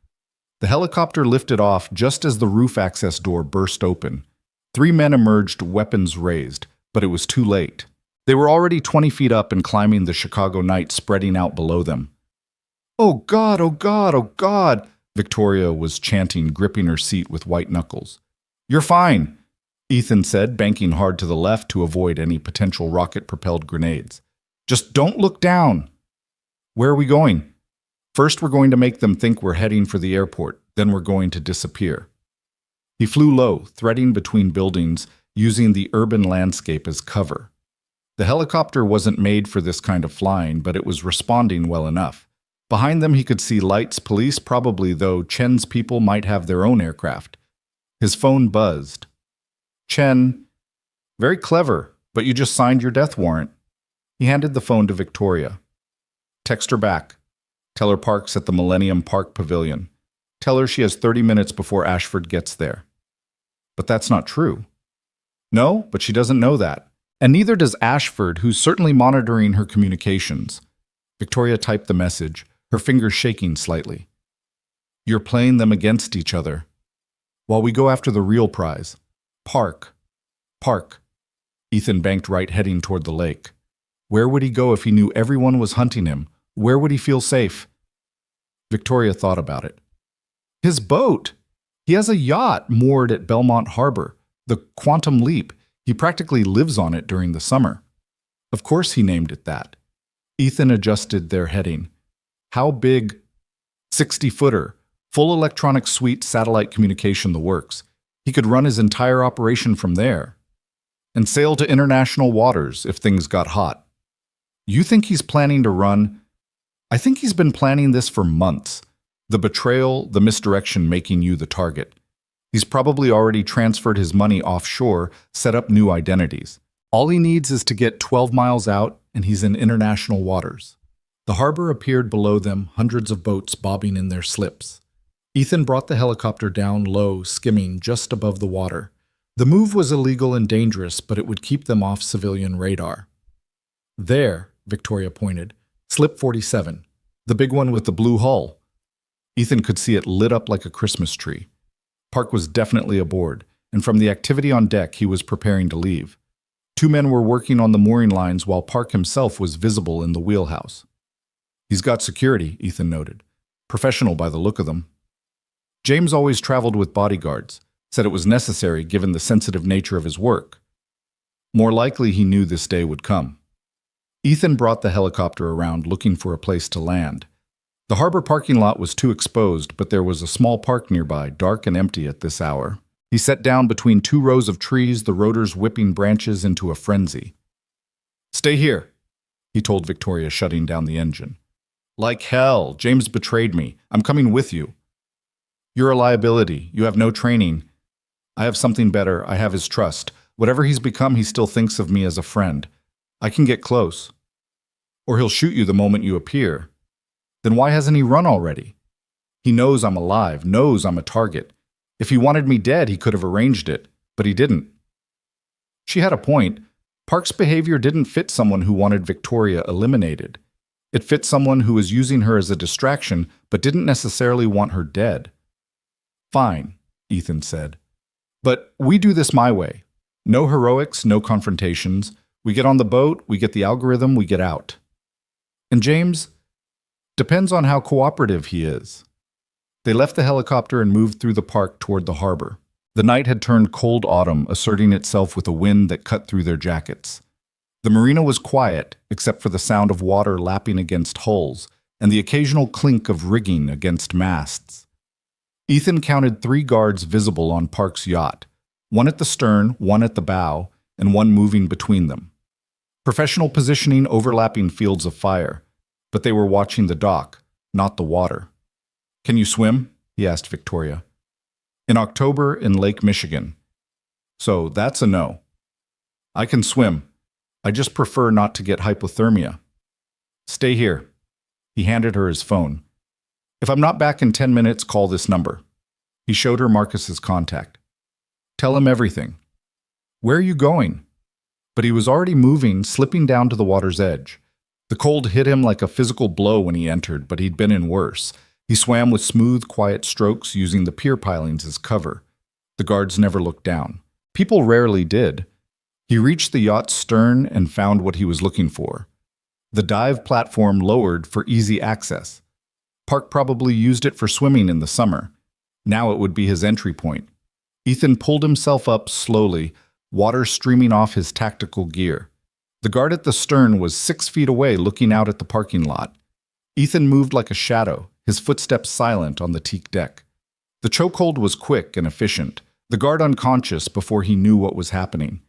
The helicopter lifted off just as the roof access door burst open. 3 men emerged, weapons raised, but it was too late. They were already 20 feet up and climbing the Chicago night spreading out below them. "Oh God, oh God, oh God," Victoria was chanting, gripping her seat with white knuckles. "You're fine," Ethan said, banking hard to the left to avoid any potential rocket-propelled grenades. "Just don't look down." "Where are we going?" "First, we're going to make them think we're heading for the airport, then we're going to disappear." He flew low, threading between buildings, using the urban landscape as cover. The helicopter wasn't made for this kind of flying, but it was responding well enough. Behind them he could see lights, police probably, though Chen's people might have their own aircraft. His phone buzzed. "Chen, very clever, but you just signed your death warrant." He handed the phone to Victoria. "Text her back. Tell her Park's at the Millennium Park Pavilion. Tell her she has 30 minutes before Ashford gets there." "But that's not true." "No, but she doesn't know that. And neither does Ashford, who's certainly monitoring her communications." Victoria typed the message, her fingers shaking slightly. "You're playing them against each other. While we go after the real prize. Park. Park." Ethan banked right, heading toward the lake. Where would he go if he knew everyone was hunting him? Where would he feel safe? Victoria thought about it. His boat! He has a yacht moored at Belmont Harbor, the Quantum Leap. He practically lives on it during the summer. Of course he named it that. Ethan adjusted their heading. How big? 60-footer. Full electronic suite, satellite communication, the works. He could run his entire operation from there. And sail to international waters if things got hot. You think he's planning to run? I think he's been planning this for months. The betrayal, the misdirection making you the target. He's probably already transferred his money offshore, set up new identities. All he needs is to get 12 miles out, and he's in international waters. The harbor appeared below them, hundreds of boats bobbing in their slips. Ethan brought the helicopter down low, skimming just above the water. The move was illegal and dangerous, but it would keep them off civilian radar. There, Victoria pointed. Slip 47. The big one with the blue hull. Ethan could see it lit up like a Christmas tree. Park was definitely aboard, and from the activity on deck, he was preparing to leave. Two men were working on the mooring lines while Park himself was visible in the wheelhouse. He's got security, Ethan noted. Professional by the look of them. James always traveled with bodyguards, said it was necessary given the sensitive nature of his work. More likely he knew this day would come. Ethan brought the helicopter around looking for a place to land. The harbor parking lot was too exposed, but there was a small park nearby, dark and empty at this hour. He sat down between two rows of trees, the rotors whipping branches into a frenzy. "Stay here," he told Victoria, shutting down the engine. "Like hell, James betrayed me. I'm coming with you." "You're a liability. You have no training. I have something better. I have his trust. Whatever he's become, he still thinks of me as a friend. I can get close. Or he'll shoot you the moment you appear. Then why hasn't he run already? He knows I'm alive, knows I'm a target. If he wanted me dead, he could have arranged it, but he didn't." She had a point. Park's behavior didn't fit someone who wanted Victoria eliminated. It fit someone who was using her as a distraction, but didn't necessarily want her dead. "Fine," Ethan said. "But we do this my way. No heroics, no confrontations. We get on the boat, we get the algorithm, we get out. And James, depends on how cooperative he is." They left the helicopter and moved through the park toward the harbor. The night had turned cold autumn, asserting itself with a wind that cut through their jackets. The marina was quiet, except for the sound of water lapping against hulls and the occasional clink of rigging against masts. Ethan counted 3 guards visible on Park's yacht, one at the stern, one at the bow, and one moving between them. Professional positioning overlapping fields of fire, but they were watching the dock, not the water. "Can you swim?" he asked Victoria. "In October in Lake Michigan." "So that's a no." "I can swim. I just prefer not to get hypothermia." "Stay here." He handed her his phone. "If I'm not back in 10 minutes, call this number." He showed her Marcus's contact. "Tell him everything." "Where are you going?" But he was already moving, slipping down to the water's edge. The cold hit him like a physical blow when he entered, but he'd been in worse. He swam with smooth, quiet strokes, using the pier pilings as cover. The guards never looked down. People rarely did. He reached the yacht's stern and found what he was looking for. The dive platform lowered for easy access. Park probably used it for swimming in the summer. Now it would be his entry point. Ethan pulled himself up slowly, water streaming off his tactical gear. The guard at the stern was 6 feet away, looking out at the parking lot. Ethan moved like a shadow, his footsteps silent on the teak deck. The chokehold was quick and efficient, the guard unconscious before he knew what was happening.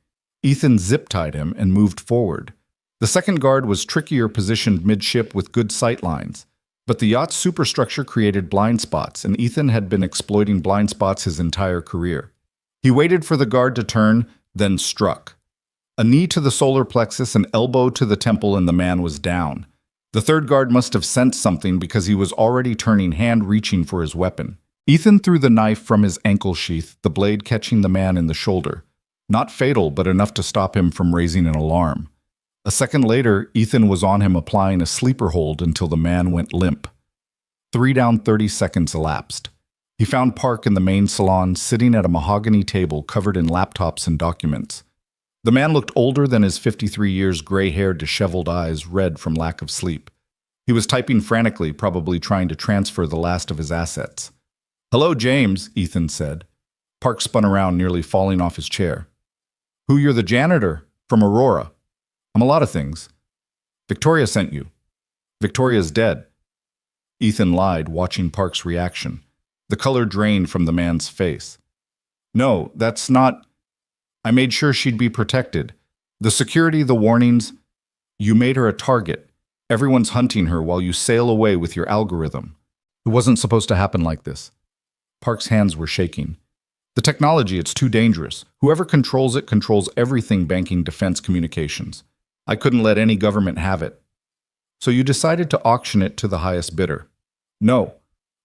Ethan zip-tied him and moved forward. The second guard was trickier positioned midship with good sight lines. But the yacht's superstructure created blind spots, and Ethan had been exploiting blind spots his entire career. He waited for the guard to turn, then struck. A knee to the solar plexus, an elbow to the temple, and the man was down. The third guard must have sensed something because he was already turning, hand reaching for his weapon. Ethan threw the knife from his ankle sheath, the blade catching the man in the shoulder. Not fatal, but enough to stop him from raising an alarm. A second later, Ethan was on him, applying a sleeper hold until the man went limp. 3 down, 30 seconds elapsed. He found Park in the main salon, sitting at a mahogany table covered in laptops and documents. The man looked older than his 53 years, gray-haired, disheveled eyes red from lack of sleep. He was typing frantically, probably trying to transfer the last of his assets. "Hello, James," Ethan said. Park spun around, nearly falling off his chair. "Who, you're the janitor? From Aurora." "I'm a lot of things." "Victoria sent you." "Victoria's dead." Ethan lied, watching Park's reaction. The color drained from the man's face. "No, that's not... I made sure she'd be protected. The security, the warnings... You made her a target. Everyone's hunting her while you sail away with your algorithm. It wasn't supposed to happen like this." Park's hands were shaking. "The technology, it's too dangerous. Whoever controls it controls everything banking defense communications. I couldn't let any government have it." "So you decided to auction it to the highest bidder?" "No.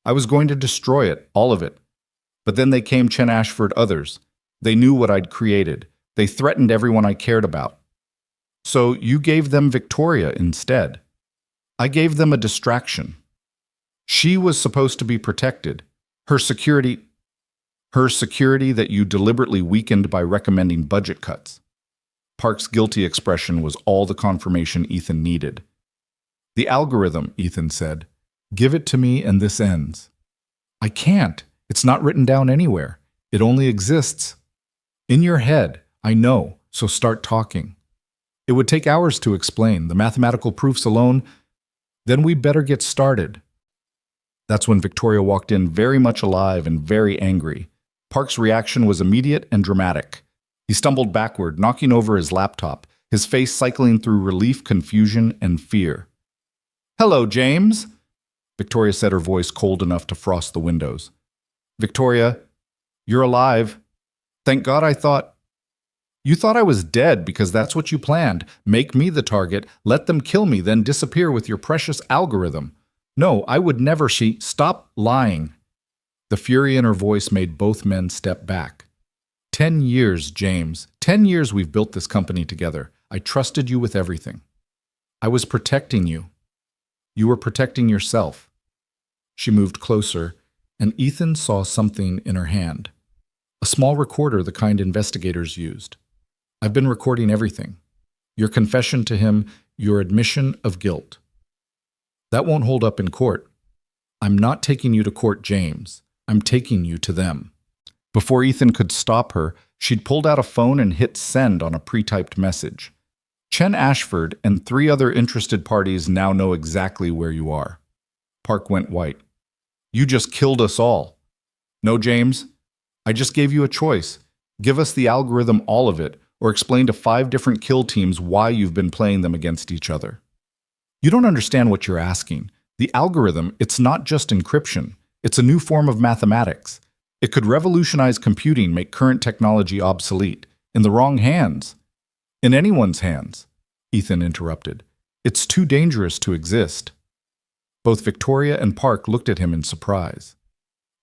I was going to destroy it, all of it. But then they came Chen Ashford, others. They knew what I'd created. They threatened everyone I cared about. So you gave them Victoria instead." "I gave them a distraction." She was supposed to be protected. Her security that you deliberately weakened by recommending budget cuts. Park's guilty expression was all the confirmation Ethan needed. The algorithm, Ethan said. Give it to me and this ends. I can't. It's not written down anywhere. It only exists. In your head, I know, so start talking. It would take hours to explain, the mathematical proofs alone. Then we better get started. That's when Victoria walked in very much alive and very angry. Park's reaction was immediate and dramatic. He stumbled backward, knocking over his laptop, his face cycling through relief, confusion, and fear. Hello, James, Victoria said, her voice cold enough to frost the windows. Victoria, you're alive. Thank God You thought I was dead because that's what you planned. Make me the target, let them kill me, then disappear with your precious algorithm. No, I would never. Stop lying. The fury in her voice made both men step back. 10 years, James. 10 years we've built this company together. I trusted you with everything. I was protecting you. You were protecting yourself. She moved closer, and Ethan saw something in her hand. A small recorder, the kind investigators used. I've been recording everything. Your confession to him, your admission of guilt. That won't hold up in court. I'm not taking you to court, James. I'm taking you to them. Before Ethan could stop her, she'd pulled out a phone and hit send on a pre-typed message. Chen Ashford and 3 other interested parties now know exactly where you are. Park went white. You just killed us all. No, James. I just gave you a choice. Give us the algorithm, all of it, or explain to 5 different kill teams why you've been playing them against each other. You don't understand what you're asking. The algorithm, it's not just encryption. It's a new form of mathematics. It could revolutionize computing, make current technology obsolete. In the wrong hands. In anyone's hands, Ethan interrupted. It's too dangerous to exist. Both Victoria and Park looked at him in surprise.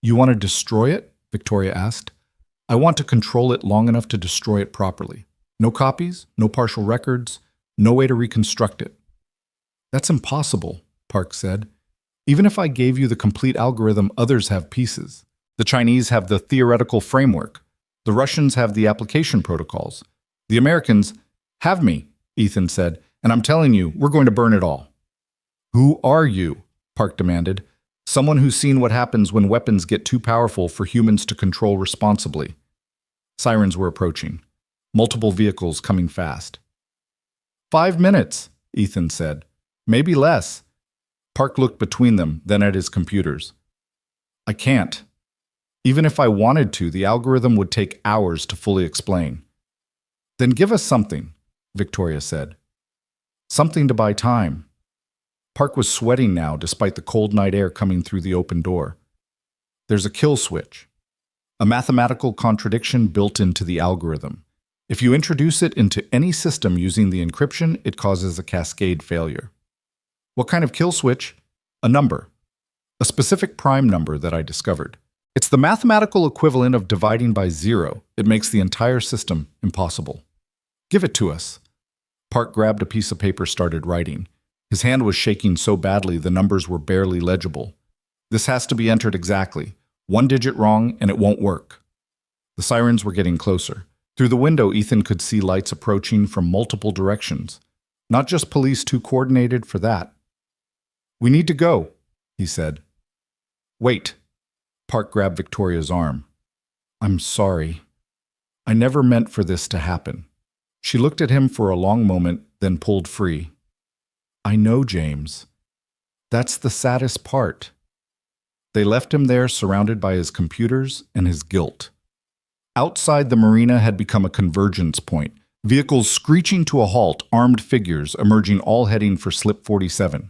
You want to destroy it? Victoria asked. I want to control it long enough to destroy it properly. No copies, no partial records, no way to reconstruct it. That's impossible, Park said. Even if I gave you the complete algorithm, others have pieces. The Chinese have the theoretical framework. The Russians have the application protocols. The Americans have me, Ethan said, and I'm telling you, we're going to burn it all. Who are you? Park demanded. Someone who's seen what happens when weapons get too powerful for humans to control responsibly. Sirens were approaching. Multiple vehicles coming fast. 5 minutes, Ethan said. Maybe less. Park looked between them, then at his computers. I can't. Even if I wanted to, the algorithm would take hours to fully explain. Then give us something, Victoria said. Something to buy time. Park was sweating now, despite the cold night air coming through the open door. There's a kill switch. A mathematical contradiction built into the algorithm. If you introduce it into any system using the encryption, it causes a cascade failure. What kind of kill switch? A number. A specific prime number that I discovered. It's the mathematical equivalent of dividing by 0. It makes the entire system impossible. Give it to us. Park grabbed a piece of paper, started writing. His hand was shaking so badly the numbers were barely legible. This has to be entered exactly. 1 digit wrong and it won't work. The sirens were getting closer. Through the window, Ethan could see lights approaching from multiple directions. Not just police, too coordinated for that. We need to go, he said. Wait. Park grabbed Victoria's arm. I'm sorry. I never meant for this to happen. She looked at him for a long moment, then pulled free. I know, James. That's the saddest part. They left him there surrounded by his computers and his guilt. Outside, the marina had become a convergence point. Vehicles screeching to a halt, armed figures emerging, all heading for Slip 47.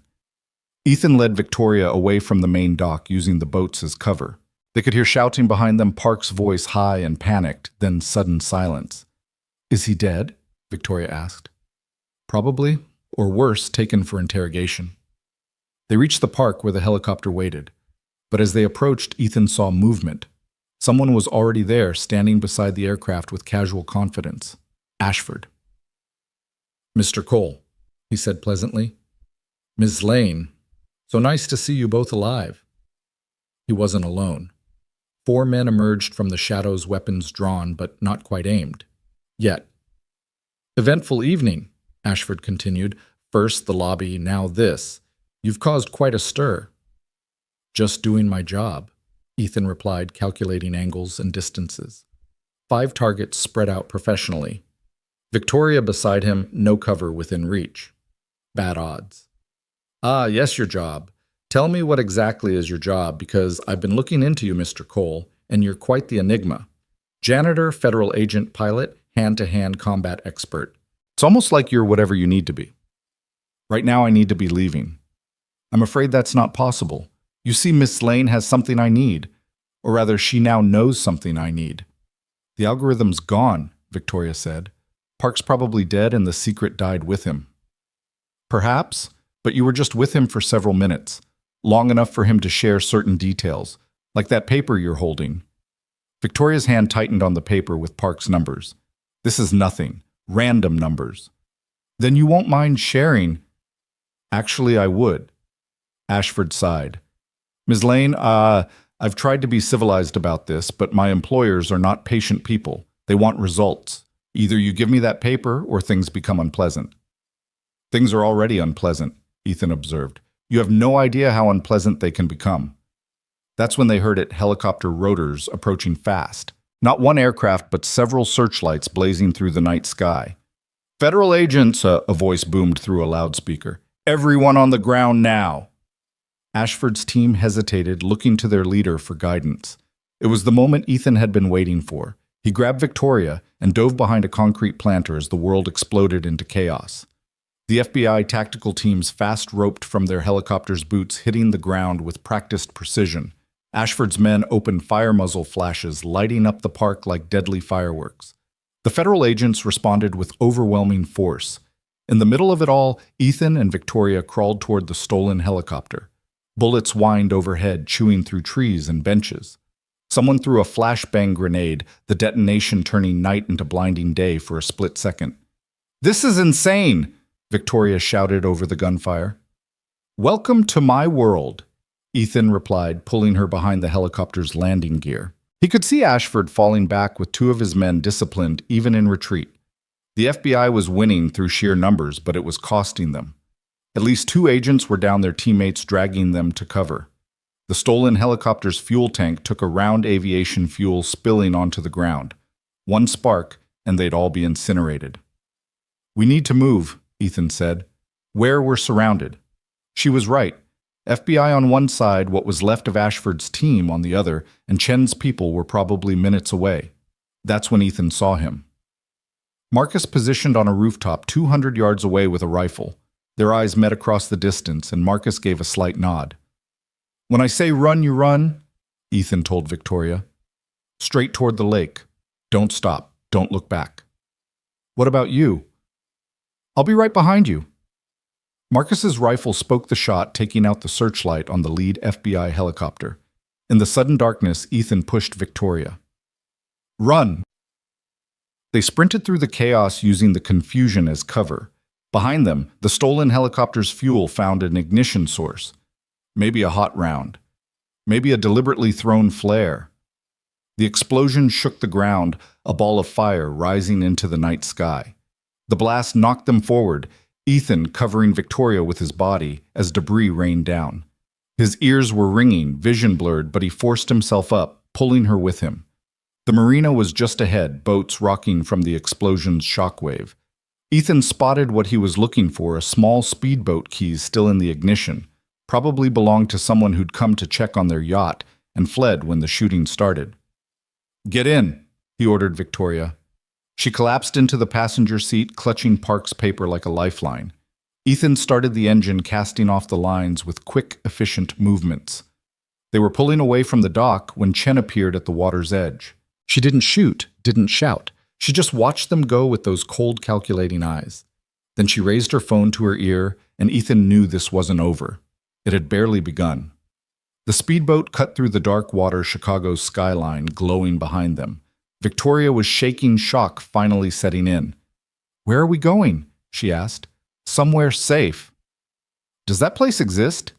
Ethan led Victoria away from the main dock, using the boats as cover. They could hear shouting behind them, Park's voice high and panicked, then sudden silence. Is he dead? Victoria asked. Probably, or worse, taken for interrogation. They reached the park where the helicopter waited. But as they approached, Ethan saw movement. Someone was already there, standing beside the aircraft with casual confidence. Ashford. Mr. Cole, he said pleasantly. Ms. Lane, so nice to see you both alive. He wasn't alone. 4 men emerged from the shadows, weapons drawn, but not quite aimed. Yet. "Eventful evening," Ashford continued. "First the lobby, now this. You've caused quite a stir." "Just doing my job," Ethan replied, calculating angles and distances. 5 targets spread out professionally. Victoria beside him, no cover within reach. Bad odds. "Ah, yes, your job. Tell me what exactly is your job, because I've been looking into you, Mr. Cole, and you're quite the enigma. Janitor, federal agent, pilot, hand-to-hand combat expert. It's almost like you're whatever you need to be. Right now I need to be leaving. I'm afraid that's not possible. You see, Miss Lane has something I need. Or rather, she now knows something I need." "The algorithm's gone," Victoria said. "Park's probably dead and the secret died with him." "Perhaps, but you were just with him for several minutes, long enough for him to share certain details, like that paper you're holding." Victoria's hand tightened on the paper with Park's numbers. "This is nothing. Random numbers." "Then you won't mind sharing?" "Actually, I would." Ashford sighed. "Ms. Lane, I've tried to be civilized about this, but my employers are not patient people. They want results. Either you give me that paper or things become unpleasant." "Things are already unpleasant," Ethan observed. "You have no idea how unpleasant they can become." That's when they heard it, helicopter rotors approaching fast. Not one aircraft, but several searchlights blazing through the night sky. "Federal agents," a voice boomed through a loudspeaker. "Everyone on the ground now." Ashford's team hesitated, looking to their leader for guidance. It was the moment Ethan had been waiting for. He grabbed Victoria and dove behind a concrete planter as the world exploded into chaos. The FBI tactical teams fast-roped from their helicopters' boots, hitting the ground with practiced precision. Ashford's men opened fire muzzle flashes, lighting up the park like deadly fireworks. The federal agents responded with overwhelming force. In the middle of it all, Ethan and Victoria crawled toward the stolen helicopter. Bullets whined overhead, chewing through trees and benches. Someone threw a flashbang grenade, the detonation turning night into blinding day for a split second. "This is insane!" Victoria shouted over the gunfire. "Welcome to my world," Ethan replied, pulling her behind the helicopter's landing gear. He could see Ashford falling back with 2 of his men disciplined even in retreat. The FBI was winning through sheer numbers, but it was costing them. At least 2 agents were down, their teammates dragging them to cover. The stolen helicopter's fuel tank took around aviation fuel, spilling onto the ground. One spark, and they'd all be incinerated. "We need to move," Ethan said. "Where we're surrounded." She was right. FBI on one side, what was left of Ashford's team on the other, and Chen's people were probably minutes away. That's when Ethan saw him. Marcus positioned on a rooftop 200 yards away with a rifle. Their eyes met across the distance, and Marcus gave a slight nod. "When I say run, you run," Ethan told Victoria. "Straight toward the lake. Don't stop. Don't look back." "What about you?" "I'll be right behind you." Marcus's rifle spoke the shot, taking out the searchlight on the lead FBI helicopter. In the sudden darkness, Ethan pushed Victoria. "Run!" They sprinted through the chaos using the confusion as cover. Behind them, the stolen helicopter's fuel found an ignition source. Maybe a hot round. Maybe a deliberately thrown flare. The explosion shook the ground, a ball of fire rising into the night sky. The blast knocked them forward, Ethan covering Victoria with his body as debris rained down. His ears were ringing, vision blurred, but he forced himself up, pulling her with him. The marina was just ahead, boats rocking from the explosion's shockwave. Ethan spotted what he was looking for, a small speedboat keys still in the ignition. Probably belonged to someone who'd come to check on their yacht and fled when the shooting started. "Get in," he ordered Victoria. She collapsed into the passenger seat, clutching Park's paper like a lifeline. Ethan started the engine, casting off the lines with quick, efficient movements. They were pulling away from the dock when Chen appeared at the water's edge. She didn't shoot, didn't shout. She just watched them go with those cold, calculating eyes. Then she raised her phone to her ear, and Ethan knew this wasn't over. It had barely begun. The speedboat cut through the dark water, Chicago's skyline glowing behind them. Victoria was shaking, shock finally setting in. "Where are we going?" she asked. "Somewhere safe." "Does that place exist?"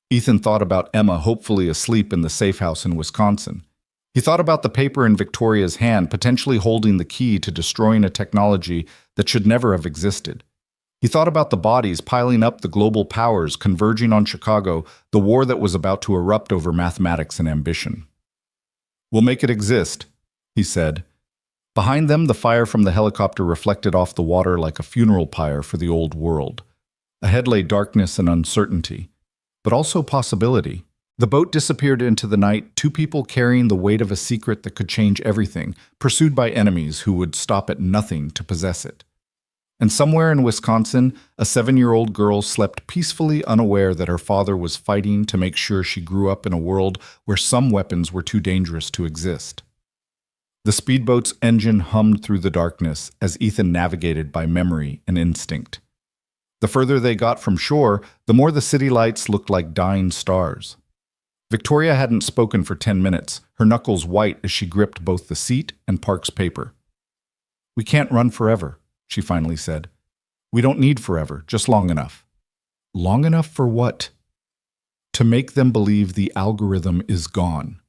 Ethan thought about Emma hopefully asleep in the safe house in Wisconsin. He thought about the paper in Victoria's hand, potentially holding the key to destroying a technology that should never have existed. He thought about the bodies piling up, the global powers converging on Chicago, the war that was about to erupt over mathematics and ambition. "We'll make it exist," he said. Behind them, the fire from the helicopter reflected off the water like a funeral pyre for the old world. Ahead lay darkness and uncertainty, but also possibility. The boat disappeared into the night, two people carrying the weight of a secret that could change everything, pursued by enemies who would stop at nothing to possess it. And somewhere in Wisconsin, a 7-year-old girl slept peacefully, unaware that her father was fighting to make sure she grew up in a world where some weapons were too dangerous to exist. The speedboat's engine hummed through the darkness as Ethan navigated by memory and instinct. The further they got from shore, the more the city lights looked like dying stars. Victoria hadn't spoken for 10 minutes, her knuckles white as she gripped both the seat and Park's paper. "We can't run forever," she finally said. "We don't need forever, just long enough." "Long enough for what?" "To make them believe the algorithm is gone."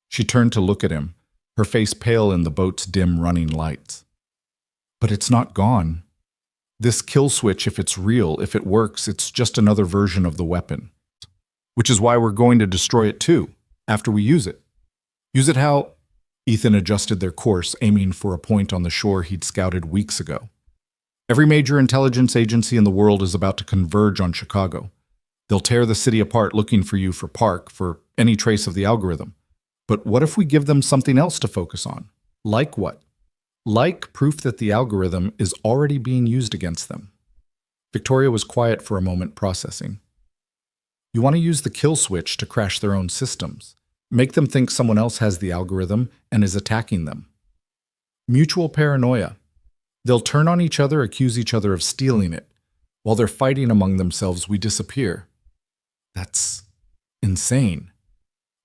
She turned to look at him, her face pale in the boat's dim running lights. "But it's not gone. This kill switch, if it's real, if it works, it's just another version of the weapon. Which is why we're going to destroy it too, after we use it." "Use it how?" Ethan adjusted their course, aiming for a point on the shore he'd scouted weeks ago. "Every major intelligence agency in the world is about to converge on Chicago. They'll tear the city apart looking for you, for Park, for any trace of the algorithm. But what if we give them something else to focus on? Like what? Like proof that the algorithm is already being used against them." Victoria was quiet for a moment, processing. "You want to use the kill switch to crash their own systems. Make them think someone else has the algorithm and is attacking them. Mutual paranoia. They'll turn on each other, accuse each other of stealing it. While they're fighting among themselves, we disappear. That's insane.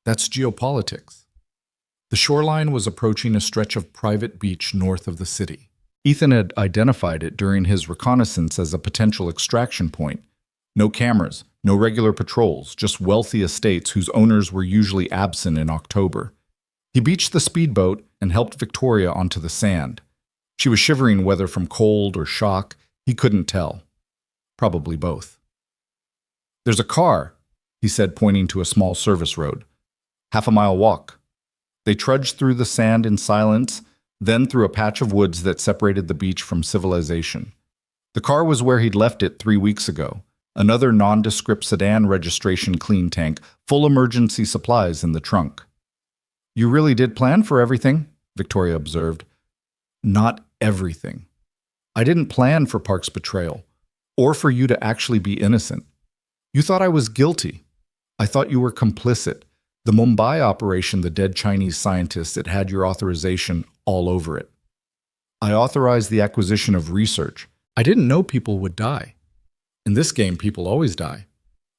That's geopolitics." The shoreline was approaching a stretch of private beach north of the city. Ethan had identified it during his reconnaissance as a potential extraction point. No cameras, no regular patrols, just wealthy estates whose owners were usually absent in October. He beached the speedboat and helped Victoria onto the sand. She was shivering, whether from cold or shock. He couldn't tell. Probably both. "There's a car," he said, pointing to a small service road. "Half-a-mile walk." They trudged through the sand in silence, then through a patch of woods that separated the beach from civilization. The car was where he'd left it 3 weeks ago. Another nondescript sedan registration clean tank, full emergency supplies in the trunk. "You really did plan for everything," Victoria observed. "Not everything. I didn't plan for Park's betrayal, or for you to actually be innocent. You thought I was guilty. I thought you were complicit. The Mumbai operation, the dead Chinese scientists, it had your authorization all over it. I authorized the acquisition of research. I didn't know people would die. In this game, people always die.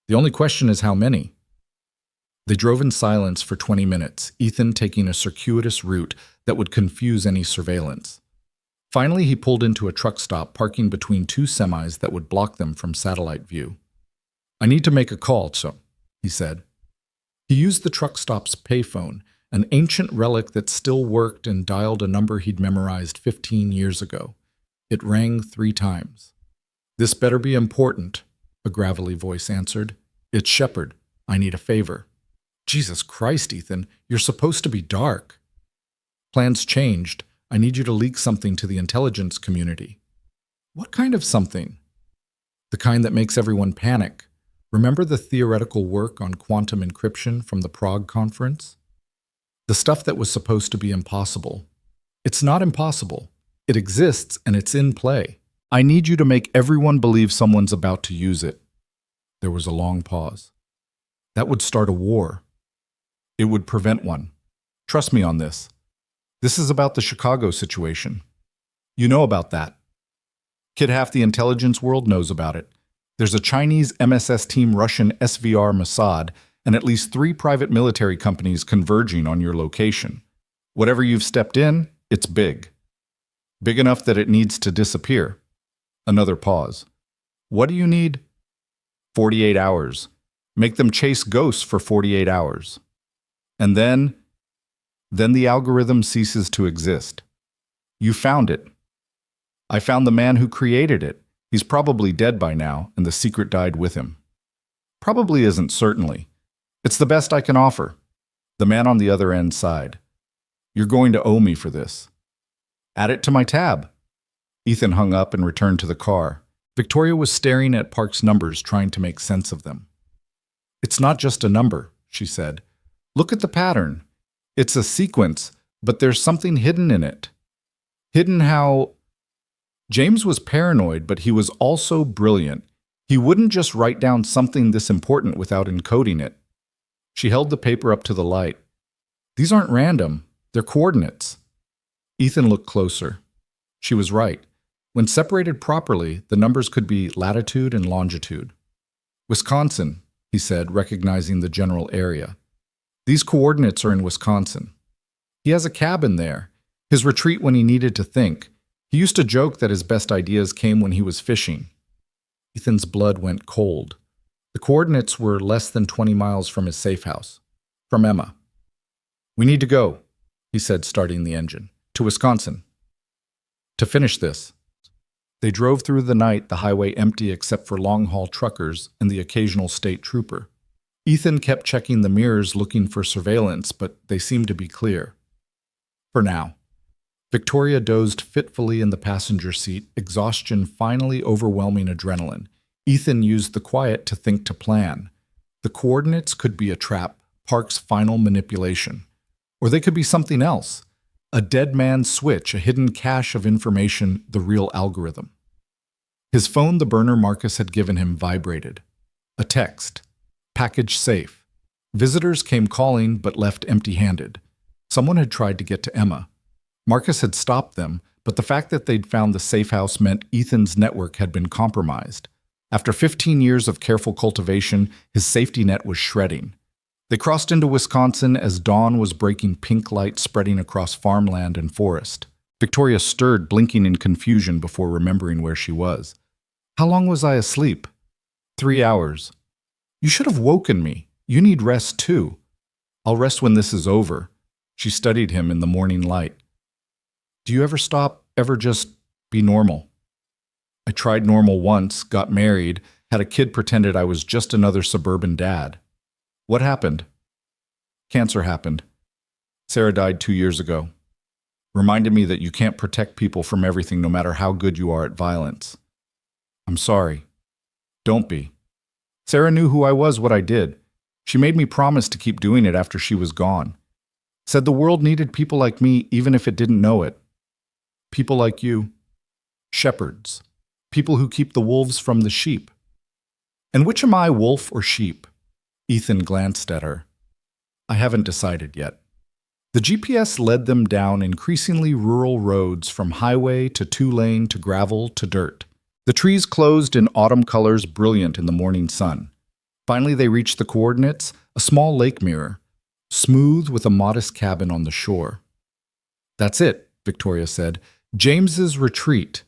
The only question is how many." They drove in silence for 20 minutes, Ethan taking a circuitous route that would confuse any surveillance. Finally, he pulled into a truck stop, parking between two semis that would block them from satellite view. "I need to make a call, so," he said. He used the truck stop's payphone, an ancient relic that still worked, and dialed a number he'd memorized 15 years ago. It rang 3 times. "This better be important," a gravelly voice answered. "It's Shepard. I need a favor." "Jesus Christ, Ethan, you're supposed to be dark." "Plans changed. I need you to leak something to the intelligence community." "What kind of something?" "The kind that makes everyone panic. Remember the theoretical work on quantum encryption from the Prague conference? The stuff that was supposed to be impossible. It's not impossible. It exists and it's in play. I need you to make everyone believe someone's about to use it." There was a long pause. "That would start a war. It would prevent one. Trust me on this. This is about the Chicago situation. You know about that. Kid, half the intelligence world knows about it. There's a Chinese MSS team, Russian SVR Mossad, and at least 3 private military companies converging on your location. Whatever you've stepped in, it's big. Big enough that it needs to disappear." Another pause. "What do you need?" 48 hours. Make them chase ghosts for 48 hours. And then the algorithm ceases to exist. You found it. I found the man who created it. He's probably dead by now, and the secret died with him. Probably isn't, certainly. It's the best I can offer. The man on the other end sighed. You're going to owe me for this. Add it to my tab. Ethan hung up and returned to the car. Victoria was staring at Park's numbers, trying to make sense of them. It's not just a number, she said. Look at the pattern. It's a sequence, but there's something hidden in it. Hidden how... James was paranoid, but he was also brilliant. He wouldn't just write down something this important without encoding it. She held the paper up to the light. These aren't random. They're coordinates. Ethan looked closer. She was right. When separated properly, the numbers could be latitude and longitude. Wisconsin, he said, recognizing the general area. These coordinates are in Wisconsin. He has a cabin there, his retreat when he needed to think. He used to joke that his best ideas came when he was fishing. Ethan's blood went cold. The coordinates were less than 20 miles from his safe house. From Emma. We need to go, he said, starting the engine. To Wisconsin. To finish this. They drove through the night, the highway empty except for long-haul truckers and the occasional state trooper. Ethan kept checking the mirrors looking for surveillance, but they seemed to be clear. For now. Victoria dozed fitfully in the passenger seat, exhaustion finally overwhelming adrenaline. Ethan used the quiet to think to plan. The coordinates could be a trap, Park's final manipulation. Or they could be something else. A dead man's switch, a hidden cache of information, the real algorithm. His phone, the burner Marcus had given him, vibrated. A text. Package safe. Visitors came calling but left empty-handed. Someone had tried to get to Emma. Marcus had stopped them, but the fact that they'd found the safe house meant Ethan's network had been compromised. After 15 years of careful cultivation, his safety net was shredding. They crossed into Wisconsin as dawn was breaking, pink light spreading across farmland and forest. Victoria stirred, blinking in confusion before remembering where she was. How long was I asleep? 3 hours. You should have woken me. You need rest too. I'll rest when this is over. She studied him in the morning light. Do you ever stop, ever just be normal? I tried normal once, got married, had a kid, pretended I was just another suburban dad. What happened? Cancer happened. Sarah died 2 years ago. Reminded me that you can't protect people from everything no matter how good you are at violence. I'm sorry. Don't be. Sarah knew who I was, what I did. She made me promise to keep doing it after she was gone. Said the world needed people like me even if it didn't know it. People like you. Shepherds. People who keep the wolves from the sheep. And which am I, wolf or sheep? Ethan glanced at her. I haven't decided yet. The GPS led them down increasingly rural roads from highway to two-lane to gravel to dirt. The trees closed in autumn colors, brilliant in the morning sun. Finally they reached the coordinates, a small lake mirror, smooth with a modest cabin on the shore. That's it, Victoria said. James's retreat.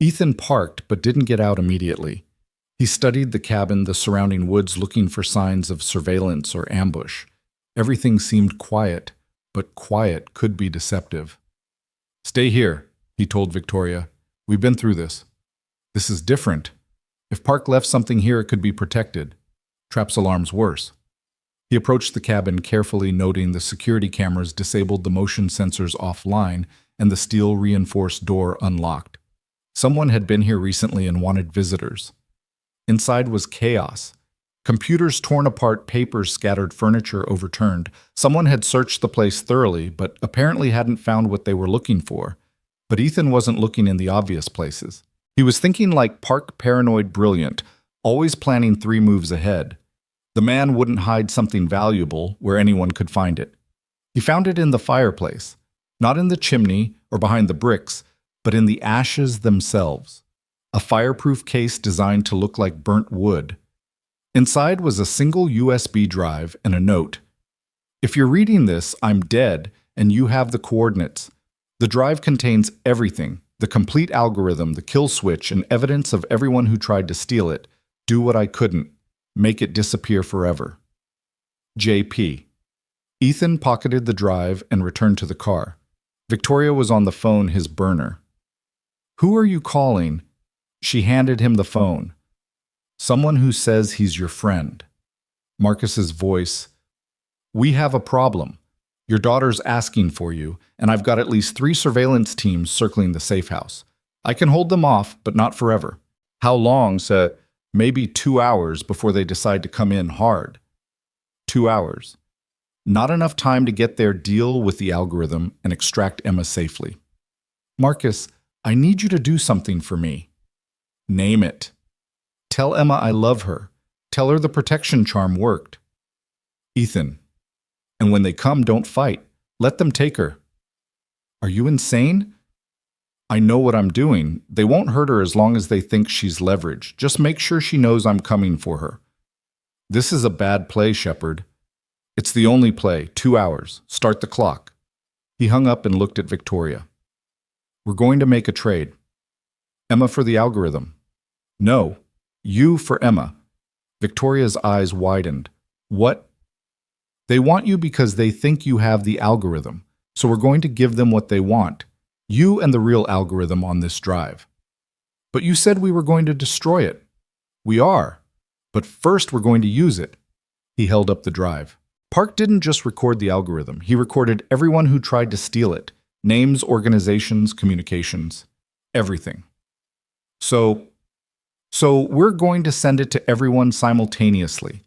Ethan parked but didn't get out immediately. He studied the cabin, the surrounding woods, looking for signs of surveillance or ambush. Everything seemed quiet, but quiet could be deceptive. Stay here, he told Victoria. We've been through this. This is different. If Park left something here, it could be protected. Traps alarm's worse. He approached the cabin carefully, noting the security cameras disabled, the motion sensors offline, and the steel-reinforced door unlocked. Someone had been here recently and wanted visitors. Inside was chaos. Computers torn apart, papers scattered, furniture overturned. Someone had searched the place thoroughly, but apparently hadn't found what they were looking for. But Ethan wasn't looking in the obvious places. He was thinking like Park, paranoid, brilliant, always planning 3 moves ahead. The man wouldn't hide something valuable where anyone could find it. He found it in the fireplace, not in the chimney or behind the bricks, but in the ashes themselves. A fireproof case designed to look like burnt wood. Inside was a single USB drive and a note. If you're reading this, I'm dead, and you have the coordinates. The drive contains everything, the complete algorithm, the kill switch, and evidence of everyone who tried to steal it. Do what I couldn't. Make it disappear forever. JP. Ethan pocketed the drive and returned to the car. Victoria was on the phone, his burner. Who are you calling? She handed him the phone. Someone who says he's your friend. Marcus's voice. We have a problem. Your daughter's asking for you, and I've got at least 3 surveillance teams circling the safe house. I can hold them off, but not forever. How long, sir? Maybe 2 hours before they decide to come in hard. 2 hours. Not enough time to get their deal with the algorithm and extract Emma safely. Marcus, I need you to do something for me. Name it. Tell Emma I love her. Tell her the protection charm worked. Ethan. And when they come, don't fight. Let them take her. Are you insane? I know what I'm doing. They won't hurt her as long as they think she's leverage. Just make sure she knows I'm coming for her. This is a bad play, Shepard. It's the only play. 2 hours. Start the clock. He hung up and looked at Victoria. We're going to make a trade. Emma for the algorithm. No, you for Emma. Victoria's eyes widened. What? They want you because they think you have the algorithm, so we're going to give them what they want. You and the real algorithm on this drive. But you said we were going to destroy it. We are. But first we're going to use it. He held up the drive. Park didn't just record the algorithm. He recorded everyone who tried to steal it. Names, organizations, communications, everything. So we're going to send it to everyone simultaneously.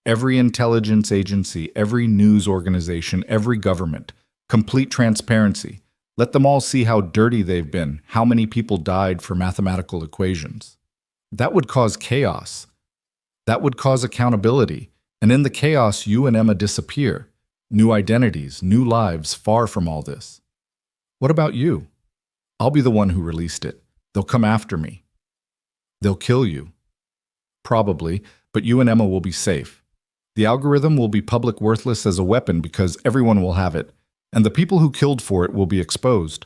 Every intelligence agency, every news organization, every government. Complete transparency. Let them all see how dirty they've been, how many people died for mathematical equations. That would cause chaos. That would cause accountability. And in the chaos, you and Emma disappear. New identities, new lives, far from all this. What about you? I'll be the one who released it. They'll come after me. They'll kill you. Probably, but you and Emma will be safe. The algorithm will be public worthless as a weapon because everyone will have it, and the people who killed for it will be exposed.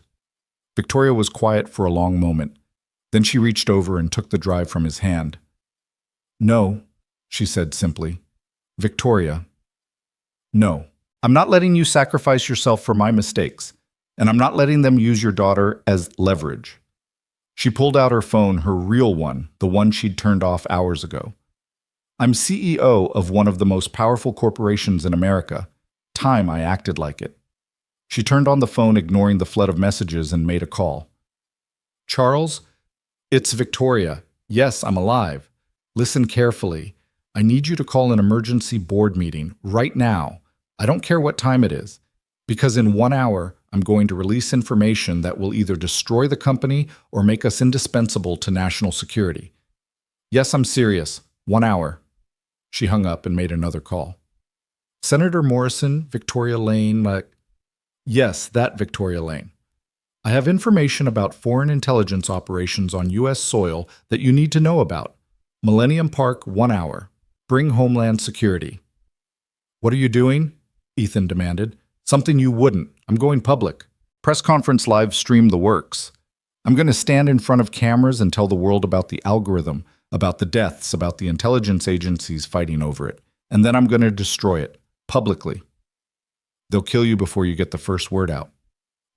Victoria was quiet for a long moment. Then she reached over and took the drive from his hand. No, she said simply. Victoria. No, I'm not letting you sacrifice yourself for my mistakes, and I'm not letting them use your daughter as leverage. She pulled out her phone, her real one, the one she'd turned off hours ago. I'm CEO of one of the most powerful corporations in America. Time I acted like it. She turned on the phone, ignoring the flood of messages, and made a call. Charles? It's Victoria. Yes, I'm alive. Listen carefully. I need you to call an emergency board meeting right now. I don't care what time it is. Because in 1 hour, I'm going to release information that will either destroy the company or make us indispensable to national security. Yes, I'm serious. 1 hour. She hung up and made another call. Senator Morrison, Victoria Lane, Yes, that Victoria Lane. I have information about foreign intelligence operations on U.S. soil that you need to know about. Millennium Park, 1 hour. Bring Homeland Security. What are you doing? Ethan demanded. Something you wouldn't. I'm going public. Press conference live stream the works. I'm going to stand in front of cameras and tell the world about the algorithm, about the deaths, about the intelligence agencies fighting over it. And then I'm going to destroy it. Publicly. They'll kill you before you get the first word out.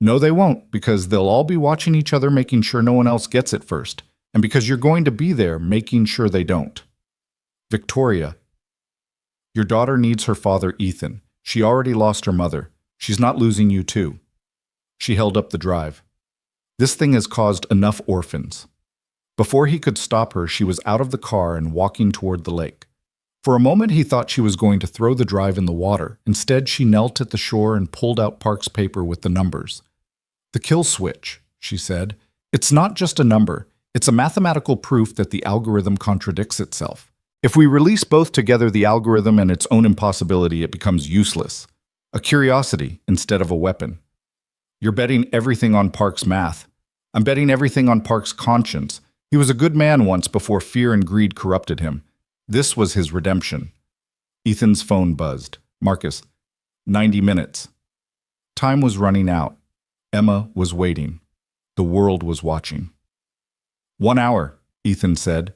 No, they won't, because they'll all be watching each other, making sure no one else gets it first. And because you're going to be there, making sure they don't. Victoria. Your daughter needs her father, Ethan. She already lost her mother. She's not losing you too. She held up the drive. This thing has caused enough orphans. Before he could stop her, she was out of the car and walking toward the lake. For a moment, he thought she was going to throw the drive in the water. Instead, she knelt at the shore and pulled out Park's paper with the numbers. The kill switch, she said. It's not just a number. It's a mathematical proof that the algorithm contradicts itself. If we release both together, the algorithm and its own impossibility, it becomes useless. A curiosity instead of a weapon. You're betting everything on Park's math. I'm betting everything on Park's conscience. He was a good man once before fear and greed corrupted him. This was his redemption. Ethan's phone buzzed. Marcus, 90 minutes. Time was running out. Emma was waiting. The world was watching. 1 hour, Ethan said.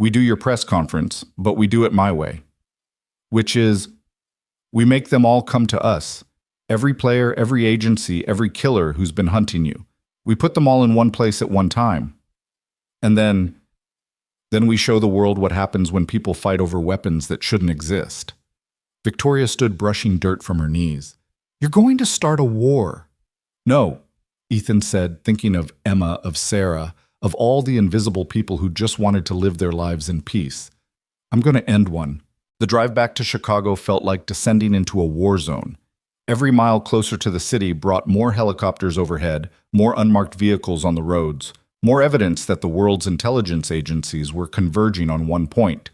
We do your press conference, but we do it my way. Which is, we make them all come to us. Every player, every agency, every killer who's been hunting you. We put them all in one place at one time. And then we show the world what happens when people fight over weapons that shouldn't exist. Victoria stood brushing dirt from her knees. You're going to start a war. No, Ethan said, thinking of Emma, of Sarah, of all the invisible people who just wanted to live their lives in peace. I'm going to end one. The drive back to Chicago felt like descending into a war zone. Every mile closer to the city brought more helicopters overhead, more unmarked vehicles on the roads, more evidence that the world's intelligence agencies were converging on one point.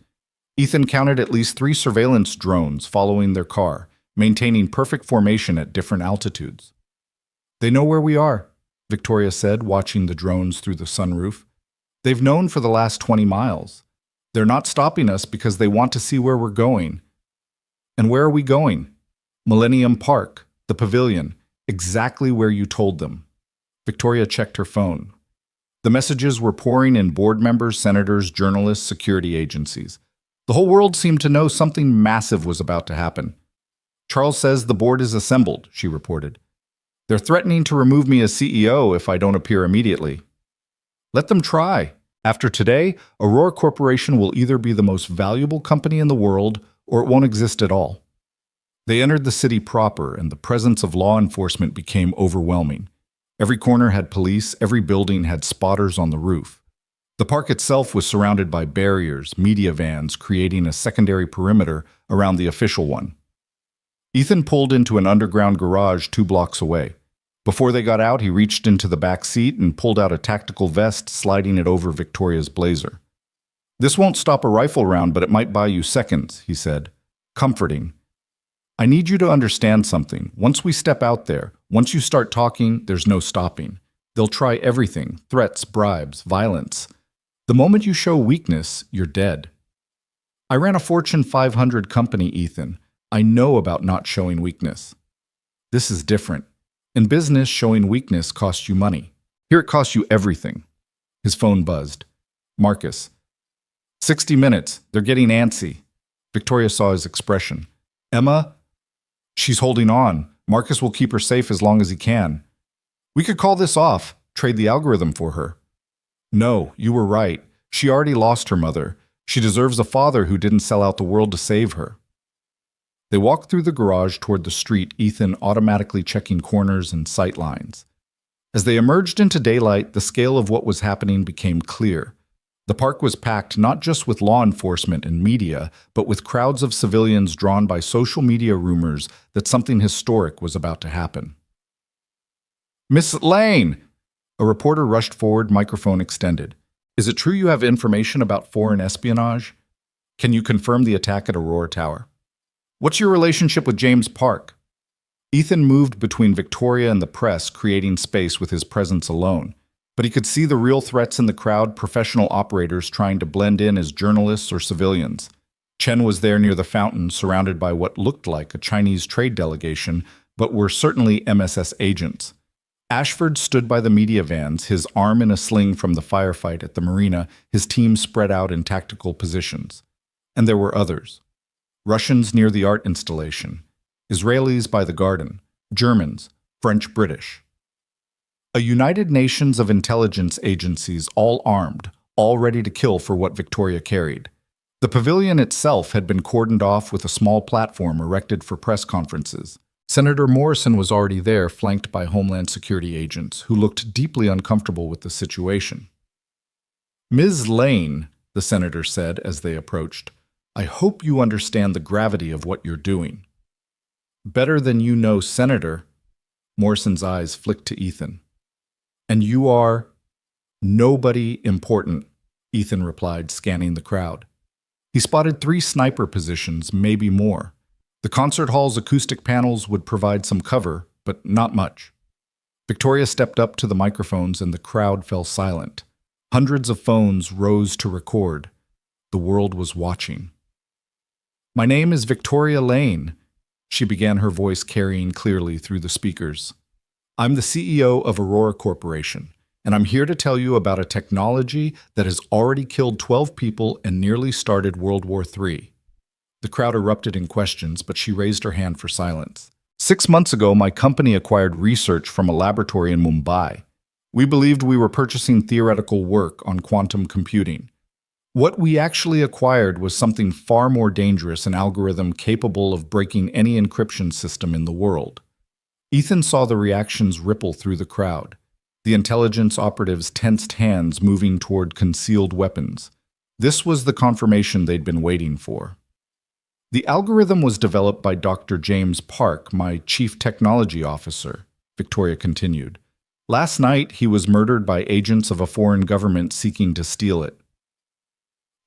Ethan counted at least 3 surveillance drones following their car, maintaining perfect formation at different altitudes. They know where we are, Victoria said, watching the drones through the sunroof. They've known for the last 20 miles. They're not stopping us because they want to see where we're going. And where are we going? Millennium Park, the pavilion, exactly where you told them. Victoria checked her phone. The messages were pouring in: board members, senators, journalists, security agencies. The whole world seemed to know something massive was about to happen. Charles says the board is assembled, she reported. They're threatening to remove me as CEO if I don't appear immediately. Let them try. After today, Aurora Corporation will either be the most valuable company in the world or it won't exist at all. They entered the city proper, and the presence of law enforcement became overwhelming. Every corner had police, every building had spotters on the roof. The park itself was surrounded by barriers, media vans, creating a secondary perimeter around the official one. Ethan pulled into an underground garage 2 blocks away. Before they got out, he reached into the back seat and pulled out a tactical vest, sliding it over Victoria's blazer. This won't stop a rifle round, but it might buy you seconds, he said. Comforting. I need you to understand something. Once we step out there, once you start talking, there's no stopping. They'll try everything: threats, bribes, violence. The moment you show weakness, you're dead. I ran a Fortune 500 company, Ethan. I know about not showing weakness. This is different. In business, showing weakness costs you money. Here it costs you everything. His phone buzzed. Marcus. 60 minutes. They're getting antsy. Victoria saw his expression. Emma? She's holding on. Marcus will keep her safe as long as he can. We could call this off, trade the algorithm for her. No, you were right. She already lost her mother. She deserves a father who didn't sell out the world to save her. They walked through the garage toward the street, Ethan automatically checking corners and sight lines. As they emerged into daylight, the scale of what was happening became clear. The park was packed not just with law enforcement and media, but with crowds of civilians drawn by social media rumors that something historic was about to happen. Miss Lane! A reporter rushed forward, microphone extended. Is it true you have information about foreign espionage? Can you confirm the attack at Aurora Tower? What's your relationship with James Park? Ethan moved between Victoria and the press, creating space with his presence alone. But he could see the real threats in the crowd, professional operators trying to blend in as journalists or civilians. Chen was there near the fountain, surrounded by what looked like a Chinese trade delegation, but were certainly MSS agents. Ashford stood by the media vans, his arm in a sling from the firefight at the marina, his team spread out in tactical positions. And there were others. Russians near the art installation, Israelis by the garden, Germans, French, British. A United Nations of intelligence agencies, all armed, all ready to kill for what Victoria carried. The pavilion itself had been cordoned off with a small platform erected for press conferences. Senator Morrison was already there, flanked by Homeland Security agents, who looked deeply uncomfortable with the situation. Ms. Lane, the senator said as they approached, I hope you understand the gravity of what you're doing. Better than you know, Senator. Morrison's eyes flicked to Ethan. And you are nobody important, Ethan replied, scanning the crowd. He spotted 3 sniper positions, maybe more. The concert hall's acoustic panels would provide some cover, but not much. Victoria stepped up to the microphones and the crowd fell silent. Hundreds of phones rose to record. The world was watching. My name is Victoria Lane, she began, her voice carrying clearly through the speakers. I'm the CEO of Aurora Corporation, and I'm here to tell you about a technology that has already killed 12 people and nearly started World War III. The crowd erupted in questions, but she raised her hand for silence. 6 months ago, my company acquired research from a laboratory in Mumbai. We believed we were purchasing theoretical work on quantum computing. What we actually acquired was something far more dangerous, an algorithm capable of breaking any encryption system in the world. Ethan saw the reactions ripple through the crowd. The intelligence operatives tensed hands, moving toward concealed weapons. This was the confirmation they'd been waiting for. The algorithm was developed by Dr. James Park, my chief technology officer, Victoria continued. Last night, he was murdered by agents of a foreign government seeking to steal it.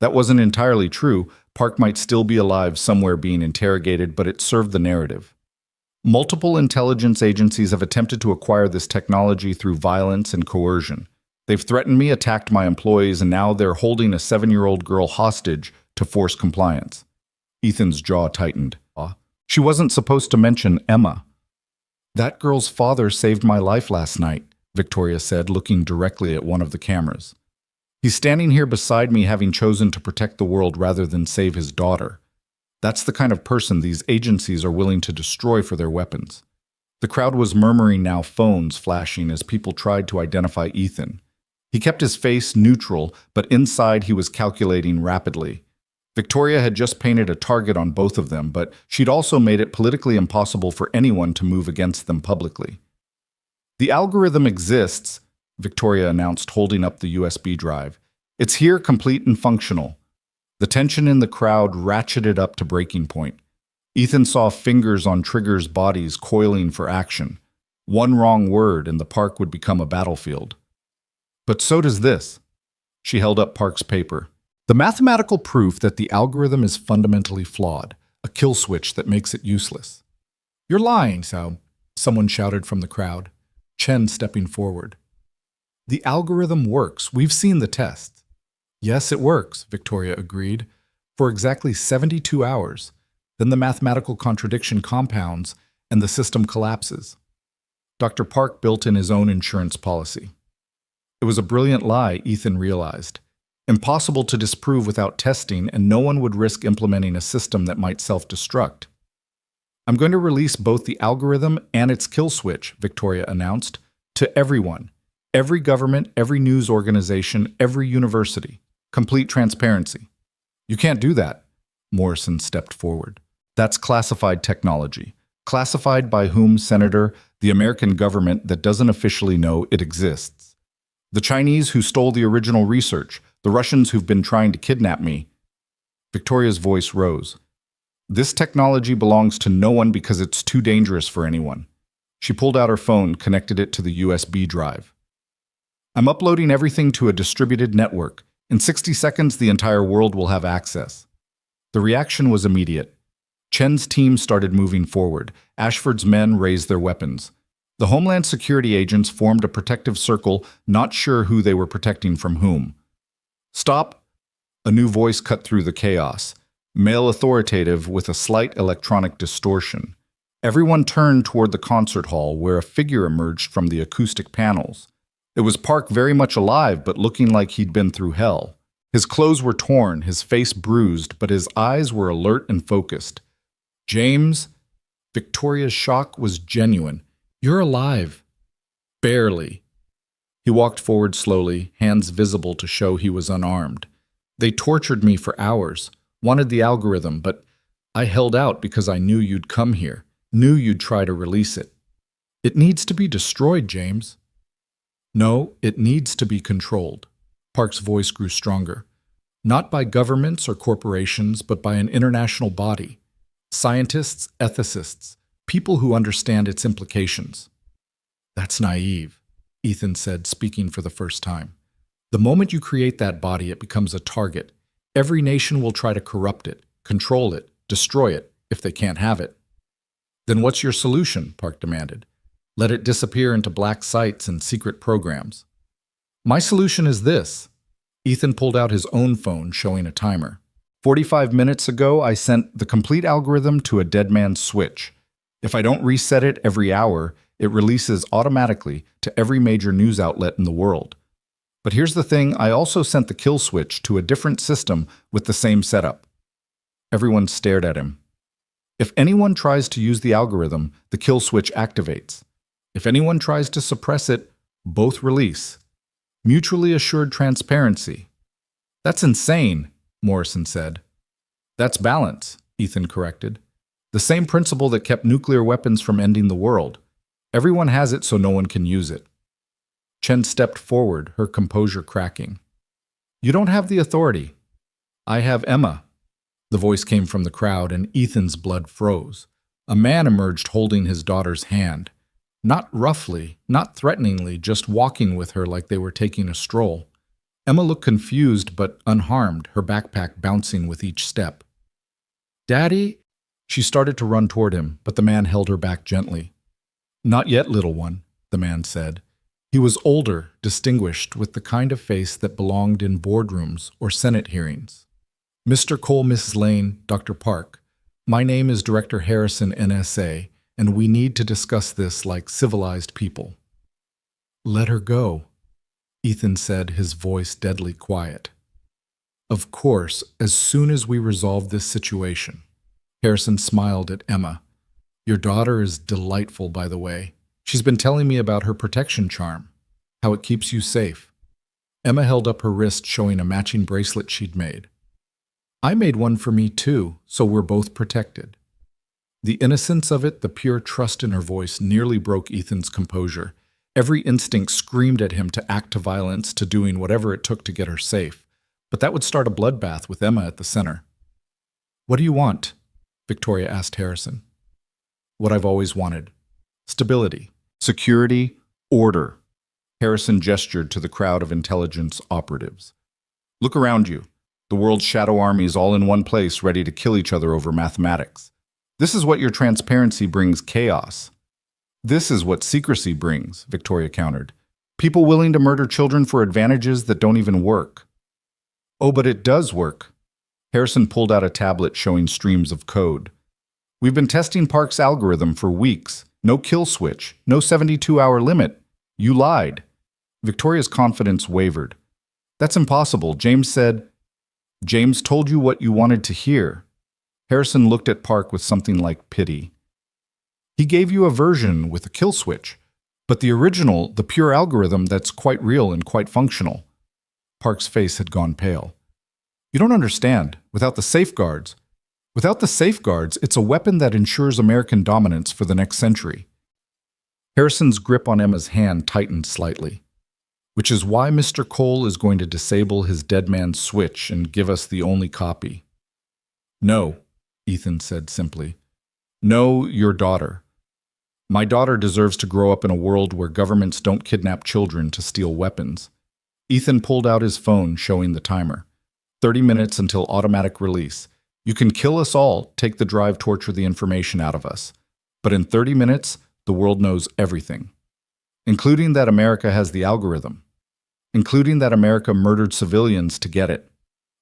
That wasn't entirely true. Park might still be alive somewhere being interrogated, but it served the narrative. Multiple intelligence agencies have attempted to acquire this technology through violence and coercion. They've threatened me, attacked my employees, and now they're holding a 7-year-old girl hostage to force compliance. Ethan's jaw tightened. She wasn't supposed to mention Emma. That girl's father saved my life last night, Victoria said, looking directly at one of the cameras. He's standing here beside me, having chosen to protect the world rather than save his daughter. That's the kind of person these agencies are willing to destroy for their weapons. The crowd was murmuring now, phones flashing as people tried to identify Ethan. He kept his face neutral, but inside he was calculating rapidly. Victoria had just painted a target on both of them, but she'd also made it politically impossible for anyone to move against them publicly. The algorithm exists, Victoria announced, holding up the USB drive. It's here, complete and functional. The tension in the crowd ratcheted up to breaking point. Ethan saw fingers on triggers, bodies coiling for action. One wrong word and the park would become a battlefield. But so does this. She held up Park's paper. The mathematical proof that the algorithm is fundamentally flawed, a kill switch that makes it useless. You're lying, Sao, someone shouted from the crowd, Chen stepping forward. The algorithm works. We've seen the tests. Yes, it works, Victoria agreed, for exactly 72 hours. Then the mathematical contradiction compounds and the system collapses. Dr. Park built in his own insurance policy. It was a brilliant lie, Ethan realized. Impossible to disprove without testing, and no one would risk implementing a system that might self-destruct. I'm going to release both the algorithm and its kill switch, Victoria announced, to everyone. Every government, every news organization, every university. Complete transparency. You can't do that. Morrison stepped forward. That's classified technology. Classified by whom, Senator? The American government that doesn't officially know it exists. The Chinese who stole the original research. The Russians who've been trying to kidnap me. Victoria's voice rose. This technology belongs to no one because it's too dangerous for anyone. She pulled out her phone, connected it to the USB drive. I'm uploading everything to a distributed network. In 60 seconds, the entire world will have access. The reaction was immediate. Chen's team started moving forward. Ashford's men raised their weapons. The Homeland Security agents formed a protective circle, not sure who they were protecting from whom. Stop! A new voice cut through the chaos, male authoritative with a slight electronic distortion. Everyone turned toward the concert hall, where a figure emerged from the acoustic panels. It was Park, very much alive, but looking like he'd been through hell. His clothes were torn, his face bruised, but his eyes were alert and focused. James? Victoria's shock was genuine. You're alive. Barely. He walked forward slowly, hands visible to show he was unarmed. They tortured me for hours, wanted the algorithm, but I held out because I knew you'd come here, knew you'd try to release it. It needs to be destroyed, James. No, it needs to be controlled. Park's voice grew stronger. Not by governments or corporations, but by an international body. Scientists, ethicists, people who understand its implications. That's naive, Ethan said, speaking for the first time. The moment you create that body, it becomes a target. Every nation will try to corrupt it, control it, destroy it, if they can't have it. Then what's your solution? Park demanded. Let it disappear into black sites and secret programs. My solution is this. Ethan pulled out his own phone, showing a timer. 45 minutes ago, I sent the complete algorithm to a dead man's switch. If I don't reset it every hour, It releases automatically to every major news outlet in the world. But here's the thing, I also sent the kill switch to a different system with the same setup. Everyone stared at him. If anyone tries to use the algorithm, the kill switch activates. If anyone tries to suppress it, both release. Mutually assured transparency. That's insane, Morrison said. That's balance, Ethan corrected. The same principle that kept nuclear weapons from ending the world. Everyone has it so no one can use it. Chen stepped forward, her composure cracking. You don't have the authority. I have Emma. The voice came from the crowd, and Ethan's blood froze. A man emerged holding his daughter's hand. Not roughly, not threateningly, just walking with her like they were taking a stroll. Emma looked confused but unharmed, her backpack bouncing with each step. Daddy? She started to run toward him, but the man held her back gently. Not yet, little one, the man said. He was older, distinguished, with the kind of face that belonged in boardrooms or Senate hearings. Mr. Cole, Mrs. Lane, Dr. Park, my name is Director Harrison, NSA, and we need to discuss this like civilized people. Let her go, Ethan said, his voice deadly quiet. Of course, as soon as we resolve this situation. Harrison smiled at Emma. Your daughter is delightful, by the way. She's been telling me about her protection charm, how it keeps you safe. Emma held up her wrist, showing a matching bracelet she'd made. I made one for me too, so we're both protected. The innocence of it, the pure trust in her voice, nearly broke Ethan's composure. Every instinct screamed at him to act to violence, to doing whatever it took to get her safe. But that would start a bloodbath with Emma at the center. What do you want? Victoria asked Harrison. What I've always wanted. Stability. Security, order. Harrison gestured to the crowd of intelligence operatives. Look around you. The world's shadow army is all in one place, ready to kill each other over mathematics. This is what your transparency brings: chaos. This is what secrecy brings, Victoria countered. People willing to murder children for advantages that don't even work. Oh, but it does work. Harrison pulled out a tablet showing streams of code. We've been testing Park's algorithm for weeks. No kill switch, no 72-hour limit. You lied. Victoria's confidence wavered. That's impossible, James said. James told you what you wanted to hear. Harrison looked at Park with something like pity. He gave you a version with a kill switch, but the original, the pure algorithm, that's quite real and quite functional. Park's face had gone pale. You don't understand. Without the safeguards, it's a weapon that ensures American dominance for the next century. Harrison's grip on Emma's hand tightened slightly. Which is why Mr. Cole is going to disable his dead man's switch and give us the only copy. No, Ethan said simply. No, your daughter. My daughter deserves to grow up in a world where governments don't kidnap children to steal weapons. Ethan pulled out his phone, showing the timer. 30 minutes until automatic release. You can kill us all, take the drive, torture the information out of us. But in 30 minutes, the world knows everything. Including that America has the algorithm. Including that America murdered civilians to get it.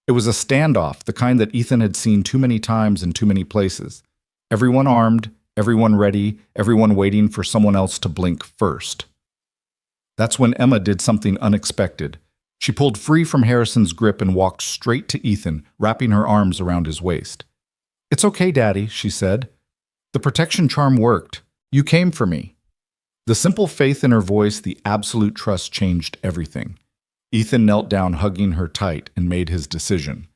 It was a standoff, the kind that Ethan had seen too many times in too many places. Everyone armed, everyone ready, everyone waiting for someone else to blink first. That's when Emma did something unexpected. She pulled free from Harrison's grip and walked straight to Ethan, wrapping her arms around his waist. It's okay, Daddy, she said. The protection charm worked. You came for me. The simple faith in her voice, the absolute trust changed everything. Ethan knelt down, hugging her tight, and made his decision.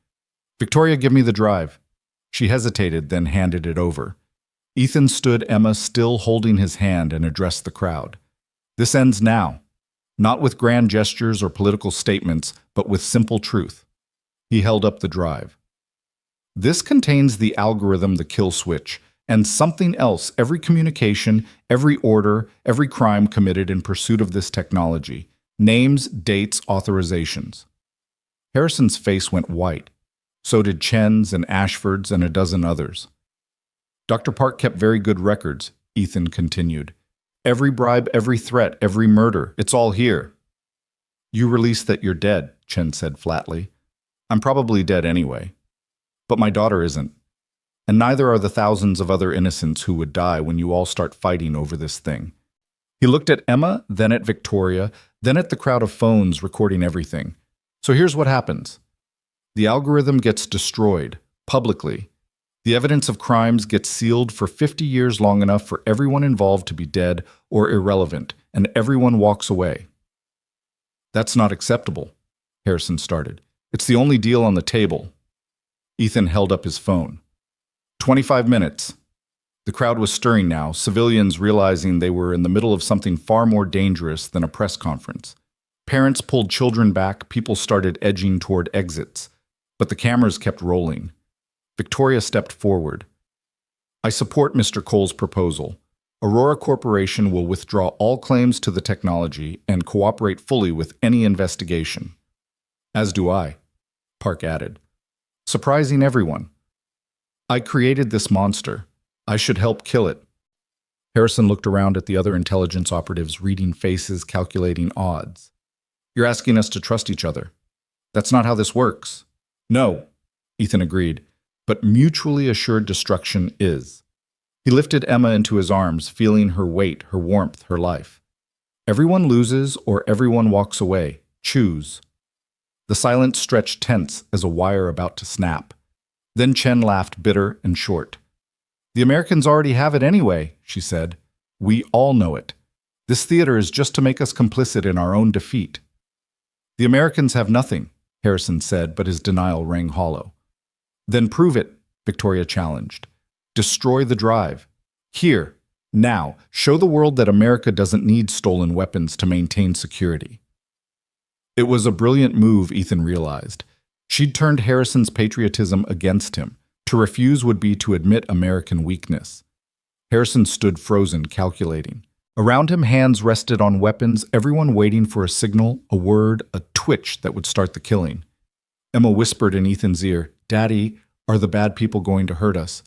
Victoria, give me the drive. She hesitated, then handed it over. Ethan stood Emma, still holding his hand, and addressed the crowd. This ends now. Not with grand gestures or political statements, but with simple truth. He held up the drive. This contains the algorithm, the kill switch, and something else, every communication, every order, every crime committed in pursuit of this technology. Names, dates, authorizations. Harrison's face went white. So did Chen's and Ashford's and a dozen others. Dr. Park kept very good records, Ethan continued. Every bribe, every threat, every murder, it's all here. You released that you're dead, Chen said flatly. I'm probably dead anyway. But my daughter isn't. And neither are the thousands of other innocents who would die when you all start fighting over this thing. He looked at Emma, then at Victoria, then at the crowd of phones recording everything. So here's what happens. The algorithm gets destroyed, publicly. The evidence of crimes gets sealed for 50 years, long enough for everyone involved to be dead or irrelevant, and everyone walks away. That's not acceptable, Harrison started. It's the only deal on the table. Ethan held up his phone. 25 minutes. The crowd was stirring now, civilians realizing they were in the middle of something far more dangerous than a press conference. Parents pulled children back, people started edging toward exits, but the cameras kept rolling. Victoria stepped forward. I support Mr. Cole's proposal. Aurora Corporation will withdraw all claims to the technology and cooperate fully with any investigation. As do I, Park added, surprising everyone. I created this monster. I should help kill it. Harrison looked around at the other intelligence operatives, reading faces, calculating odds. You're asking us to trust each other. That's not how this works. No, Ethan agreed, but mutually assured destruction is. He lifted Emma into his arms, feeling her weight, her warmth, her life. Everyone loses or everyone walks away. Choose. The silence stretched tense as a wire about to snap. Then Chen laughed, bitter and short. The Americans already have it anyway, she said. We all know it. This theater is just to make us complicit in our own defeat. The Americans have nothing, Harrison said, but his denial rang hollow. Then prove it, Victoria challenged. Destroy the drive. Here, now, show the world that America doesn't need stolen weapons to maintain security. It was a brilliant move, Ethan realized. She'd turned Harrison's patriotism against him. To refuse would be to admit American weakness. Harrison stood frozen, calculating. Around him, hands rested on weapons, everyone waiting for a signal, a word, a twitch that would start the killing. Emma whispered in Ethan's ear, Daddy, are the bad people going to hurt us?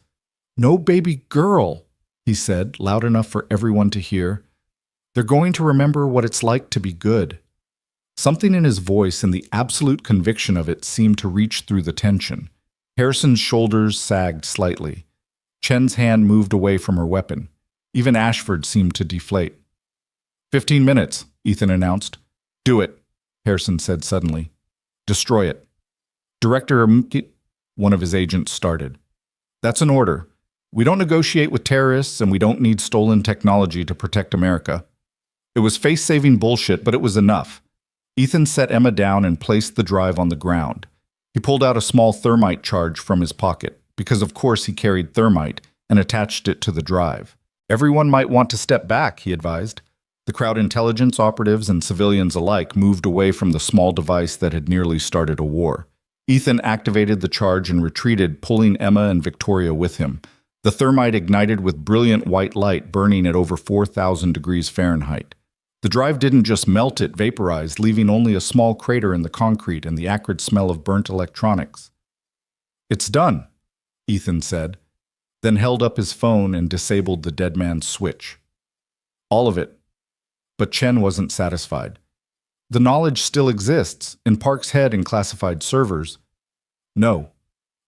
No, baby girl, he said, loud enough for everyone to hear. They're going to remember what it's like to be good. Something in his voice and the absolute conviction of it seemed to reach through the tension. Harrison's shoulders sagged slightly. Chen's hand moved away from her weapon. Even Ashford seemed to deflate. 15 minutes, Ethan announced. Do it, Harrison said suddenly. Destroy it. Director Mkit, one of his agents started. That's an order. We don't negotiate with terrorists and we don't need stolen technology to protect America. It was face-saving bullshit, but it was enough. Ethan set Emma down and placed the drive on the ground. He pulled out a small thermite charge from his pocket, because of course he carried thermite, and attached it to the drive. Everyone might want to step back, he advised. The crowd intelligence operatives and civilians alike moved away from the small device that had nearly started a war. Ethan activated the charge and retreated, pulling Emma and Victoria with him. The thermite ignited with brilliant white light, burning at over 4,000 degrees Fahrenheit. The drive didn't just melt, it vaporized, leaving only a small crater in the concrete and the acrid smell of burnt electronics. It's done, Ethan said, then held up his phone and disabled the dead man's switch. All of it. But Chen wasn't satisfied. The knowledge still exists, in Park's head in classified servers. No,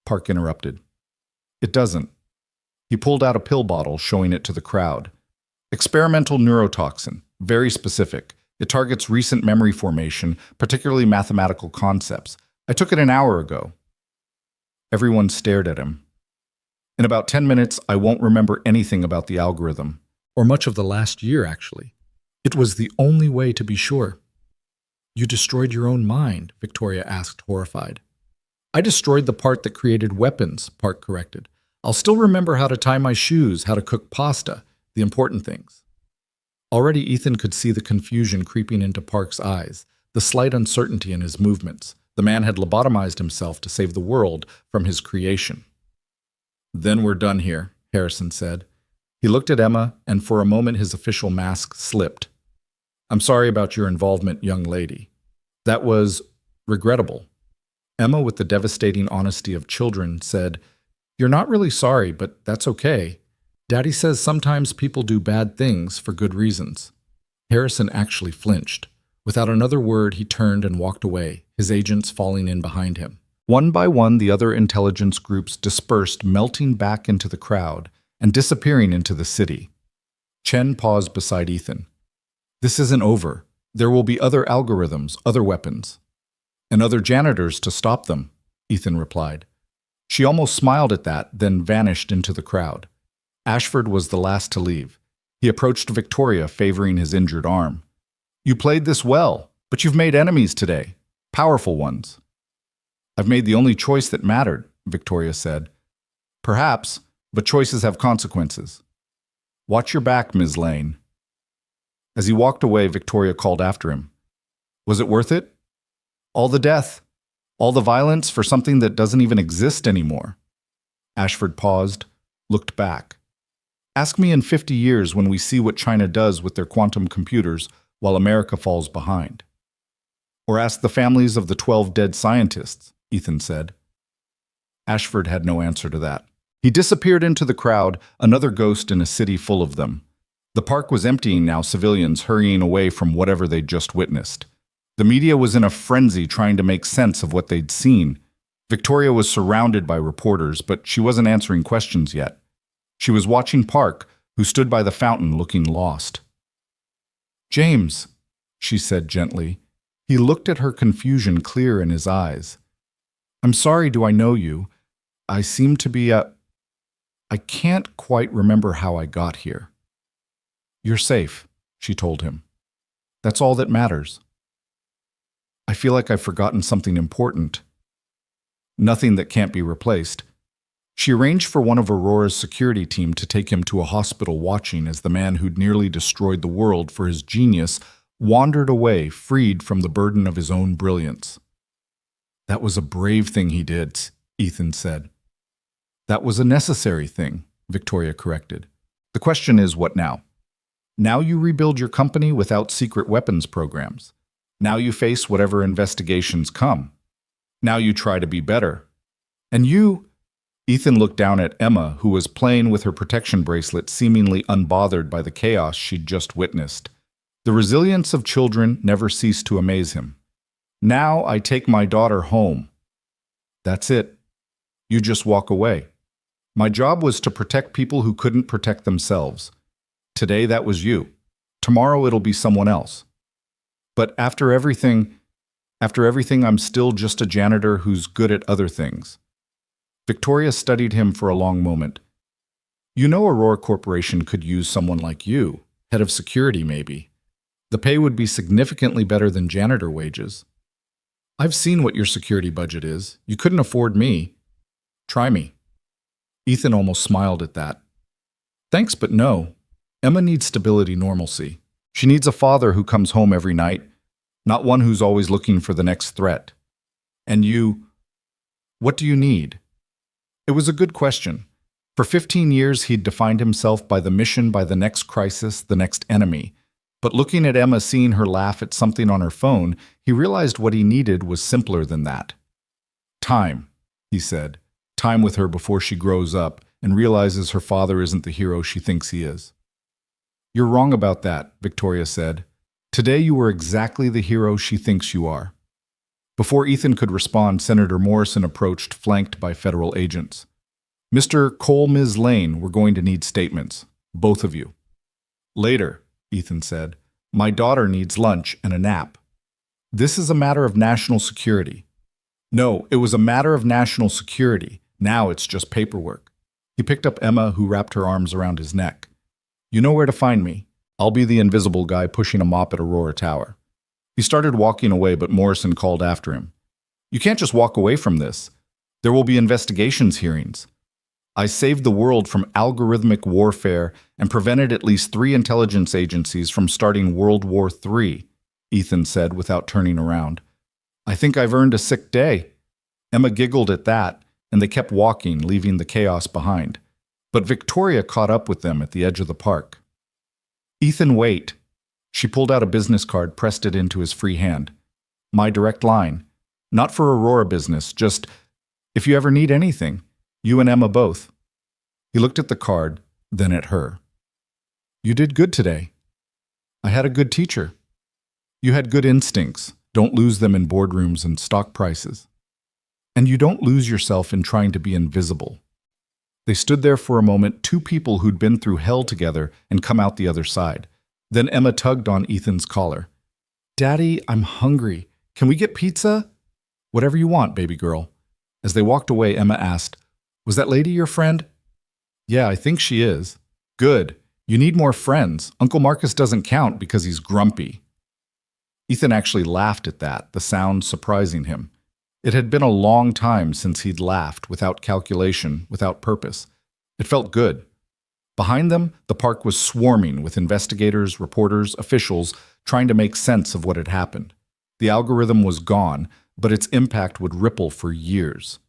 Park interrupted. It doesn't. He pulled out a pill bottle, showing it to the crowd. Experimental neurotoxin, very specific. It targets recent memory formation, particularly mathematical concepts. I took it an hour ago. Everyone stared at him. In about 10 minutes, I won't remember anything about the algorithm. Or much of the last year, actually. It was the only way to be sure. You destroyed your own mind, Victoria asked, horrified. I destroyed the part that created weapons, Park corrected. I'll still remember how to tie my shoes, how to cook pasta, the important things. Already Ethan could see the confusion creeping into Park's eyes, the slight uncertainty in his movements. The man had lobotomized himself to save the world from his creation. Then we're done here, Harrison said. He looked at Emma, and for a moment his official mask slipped. I'm sorry about your involvement, young lady. That was regrettable. Emma, with the devastating honesty of children, said, You're not really sorry, but that's okay. Daddy says sometimes people do bad things for good reasons. Harrison actually flinched. Without another word, he turned and walked away, his agents falling in behind him. One by one, the other intelligence groups dispersed, melting back into the crowd and disappearing into the city. Chen paused beside Ethan. This isn't over. There will be other algorithms, other weapons, and other janitors to stop them, Ethan replied. She almost smiled at that, then vanished into the crowd. Ashford was the last to leave. He approached Victoria, favoring his injured arm. You played this well, but you've made enemies today. Powerful ones. I've made the only choice that mattered, Victoria said. Perhaps, but choices have consequences. Watch your back, Ms. Lane. As he walked away, Victoria called after him. Was it worth it? All the death, all the violence for something that doesn't even exist anymore. Ashford paused, looked back. Ask me in 50 years when we see what China does with their quantum computers while America falls behind. Or ask the families of the 12 dead scientists, Ethan said. Ashford had no answer to that. He disappeared into the crowd, another ghost in a city full of them. The park was emptying now, civilians hurrying away from whatever they'd just witnessed. The media was in a frenzy trying to make sense of what they'd seen. Victoria was surrounded by reporters, but she wasn't answering questions yet. She was watching Park, who stood by the fountain looking lost. James, she said gently. He looked at her, confusion clear in his eyes. I'm sorry, do I know you? I seem to be I can't quite remember how I got here. You're safe, she told him. That's all that matters. I feel like I've forgotten something important. Nothing that can't be replaced. She arranged for one of Aurora's security team to take him to a hospital, watching as the man who'd nearly destroyed the world for his genius wandered away, freed from the burden of his own brilliance. That was a brave thing he did, Ethan said. That was a necessary thing, Victoria corrected. The question is, what now? Now you rebuild your company without secret weapons programs. Now you face whatever investigations come. Now you try to be better. And you, Ethan looked down at Emma, who was playing with her protection bracelet, seemingly unbothered by the chaos she'd just witnessed. The resilience of children never ceased to amaze him. Now I take my daughter home. That's it. You just walk away. My job was to protect people who couldn't protect themselves. Today that was you. Tomorrow it'll be someone else. But after everything, I'm still just a janitor who's good at other things. Victoria studied him for a long moment. You know, Aurora Corporation could use someone like you, head of security maybe. The pay would be significantly better than janitor wages. I've seen what your security budget is. You couldn't afford me. Try me. Ethan almost smiled at that. Thanks, but no. Emma needs stability, normalcy. She needs a father who comes home every night, not one who's always looking for the next threat. And you, what do you need? It was a good question. For 15 years, he'd defined himself by the mission, by the next crisis, the next enemy. But looking at Emma, seeing her laugh at something on her phone, he realized what he needed was simpler than that. Time, he said. Time with her before she grows up and realizes her father isn't the hero she thinks he is. You're wrong about that, Victoria said. Today you were exactly the hero she thinks you are. Before Ethan could respond, Senator Morrison approached, flanked by federal agents. Mr. Cole, Ms. Lane, we're going to need statements. Both of you. Later, Ethan said. My daughter needs lunch and a nap. This is a matter of national security. No, it was a matter of national security. Now it's just paperwork. He picked up Emma, who wrapped her arms around his neck. You know where to find me. I'll be the invisible guy pushing a mop at Aurora Tower. He started walking away, but Morrison called after him. You can't just walk away from this. There will be investigations hearings. I saved the world from algorithmic warfare and prevented at least 3 intelligence agencies from starting World War III, Ethan said without turning around. I think I've earned a sick day. Emma giggled at that, and they kept walking, leaving the chaos behind. But Victoria caught up with them at the edge of the park. Ethan, wait. She pulled out a business card, pressed it into his free hand. My direct line. Not for Aurora business, just if you ever need anything. You and Emma both. He looked at the card, then at her. You did good today. I had a good teacher. You had good instincts. Don't lose them in boardrooms and stock prices. And you don't lose yourself in trying to be invisible. They stood there for a moment, 2 people who'd been through hell together and come out the other side. Then Emma tugged on Ethan's collar. Daddy, I'm hungry. Can we get pizza? Whatever you want, baby girl. As they walked away, Emma asked, Was that lady your friend? Yeah, I think she is. Good. You need more friends. Uncle Marcus doesn't count because he's grumpy. Ethan actually laughed at that, the sound surprising him. It had been a long time since he'd laughed, without calculation, without purpose. It felt good. Behind them, the park was swarming with investigators, reporters, officials trying to make sense of what had happened. The algorithm was gone, but its impact would ripple for years.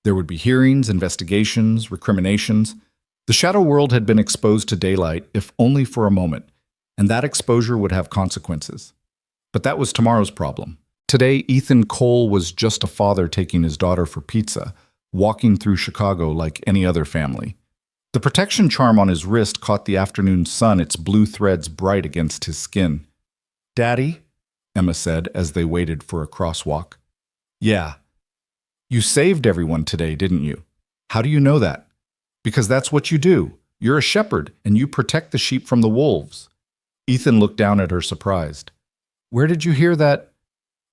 There would be hearings, investigations, recriminations. The shadow world had been exposed to daylight, if only for a moment, and that exposure would have consequences. But that was tomorrow's problem. Today, Ethan Cole was just a father taking his daughter for pizza, walking through Chicago like any other family. The protection charm on his wrist caught the afternoon sun, its blue threads bright against his skin. Daddy, Emma said as they waited for a crosswalk. Yeah. You saved everyone today, didn't you? How do you know that? Because that's what you do. You're a shepherd, and you protect the sheep from the wolves. Ethan looked down at her surprised. Where did you hear that?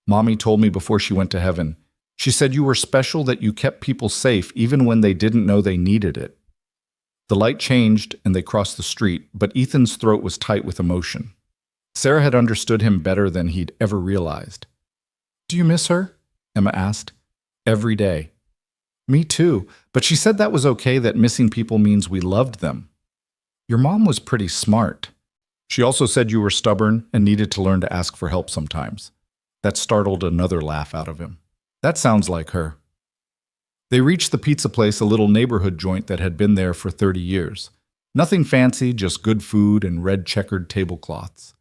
Mommy told me before she went to heaven. She said you were special, that you kept people safe even when they didn't know they needed it. The light changed and they crossed the street, but Ethan's throat was tight with emotion. Sarah had understood him better than he'd ever realized. Do you miss her? Emma asked. Every day. Me too, but she said that was okay, that missing people means we loved them. Your mom was pretty smart. She also said you were stubborn and needed to learn to ask for help sometimes. That startled another laugh out of him. That sounds like her. They reached the pizza place, a little neighborhood joint that had been there for 30 years. Nothing fancy, just good food and red checkered tablecloths.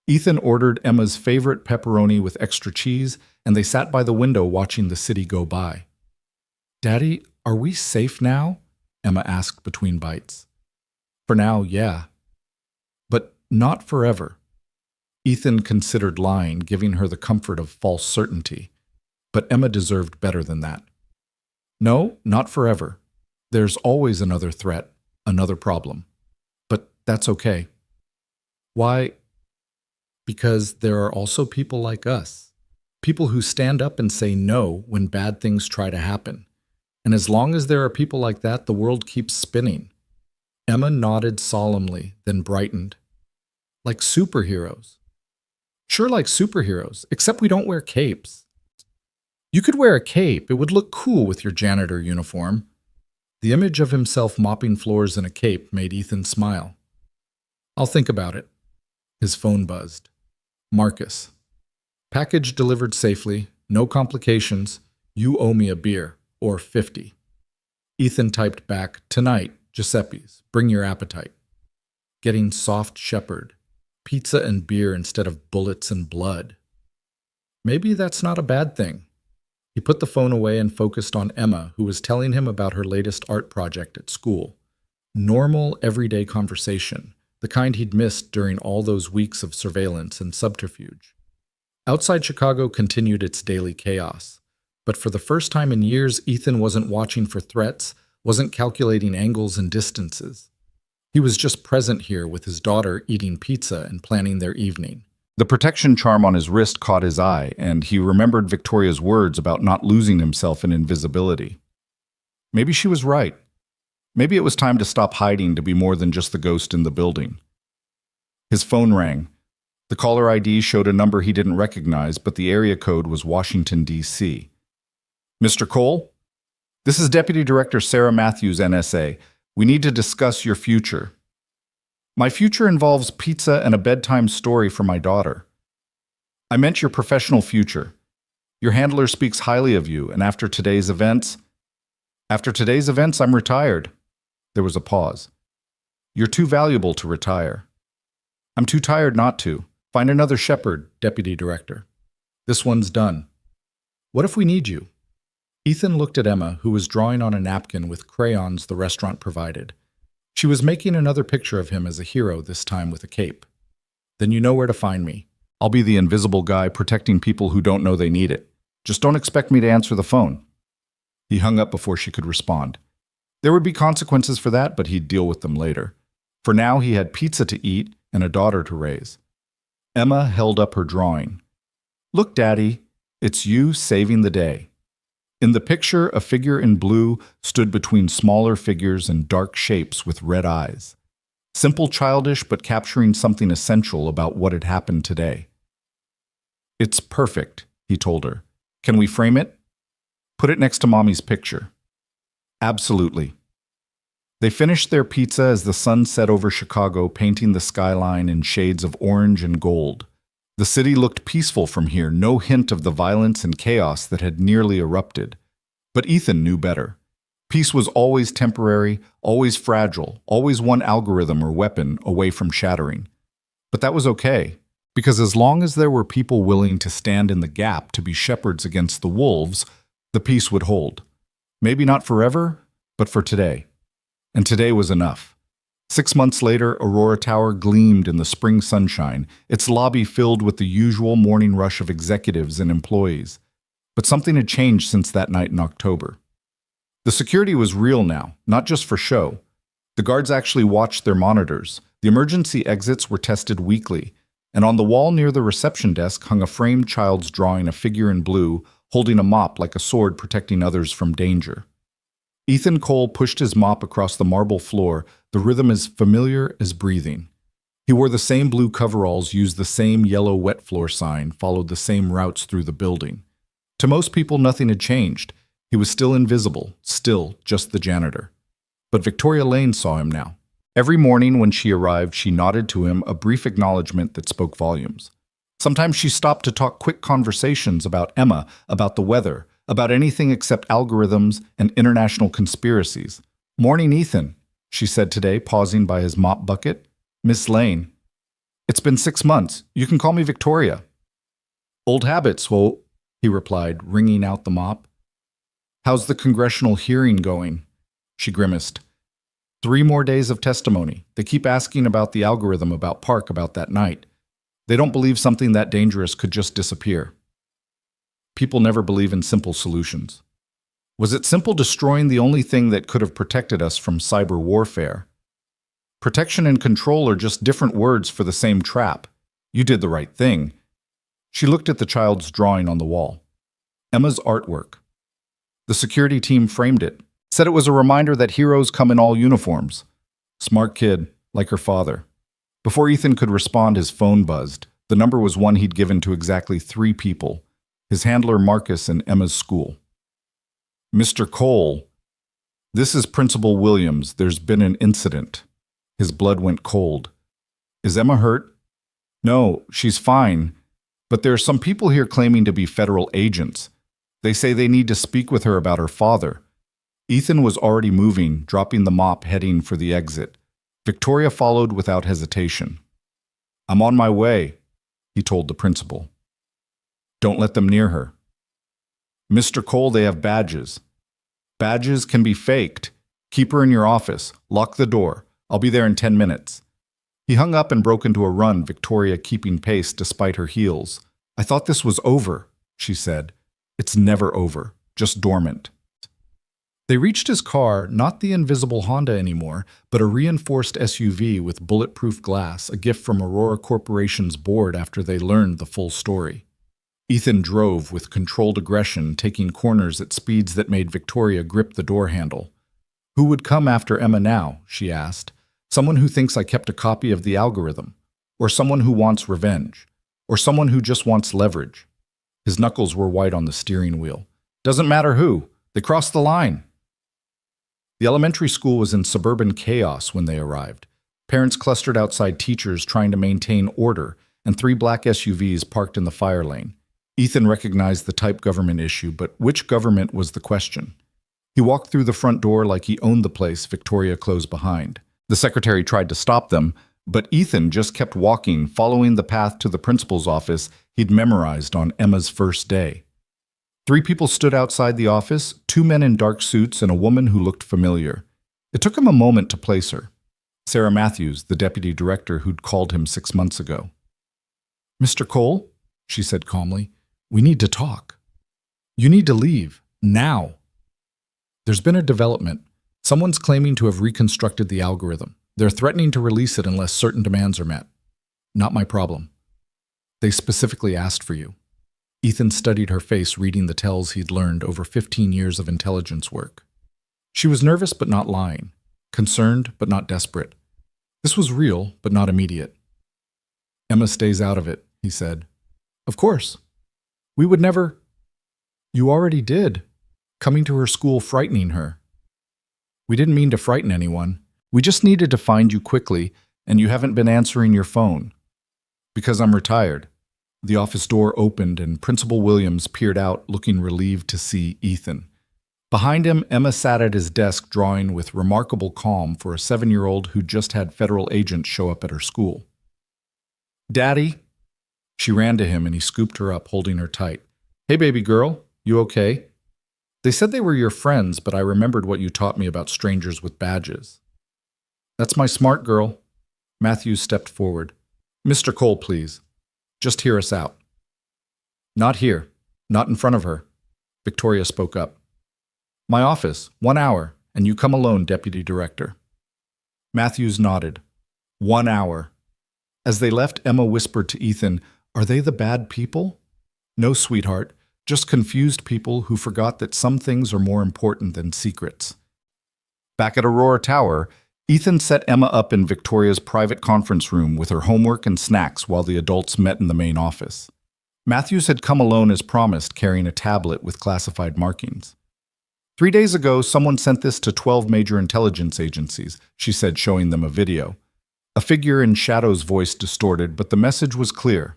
Ethan ordered Emma's favorite pepperoni with extra cheese, and they sat by the window watching the city go by. Daddy, are we safe now? Emma asked between bites. For now, yeah. But not forever. Ethan considered lying, giving her the comfort of false certainty. But Emma deserved better than that. No, not forever. There's always another threat, another problem. But that's okay. Why? Because there are also people like us. People who stand up and say no when bad things try to happen. And as long as there are people like that, the world keeps spinning. Emma nodded solemnly, then brightened. Like superheroes. Sure, like superheroes, except we don't wear capes. You could wear a cape. It would look cool with your janitor uniform. The image of himself mopping floors in a cape made Ethan smile. I'll think about it. His phone buzzed. Marcus. Package delivered safely, no complications. You owe me a beer, or 50. Ethan typed back, Tonight, Giuseppe's. Bring your appetite. Getting soft shepherd. Pizza and beer instead of bullets and blood. Maybe that's not a bad thing. He put the phone away and focused on Emma, who was telling him about her latest art project at school. Normal, everyday conversation, the kind he'd missed during all those weeks of surveillance and subterfuge. Outside Chicago continued its daily chaos. But for the first time in years, Ethan wasn't watching for threats, wasn't calculating angles and distances. He was just present here with his daughter eating pizza and planning their evening. The protection charm on his wrist caught his eye, and he remembered Victoria's words about not losing himself in invisibility. Maybe she was right. Maybe it was time to stop hiding, to be more than just the ghost in the building. His phone rang. The caller ID showed a number he didn't recognize, but the area code was Washington, D.C. Mr. Cole? This is Deputy Director Sarah Matthews, NSA. We need to discuss your future. My future involves pizza and a bedtime story for my daughter. I meant your professional future. Your handler speaks highly of you, and after today's events, I'm retired. There was a pause. You're too valuable to retire. I'm too tired not to. Find another shepherd, Deputy Director. This one's done. What if we need you? Ethan looked at Emma, who was drawing on a napkin with crayons the restaurant provided. She was making another picture of him as a hero, this time with a cape. Then you know where to find me. I'll be the invisible guy protecting people who don't know they need it. Just don't expect me to answer the phone. He hung up before she could respond. There would be consequences for that, but he'd deal with them later. For now, he had pizza to eat, and a daughter to raise. Emma held up her drawing. "Look, Daddy, it's you saving the day." In the picture, a figure in blue stood between smaller figures and dark shapes with red eyes. Simple, childish, but capturing something essential about what had happened today. "It's perfect," he told her. "Can we frame it? Put it next to Mommy's picture." "Absolutely." They finished their pizza as the sun set over Chicago, painting the skyline in shades of orange and gold. The city looked peaceful from here, no hint of the violence and chaos that had nearly erupted. But Ethan knew better. Peace was always temporary, always fragile, always one algorithm or weapon away from shattering. But that was okay, because as long as there were people willing to stand in the gap to be shepherds against the wolves, the peace would hold. Maybe not forever, but for today. And today was enough. 6 months later, Aurora Tower gleamed in the spring sunshine, its lobby filled with the usual morning rush of executives and employees. But something had changed since that night in October. The security was real now, not just for show. The guards actually watched their monitors. The emergency exits were tested weekly, and on the wall near the reception desk hung a framed child's drawing, a figure in blue, holding a mop like a sword protecting others from danger. Ethan Cole pushed his mop across the marble floor, the rhythm as familiar as breathing. He wore the same blue coveralls, used the same yellow wet floor sign, followed the same routes through the building. To most people, nothing had changed. He was still invisible, still just the janitor. But Victoria Lane saw him now. Every morning when she arrived, she nodded to him, a brief acknowledgement that spoke volumes. Sometimes she stopped to talk quick conversations about Emma, about the weather, about anything except algorithms and international conspiracies. "Morning, Ethan," she said today, pausing by his mop bucket. "Miss Lane. It's been 6 months. You can call me Victoria." "Old habits, well," he replied, wringing out the mop. "How's the congressional hearing going?" She grimaced. 3 more days of testimony. They keep asking about the algorithm, about Park, about that night. They don't believe something that dangerous could just disappear. People never believe in simple solutions. Was it simple destroying the only thing that could have protected us from cyber warfare? Protection and control are just different words for the same trap. You did the right thing. She looked at the child's drawing on the wall. Emma's artwork. The security team framed it, said it was a reminder that heroes come in all uniforms. Smart kid, like her father. Before Ethan could respond, his phone buzzed. The number was one he'd given to exactly 3 people. His handler Marcus in Emma's school. "Mr. Cole, this is Principal Williams. There's been an incident." His blood went cold. "Is Emma hurt?" "No, she's fine. But there are some people here claiming to be federal agents. They say they need to speak with her about her father." Ethan was already moving, dropping the mop, heading for the exit. Victoria followed without hesitation. "I'm on my way," he told the principal. "Don't let them near her." "Mr. Cole, they have badges." "Badges can be faked. Keep her in your office. Lock the door. I'll be there in 10 minutes. He hung up and broke into a run, Victoria keeping pace despite her heels. "I thought this was over," she said. "It's never over, just dormant." They reached his car, not the invisible Honda anymore, but a reinforced SUV with bulletproof glass, a gift from Aurora Corporation's board after they learned the full story. Ethan drove with controlled aggression, taking corners at speeds that made Victoria grip the door handle. "Who would come after Emma now?" she asked. "Someone who thinks I kept a copy of the algorithm, or someone who wants revenge, or someone who just wants leverage." His knuckles were white on the steering wheel. "Doesn't matter who. They crossed the line." The elementary school was in suburban chaos when they arrived. Parents clustered outside teachers trying to maintain order, and 3 black SUVs parked in the fire lane. Ethan recognized the type government issue, but which government was the question? He walked through the front door like he owned the place Victoria closed behind. The secretary tried to stop them, but Ethan just kept walking, following the path to the principal's office he'd memorized on Emma's first day. 3 people stood outside the office, 2 men in dark suits and a woman who looked familiar. It took him a moment to place her. Sarah Matthews, the deputy director who'd called him 6 months ago. "Mr. Cole," she said calmly, "we need to talk. You need to leave, now." There's been a development. Someone's claiming to have reconstructed the algorithm. They're threatening to release it unless certain demands are met. Not my problem. They specifically asked for you. Ethan studied her face, reading the tells he'd learned over 15 years of intelligence work. She was nervous but not lying, concerned but not desperate. This was real but not immediate. Emma stays out of it, he said. Of course. We would never. You already did, coming to her school frightening her. We didn't mean to frighten anyone. We just needed to find you quickly, and you haven't been answering your phone. Because I'm retired. The office door opened and Principal Williams peered out, looking relieved to see Ethan. Behind him, Emma sat at his desk drawing with remarkable calm for a 7-year-old who just had federal agents show up at her school. Daddy? She ran to him and he scooped her up, holding her tight. Hey, baby girl, you okay? They said they were your friends, but I remembered what you taught me about strangers with badges. That's my smart girl. Matthews stepped forward. Mr. Cole, please. Just hear us out. Not here. Not in front of her. Victoria spoke up. My office, 1 hour, and you come alone, Deputy Director. Matthews nodded. 1 hour. As they left, Emma whispered to Ethan, Are they the bad people? No, sweetheart, just confused people who forgot that some things are more important than secrets. Back at Aurora Tower, Ethan set Emma up in Victoria's private conference room with her homework and snacks while the adults met in the main office. Matthews had come alone as promised, carrying a tablet with classified markings. 3 days ago, someone sent this to 12 major intelligence agencies, she said, showing them a video. A figure in Shadow's voice distorted, but the message was clear.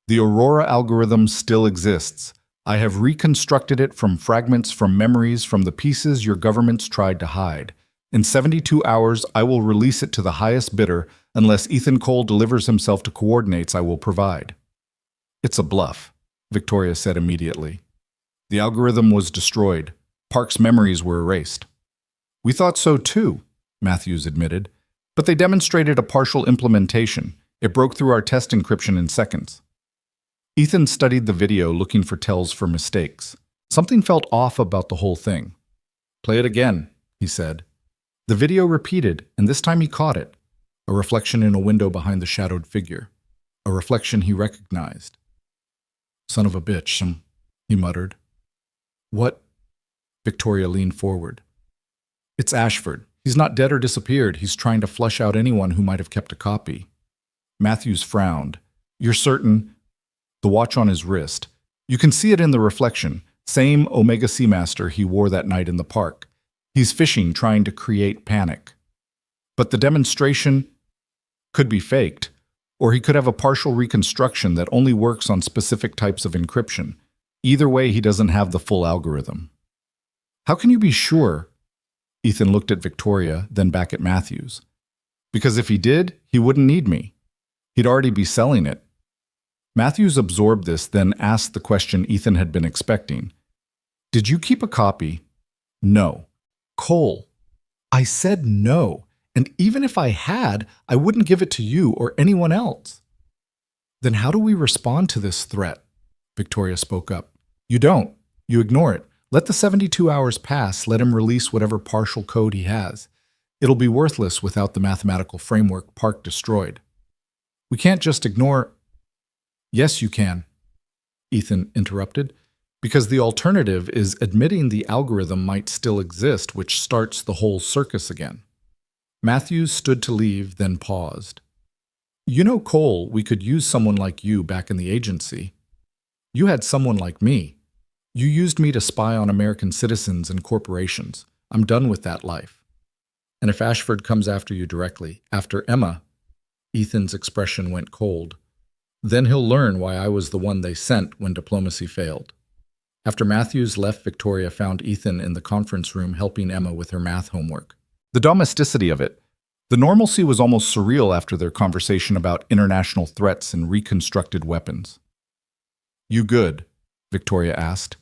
The Aurora algorithm still exists. I have reconstructed it from fragments from memories from the pieces your governments tried to hide. In 72 hours, I will release it to the highest bidder unless Ethan Cole delivers himself to coordinates I will provide. It's a bluff, Victoria said immediately. The algorithm was destroyed. Park's memories were erased. We thought so too, Matthews admitted, but they demonstrated a partial implementation. It broke through our test encryption in seconds. Ethan studied the video, looking for tells for mistakes. Something felt off about the whole thing. Play it again, he said. The video repeated, and this time he caught it. A reflection in a window behind the shadowed figure. A reflection he recognized. Son of a bitch, he muttered. What? Victoria leaned forward. It's Ashford. He's not dead or disappeared. He's trying to flush out anyone who might have kept a copy. Matthews frowned. You're certain? The watch on his wrist. You can see it in the reflection. Same Omega Seamaster he wore that night in the park. He's fishing, trying to create panic. But the demonstration could be faked, or he could have a partial reconstruction that only works on specific types of encryption. Either way, he doesn't have the full algorithm. How can you be sure? Ethan looked at Victoria, then back at Matthews. Because if he did, he wouldn't need me. He'd already be selling it. Matthews absorbed this, then asked the question Ethan had been expecting. Did you keep a copy? No. Cole. I said no, and even if I had, I wouldn't give it to you or anyone else. Then how do we respond to this threat? Victoria spoke up. You don't. You ignore it. Let the 72 hours pass, let him release whatever partial code he has. It'll be worthless without the mathematical framework Park destroyed. We can't just ignore. Yes, you can, Ethan interrupted, because the alternative is admitting the algorithm might still exist, which starts the whole circus again. Matthews stood to leave, then paused. You know, Cole, we could use someone like you back in the agency. You had someone like me. You used me to spy on American citizens and corporations. I'm done with that life. And if Ashford comes after you directly, after Emma, Ethan's expression went cold, then he'll learn why I was the one they sent when diplomacy failed. After Matthews left, Victoria found Ethan in the conference room helping Emma with her math homework. The domesticity of it. The normalcy was almost surreal after their conversation about international threats and reconstructed weapons. You good? Victoria asked.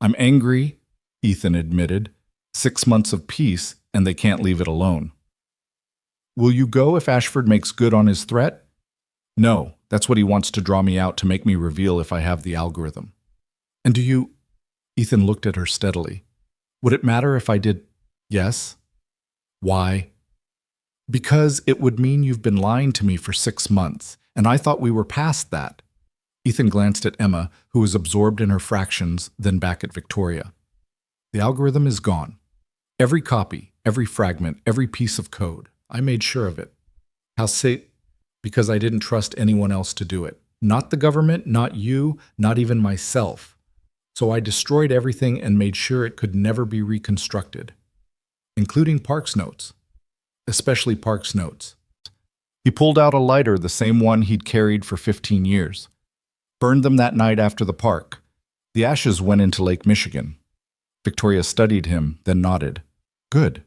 I'm angry, Ethan admitted. 6 months of peace, and they can't leave it alone. Will you go if Ashford makes good on his threat? No, that's what he wants to draw me out to make me reveal if I have the algorithm. And do you? Ethan looked at her steadily. Would it matter if I did yes? Why? Because it would mean you've been lying to me for 6 months, and I thought we were past that. Ethan glanced at Emma, who was absorbed in her fractions, then back at Victoria. The algorithm is gone. Every copy, every fragment, every piece of code. I made sure of it. How say? Because I didn't trust anyone else to do it. Not the government, not you, not even myself. So I destroyed everything and made sure it could never be reconstructed, including Park's notes, especially Park's notes. He pulled out a lighter, the same one he'd carried for 15 years. Burned them that night after the park. The ashes went into Lake Michigan. Victoria studied him, then nodded. Good.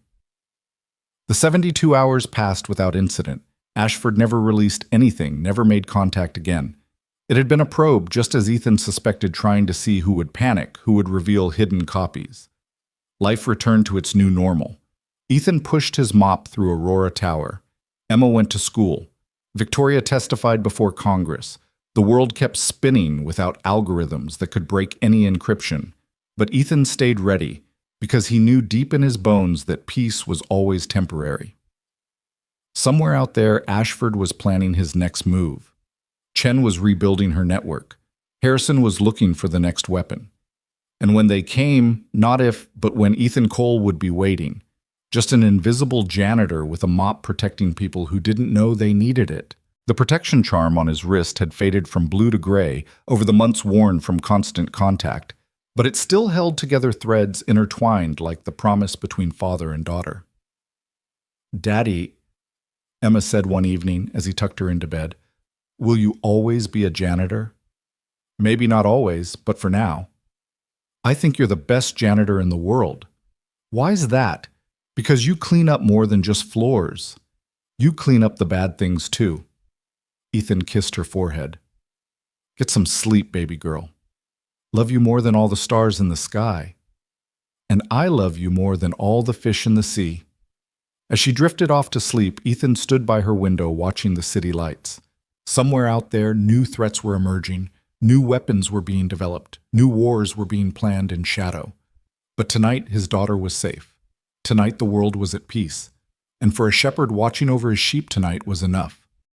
The 72 hours passed without incident. Ashford never released anything, never made contact again. It had been a probe, just as Ethan suspected, trying to see who would panic, who would reveal hidden copies. Life returned to its new normal. Ethan pushed his mop through Aurora Tower. Emma went to school. Victoria testified before Congress. The world kept spinning without algorithms that could break any encryption. But Ethan stayed ready, because he knew deep in his bones that peace was always temporary. Somewhere out there, Ashford was planning his next move. Chen was rebuilding her network. Harrison was looking for the next weapon. And when they came, not if, but when Ethan Cole would be waiting. Just an invisible janitor with a mop protecting people who didn't know they needed it. The protection charm on his wrist had faded from blue to gray over the months worn from constant contact, but it still held together threads intertwined like the promise between father and daughter. "Daddy," Emma said one evening as he tucked her into bed, "will you always be a janitor?" "Maybe not always, but for now." "I think you're the best janitor in the world." "Why's that?" "Because you clean up more than just floors. You clean up the bad things too." Ethan kissed her forehead. "Get some sleep, baby girl. Love you more than all the stars in the sky. And I love you more than all the fish in the sea." As she drifted off to sleep, Ethan stood by her window watching the city lights. Somewhere out there, new threats were emerging, new weapons were being developed, new wars were being planned in shadow. But tonight, his daughter was safe. Tonight, the world was at peace. And for a shepherd watching over his sheep tonight was enough.